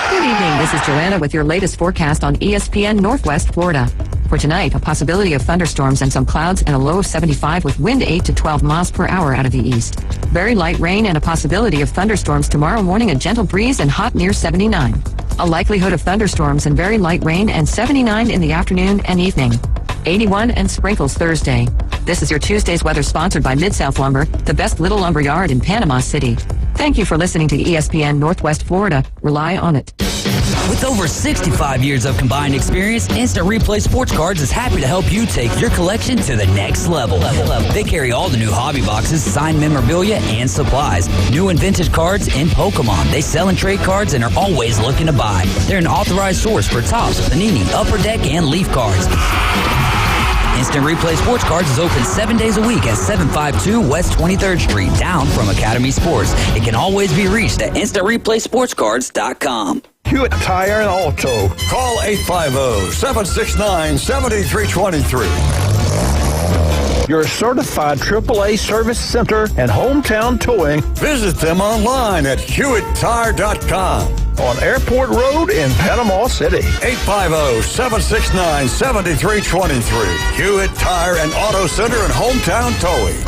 Good evening, this is Joanna with your latest forecast on ESPN Northwest Florida. For tonight, a possibility of thunderstorms and some clouds and a low of 75 with wind 8 to 12 miles per hour out of the east. Very light rain and a possibility of thunderstorms tomorrow morning, a gentle breeze and hot near 79. A likelihood of thunderstorms and very light rain and 79 in the afternoon and evening. 81 and sprinkles Thursday. This is your Tuesday's weather sponsored by Mid-South Lumber, the best little lumber yard in Panama City. Thank you for listening to ESPN Northwest Florida. Rely on it. With over 65 years of combined experience, Instant Replay Sports Cards is happy to help you take your collection to the next level. They carry all the new hobby boxes, signed memorabilia, and supplies. New and vintage cards in Pokemon. They sell and trade cards and are always looking to buy. They're an authorized source for Topps, Panini, Upper Deck, and Leaf cards. Instant Replay Sports Cards is open 7 days a week at 752 West 23rd Street, down from Academy Sports. It can always be reached at InstantReplaySportsCards.com. Hewitt Tire and Auto. Call 850-769-7323. Your certified AAA service center and hometown towing. Visit them online at HewittTire.com. On Airport Road in Panama City. 850-769-7323. Hewitt Tire and Auto Center and Hometown Towing.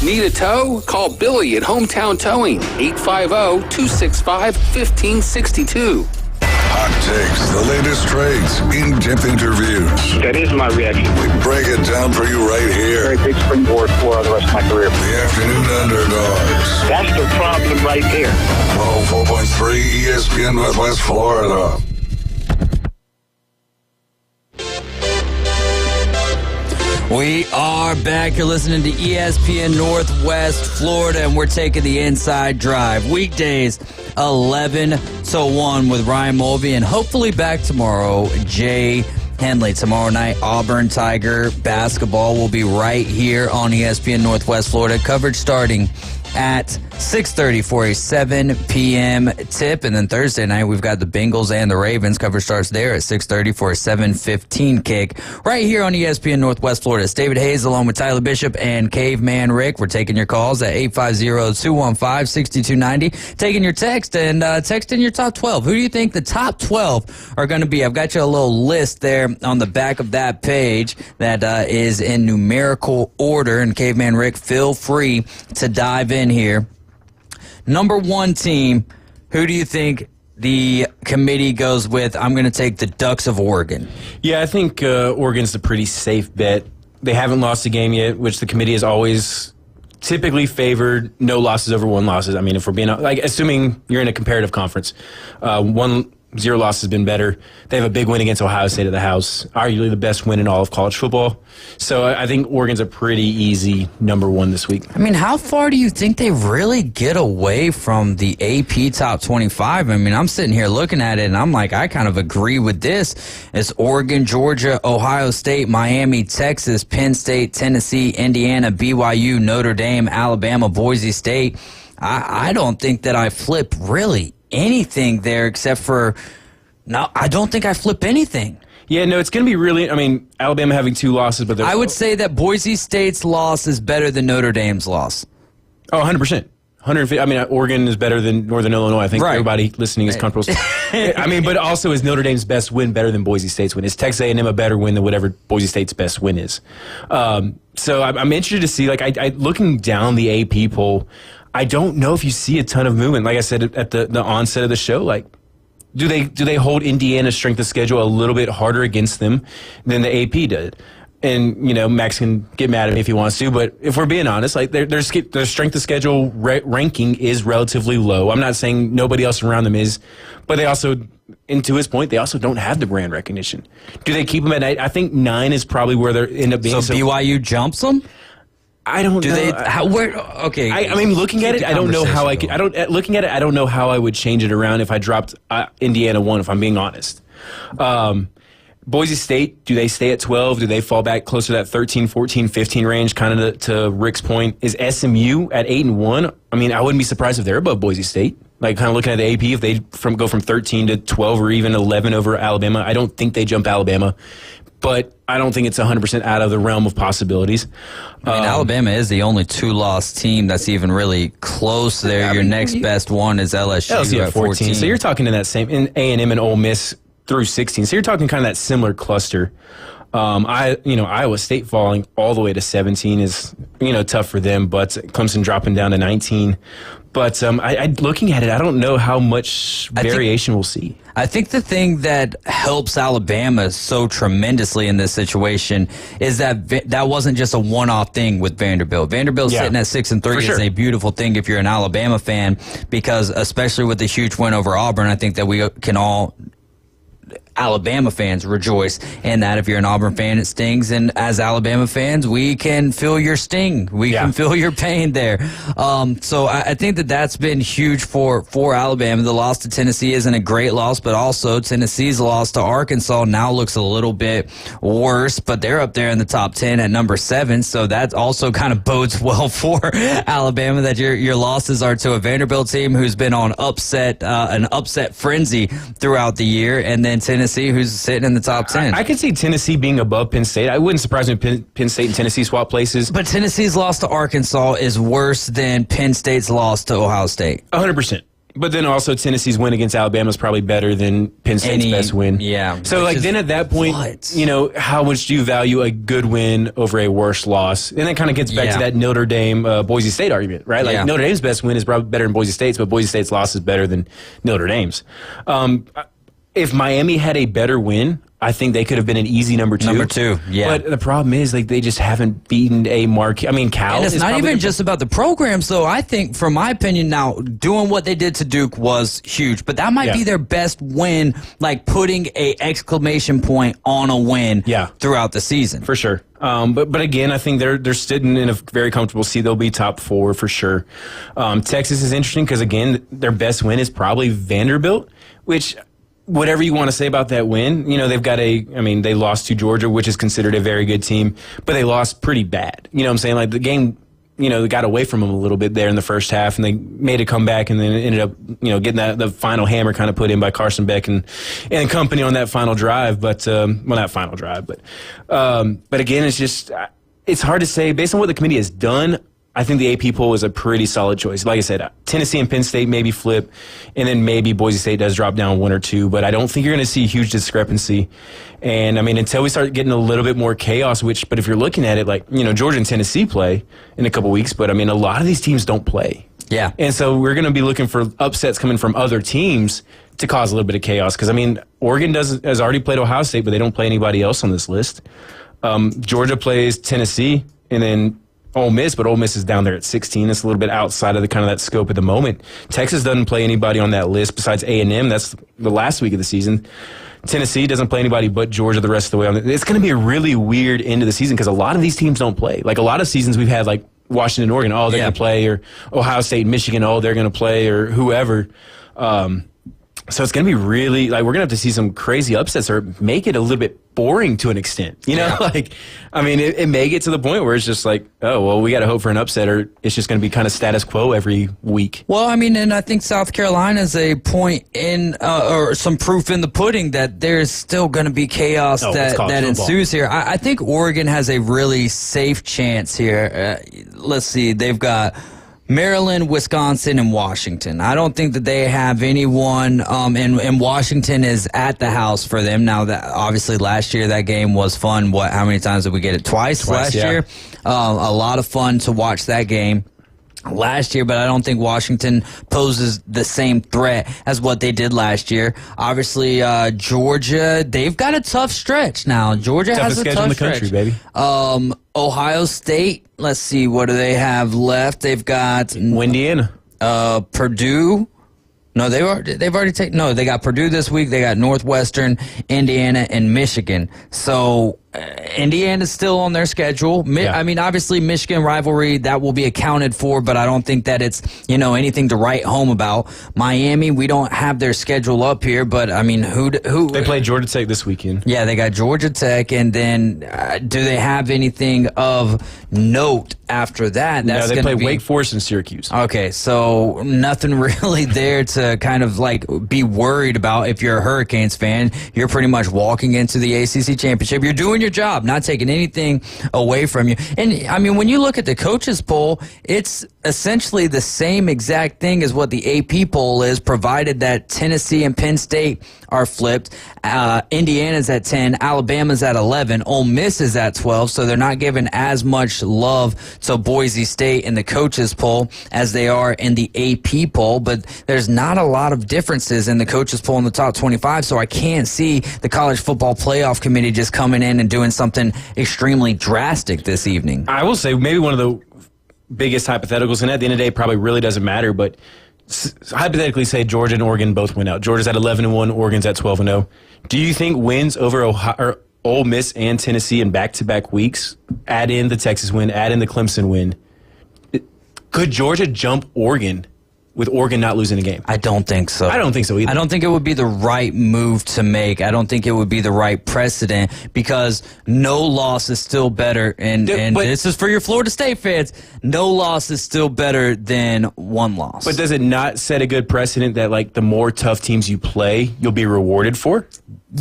Need a tow? Call Billy at Hometown Towing, 850-265-1562. Hot takes, the latest trades, in-depth interviews. That is my reaction. We break it down for you right here. Very big springboard for the rest of my career. The Afternoon Underdogs. That's the problem right there. 104.3 ESPN Northwest Florida. We are back. You're listening to ESPN Northwest Florida, and we're taking the inside drive. Weekdays, 11 to 1 with Ryan Mulvey, and hopefully back tomorrow, Jay Henley. Tomorrow night, Auburn Tiger basketball will be right here on ESPN Northwest Florida. Coverage starting at 6:30 for a 7 p.m. tip. And then Thursday night, we've got the Bengals and the Ravens. Coverage starts there at 6:30 for a 7:15 kick. Right here on ESPN Northwest Florida. It's David Hayes along with Tyler Bishop and Caveman Rick. We're taking your calls at 850-215-6290. Taking your text and texting your top 12. Who do you think the top 12 are going to be? I've got you a little list there on the back of that page that is in numerical order. And Caveman Rick, feel free to dive in here. Number 1 team, who do you think the committee goes with? I'm going to take the Ducks of Oregon. Yeah, I think Oregon's a pretty safe bet. They haven't lost a game yet, which the committee has always typically favored no losses over 1 losses. I mean, if we're being, assuming you're in a comparative conference, 1-0 loss has been better. They have a big win against Ohio State at the house, arguably the best win in all of college football. So I think Oregon's a pretty easy number 1 this week. I mean, how far do you think they really get away from the AP top 25? I mean, I'm sitting here looking at it, and I'm like, I kind of agree with this. It's Oregon, Georgia, Ohio State, Miami, Texas, Penn State, Tennessee, Indiana, BYU, Notre Dame, Alabama, Boise State. I don't think that I flip really anything there except for, no, I don't think I flip anything. Yeah, no, it's going to be really, I mean, Alabama having 2 losses, but I would say that Boise State's loss is better than Notre Dame's loss. Oh, 100%. 150. I mean, Oregon is better than Northern Illinois. I think everybody listening is comfortable. I mean, but also is Notre Dame's best win better than Boise State's win? Is Texas A&M a better win than whatever Boise State's best win is? So I'm interested to see, looking down the AP poll, I don't know if you see a ton of movement. Like I said at the onset of the show, do they hold Indiana's strength of schedule a little bit harder against them than the AP did? And, Max can get mad at me if he wants to, but if we're being honest, their strength of schedule ranking is relatively low. I'm not saying nobody else around them is, but they also, and to his point, they also don't have the brand recognition. Do they keep them at 9? I think 9 is probably where they end up being. So BYU jumps them? I don't know. Okay. I mean, looking at it, I don't know how I could. Looking at it, I don't know how I would change it around if I dropped Indiana 1. If I'm being honest, Boise State, do they stay at 12? Do they fall back closer to that 13, 14, 15 range? Kind of to Rick's point, is SMU at 8-1? I mean, I wouldn't be surprised if they're above Boise State. Kind of looking at the AP, if they go from 13 to 12 or even 11 over Alabama, I don't think they jump Alabama. But I don't think it's 100% out of the realm of possibilities. I mean, Alabama is the only 2-loss team that's even really close there. Your next best one is LSU at 14. So you're talking to that same, in A&M and Ole Miss through 16. So you're talking kind of that similar cluster. Iowa State falling all the way to 17 is, tough for them, but Clemson dropping down to 19. But looking at it, I don't know how much variation we'll see. I think the thing that helps Alabama so tremendously in this situation is that wasn't just a one-off thing with Vanderbilt. Vanderbilt sitting at 6-3 is a beautiful thing if you're an Alabama fan, because especially with the huge win over Auburn, I think that we can all, Alabama fans, rejoice in that. If you're an Auburn fan, it stings, and as Alabama fans, we can feel your sting. We can feel your pain there. So I think that's been huge for Alabama. The loss to Tennessee isn't a great loss, but also Tennessee's loss to Arkansas now looks a little bit worse, but they're up there in the top 10 at number 7, so that also kind of bodes well for Alabama, that your losses are to a Vanderbilt team who's been on an upset frenzy throughout the year, and then Tennessee, who's sitting in the top 10. I could see Tennessee being above Penn State. I wouldn't surprise me if Penn State and Tennessee swap places. But Tennessee's loss to Arkansas is worse than Penn State's loss to Ohio State. 100%. But then also Tennessee's win against Alabama is probably better than Penn State's best win. Yeah. So then at that point, how much do you value a good win over a worse loss? And that kind of gets back to that Notre Dame Boise State argument, right? Notre Dame's best win is probably better than Boise State's, but Boise State's loss is better than Notre Dame's. If Miami had a better win, I think they could have been an easy number 2. Number 2, yeah. But the problem is, they just haven't beaten a marquee. I mean, Cal. And it's not even just about the programs, though. I think, from my opinion, now doing what they did to Duke was huge, but that might be their best win, putting a exclamation point on a win throughout the season. For sure. But again, I think they're sitting in a very comfortable seat. They'll be top 4 for sure. Texas is interesting because, again, their best win is probably Vanderbilt, which whatever you want to say about that win, they've got they lost to Georgia, which is considered a very good team, but they lost pretty bad. You know what I'm saying? Like the game, they got away from them a little bit there in the first half, and they made a comeback, and then ended up, getting the final hammer kind of put in by Carson Beck and company on that final drive. But not final drive, but again, it's hard to say based on what the committee has done. I think the AP poll is a pretty solid choice. Like I said, Tennessee and Penn State maybe flip, and then maybe Boise State does drop down 1 or 2, but I don't think you're going to see a huge discrepancy. And, until we start getting a little bit more chaos, but if you're looking at it, like, Georgia and Tennessee play in a couple weeks, but, a lot of these teams don't play. Yeah. And so we're going to be looking for upsets coming from other teams to cause a little bit of chaos. Because, Oregon has already played Ohio State, but they don't play anybody else on this list. Georgia plays Tennessee, and then Ole Miss, but Ole Miss is down there at 16. It's a little bit outside of the kind of that scope at the moment. Texas doesn't play anybody on that list besides A&M. That's the last week of the season. Tennessee doesn't play anybody but Georgia the rest of the way. It's going to be a really weird end of the season because a lot of these teams don't play. Like a lot of seasons we've had, like Washington, Oregon, they're going to play, or Ohio State, Michigan, they're going to play, or whoever. So it's going to be really, we're going to have to see some crazy upsets or make it a little bit boring to an extent. It may get to the point where it's just like, oh, well, we got to hope for an upset, or it's just going to be kind of status quo every week. Well, and I think South Carolina is a point in, or some proof in the pudding that there's still going to be chaos that ensues here. I think Oregon has a really safe chance here. Let's see, they've got Maryland, Wisconsin, and Washington. I don't think that they have anyone, and Washington is at the house for them. Now, that obviously last year that game was fun. How many times did we get it? Twice last year? A lot of fun to watch that game last year, but I don't think Washington poses the same threat as what they did last year. Obviously, Georgia, they've got a tough stretch now. Georgia has a tough stretch. Toughest schedule in the country, baby. Ohio State, let's see, what do they have left? They've got Indiana, Purdue. No, they've already taken. No, they got Purdue this week. They got Northwestern, Indiana, and Michigan. So Indiana's still on their schedule. Obviously, Michigan rivalry, that will be accounted for, but I don't think that it's, anything to write home about. Miami, we don't have their schedule up here, but, who? They play Georgia Tech this weekend. Yeah, they got Georgia Tech, and then do they have anything of note after that? No, they play Wake Forest and Syracuse. Okay, so nothing really there to kind of be worried about. If you're a Hurricanes fan, you're pretty much walking into the ACC championship. You're doing your job, not taking anything away from you. And when you look at the coaches poll, it's essentially the same exact thing as what the AP poll is, provided that Tennessee and Penn State are flipped. Indiana's at 10, Alabama's at 11, Ole Miss is at 12, so they're not giving as much love to Boise State in the coaches poll as they are in the AP poll, but there's not a lot of differences in the coaches poll in the top 25, so I can't see the College Football Playoff Committee just coming in and doing something extremely drastic this evening. I will say maybe one of the biggest hypotheticals, and at the end of the day, probably really doesn't matter, but hypothetically say Georgia and Oregon both win out. Georgia's at 11-1, Oregon's at 12-0. Do you think wins over Ole Miss and Tennessee in back-to-back weeks, add in the Texas win, add in the Clemson win, could Georgia jump Oregon with Oregon not losing a game? I don't think so. I don't think so either. I don't think it would be the right move to make. I don't think it would be the right precedent, because no loss is still better. And this is for your Florida State fans. No loss is still better than one loss. But does it not set a good precedent that the more tough teams you play, you'll be rewarded for?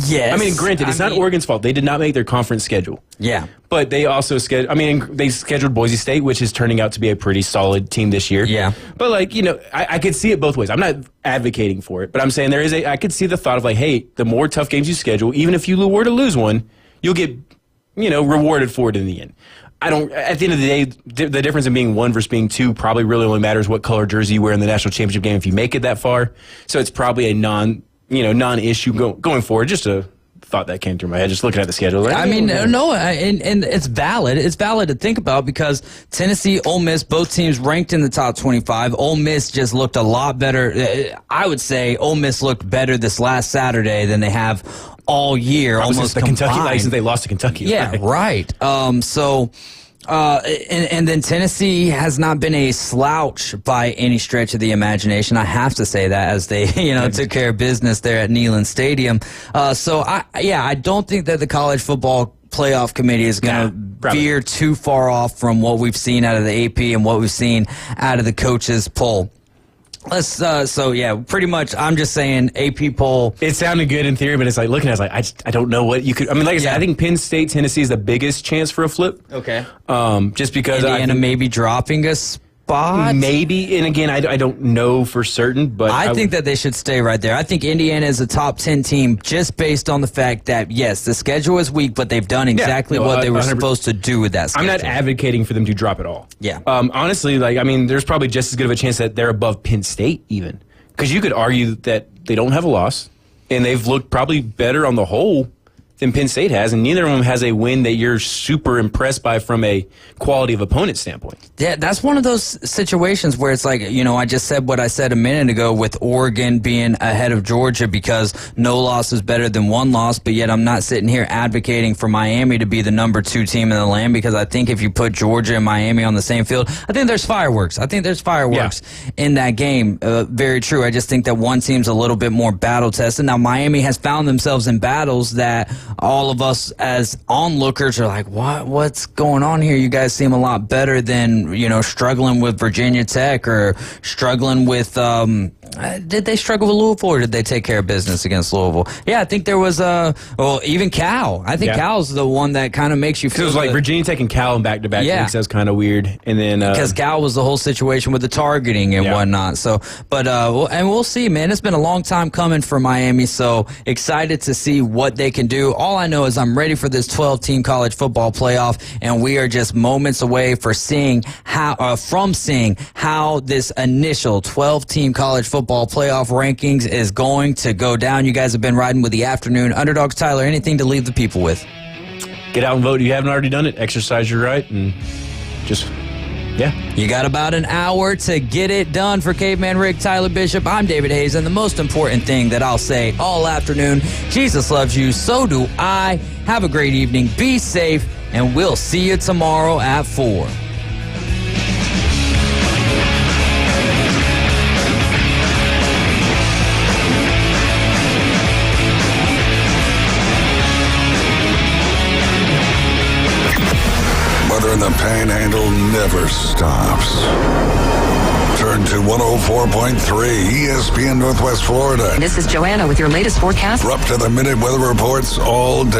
Yes. Granted, it's not Oregon's fault. They did not make their conference schedule. Yeah. But they also they scheduled Boise State, which is turning out to be a pretty solid team this year. Yeah. But I could see it both ways. I'm not advocating for it, but I'm saying I could see the thought of hey, the more tough games you schedule, even if you were to lose one, you'll get, rewarded for it in the end. At the end of the day, the difference in being 1 versus being 2 probably really only matters what color jersey you wear in the national championship game if you make it that far. So it's probably a non-issue going forward. Just a thought that came through my head just looking at the schedule. And it's valid. It's valid to think about, because Tennessee, Ole Miss, both teams ranked in the top 25. Ole Miss just looked a lot better. I would say Ole Miss looked better this last Saturday than they have all year. Almost the Kentucky, since they lost to Kentucky. Yeah, right. So And then Tennessee has not been a slouch by any stretch of the imagination. I have to say that, as they, took care of business there at Neyland Stadium. I don't think that the college football playoff committee is going to veer too far off from what we've seen out of the AP and what we've seen out of the coaches poll. Pretty much I'm just saying AP poll. It sounded good in theory, but it's like looking at it, I don't know what you could. I mean, like I said, I think Penn State, Tennessee is the biggest chance for a flip. Okay. Just because Indiana maybe dropping a spot. Maybe, and again, I don't know for certain, but I think that they should stay right there. I think Indiana is a top 10 team just based on the fact that, yes, the schedule is weak, but they've done exactly what they were supposed to do with that schedule. I'm not advocating for them to drop it all. Yeah. Honestly, there's probably just as good of a chance that they're above Penn State even. Because you could argue that they don't have a loss, and they've looked probably better on the whole than Penn State has, and neither of them has a win that you're super impressed by from a quality of opponent standpoint. Yeah, that's one of those situations where it's like, I just said what I said a minute ago with Oregon being ahead of Georgia because no loss is better than one loss, but yet I'm not sitting here advocating for Miami to be the number 2 team in the land, because I think if you put Georgia and Miami on the same field, I think there's fireworks. In that game. Very true. I just think that one team's a little bit more battle-tested. Now, Miami has found themselves in battles that all of us as onlookers are like, what's going on here? You guys seem a lot better than, struggling with Virginia Tech or struggling with, did they struggle with Louisville, or did they take care of business against Louisville? Yeah, I think there was even Cal. I think Cal's the one that kind of makes you feel. It was like Virginia Tech and Cal in back-to-back weeks. That was kind of weird. And then because Cal was the whole situation with the targeting and whatnot. So, but and we'll see, man. It's been a long time coming for Miami. So excited to see what they can do. All I know is I'm ready for this 12-team college football playoff, and we are just moments away from seeing how this initial 12-team college football playoff rankings is going to go down. You guys have been riding with the Afternoon Underdogs. Tyler, anything to leave the people with? Get out and vote if you haven't already done it. Exercise your right and just... yeah. You got about an hour to get it done. For Caveman Rick, Tyler Bishop, I'm David Hayes, and the most important thing that I'll say all afternoon, Jesus loves you, so do I. Have a great evening, be safe, and we'll see you tomorrow at 4. And the Panhandle never stops. Turn to 104.3 ESPN Northwest Florida. This is Joanna with your latest forecast. We're up to the minute weather reports all day.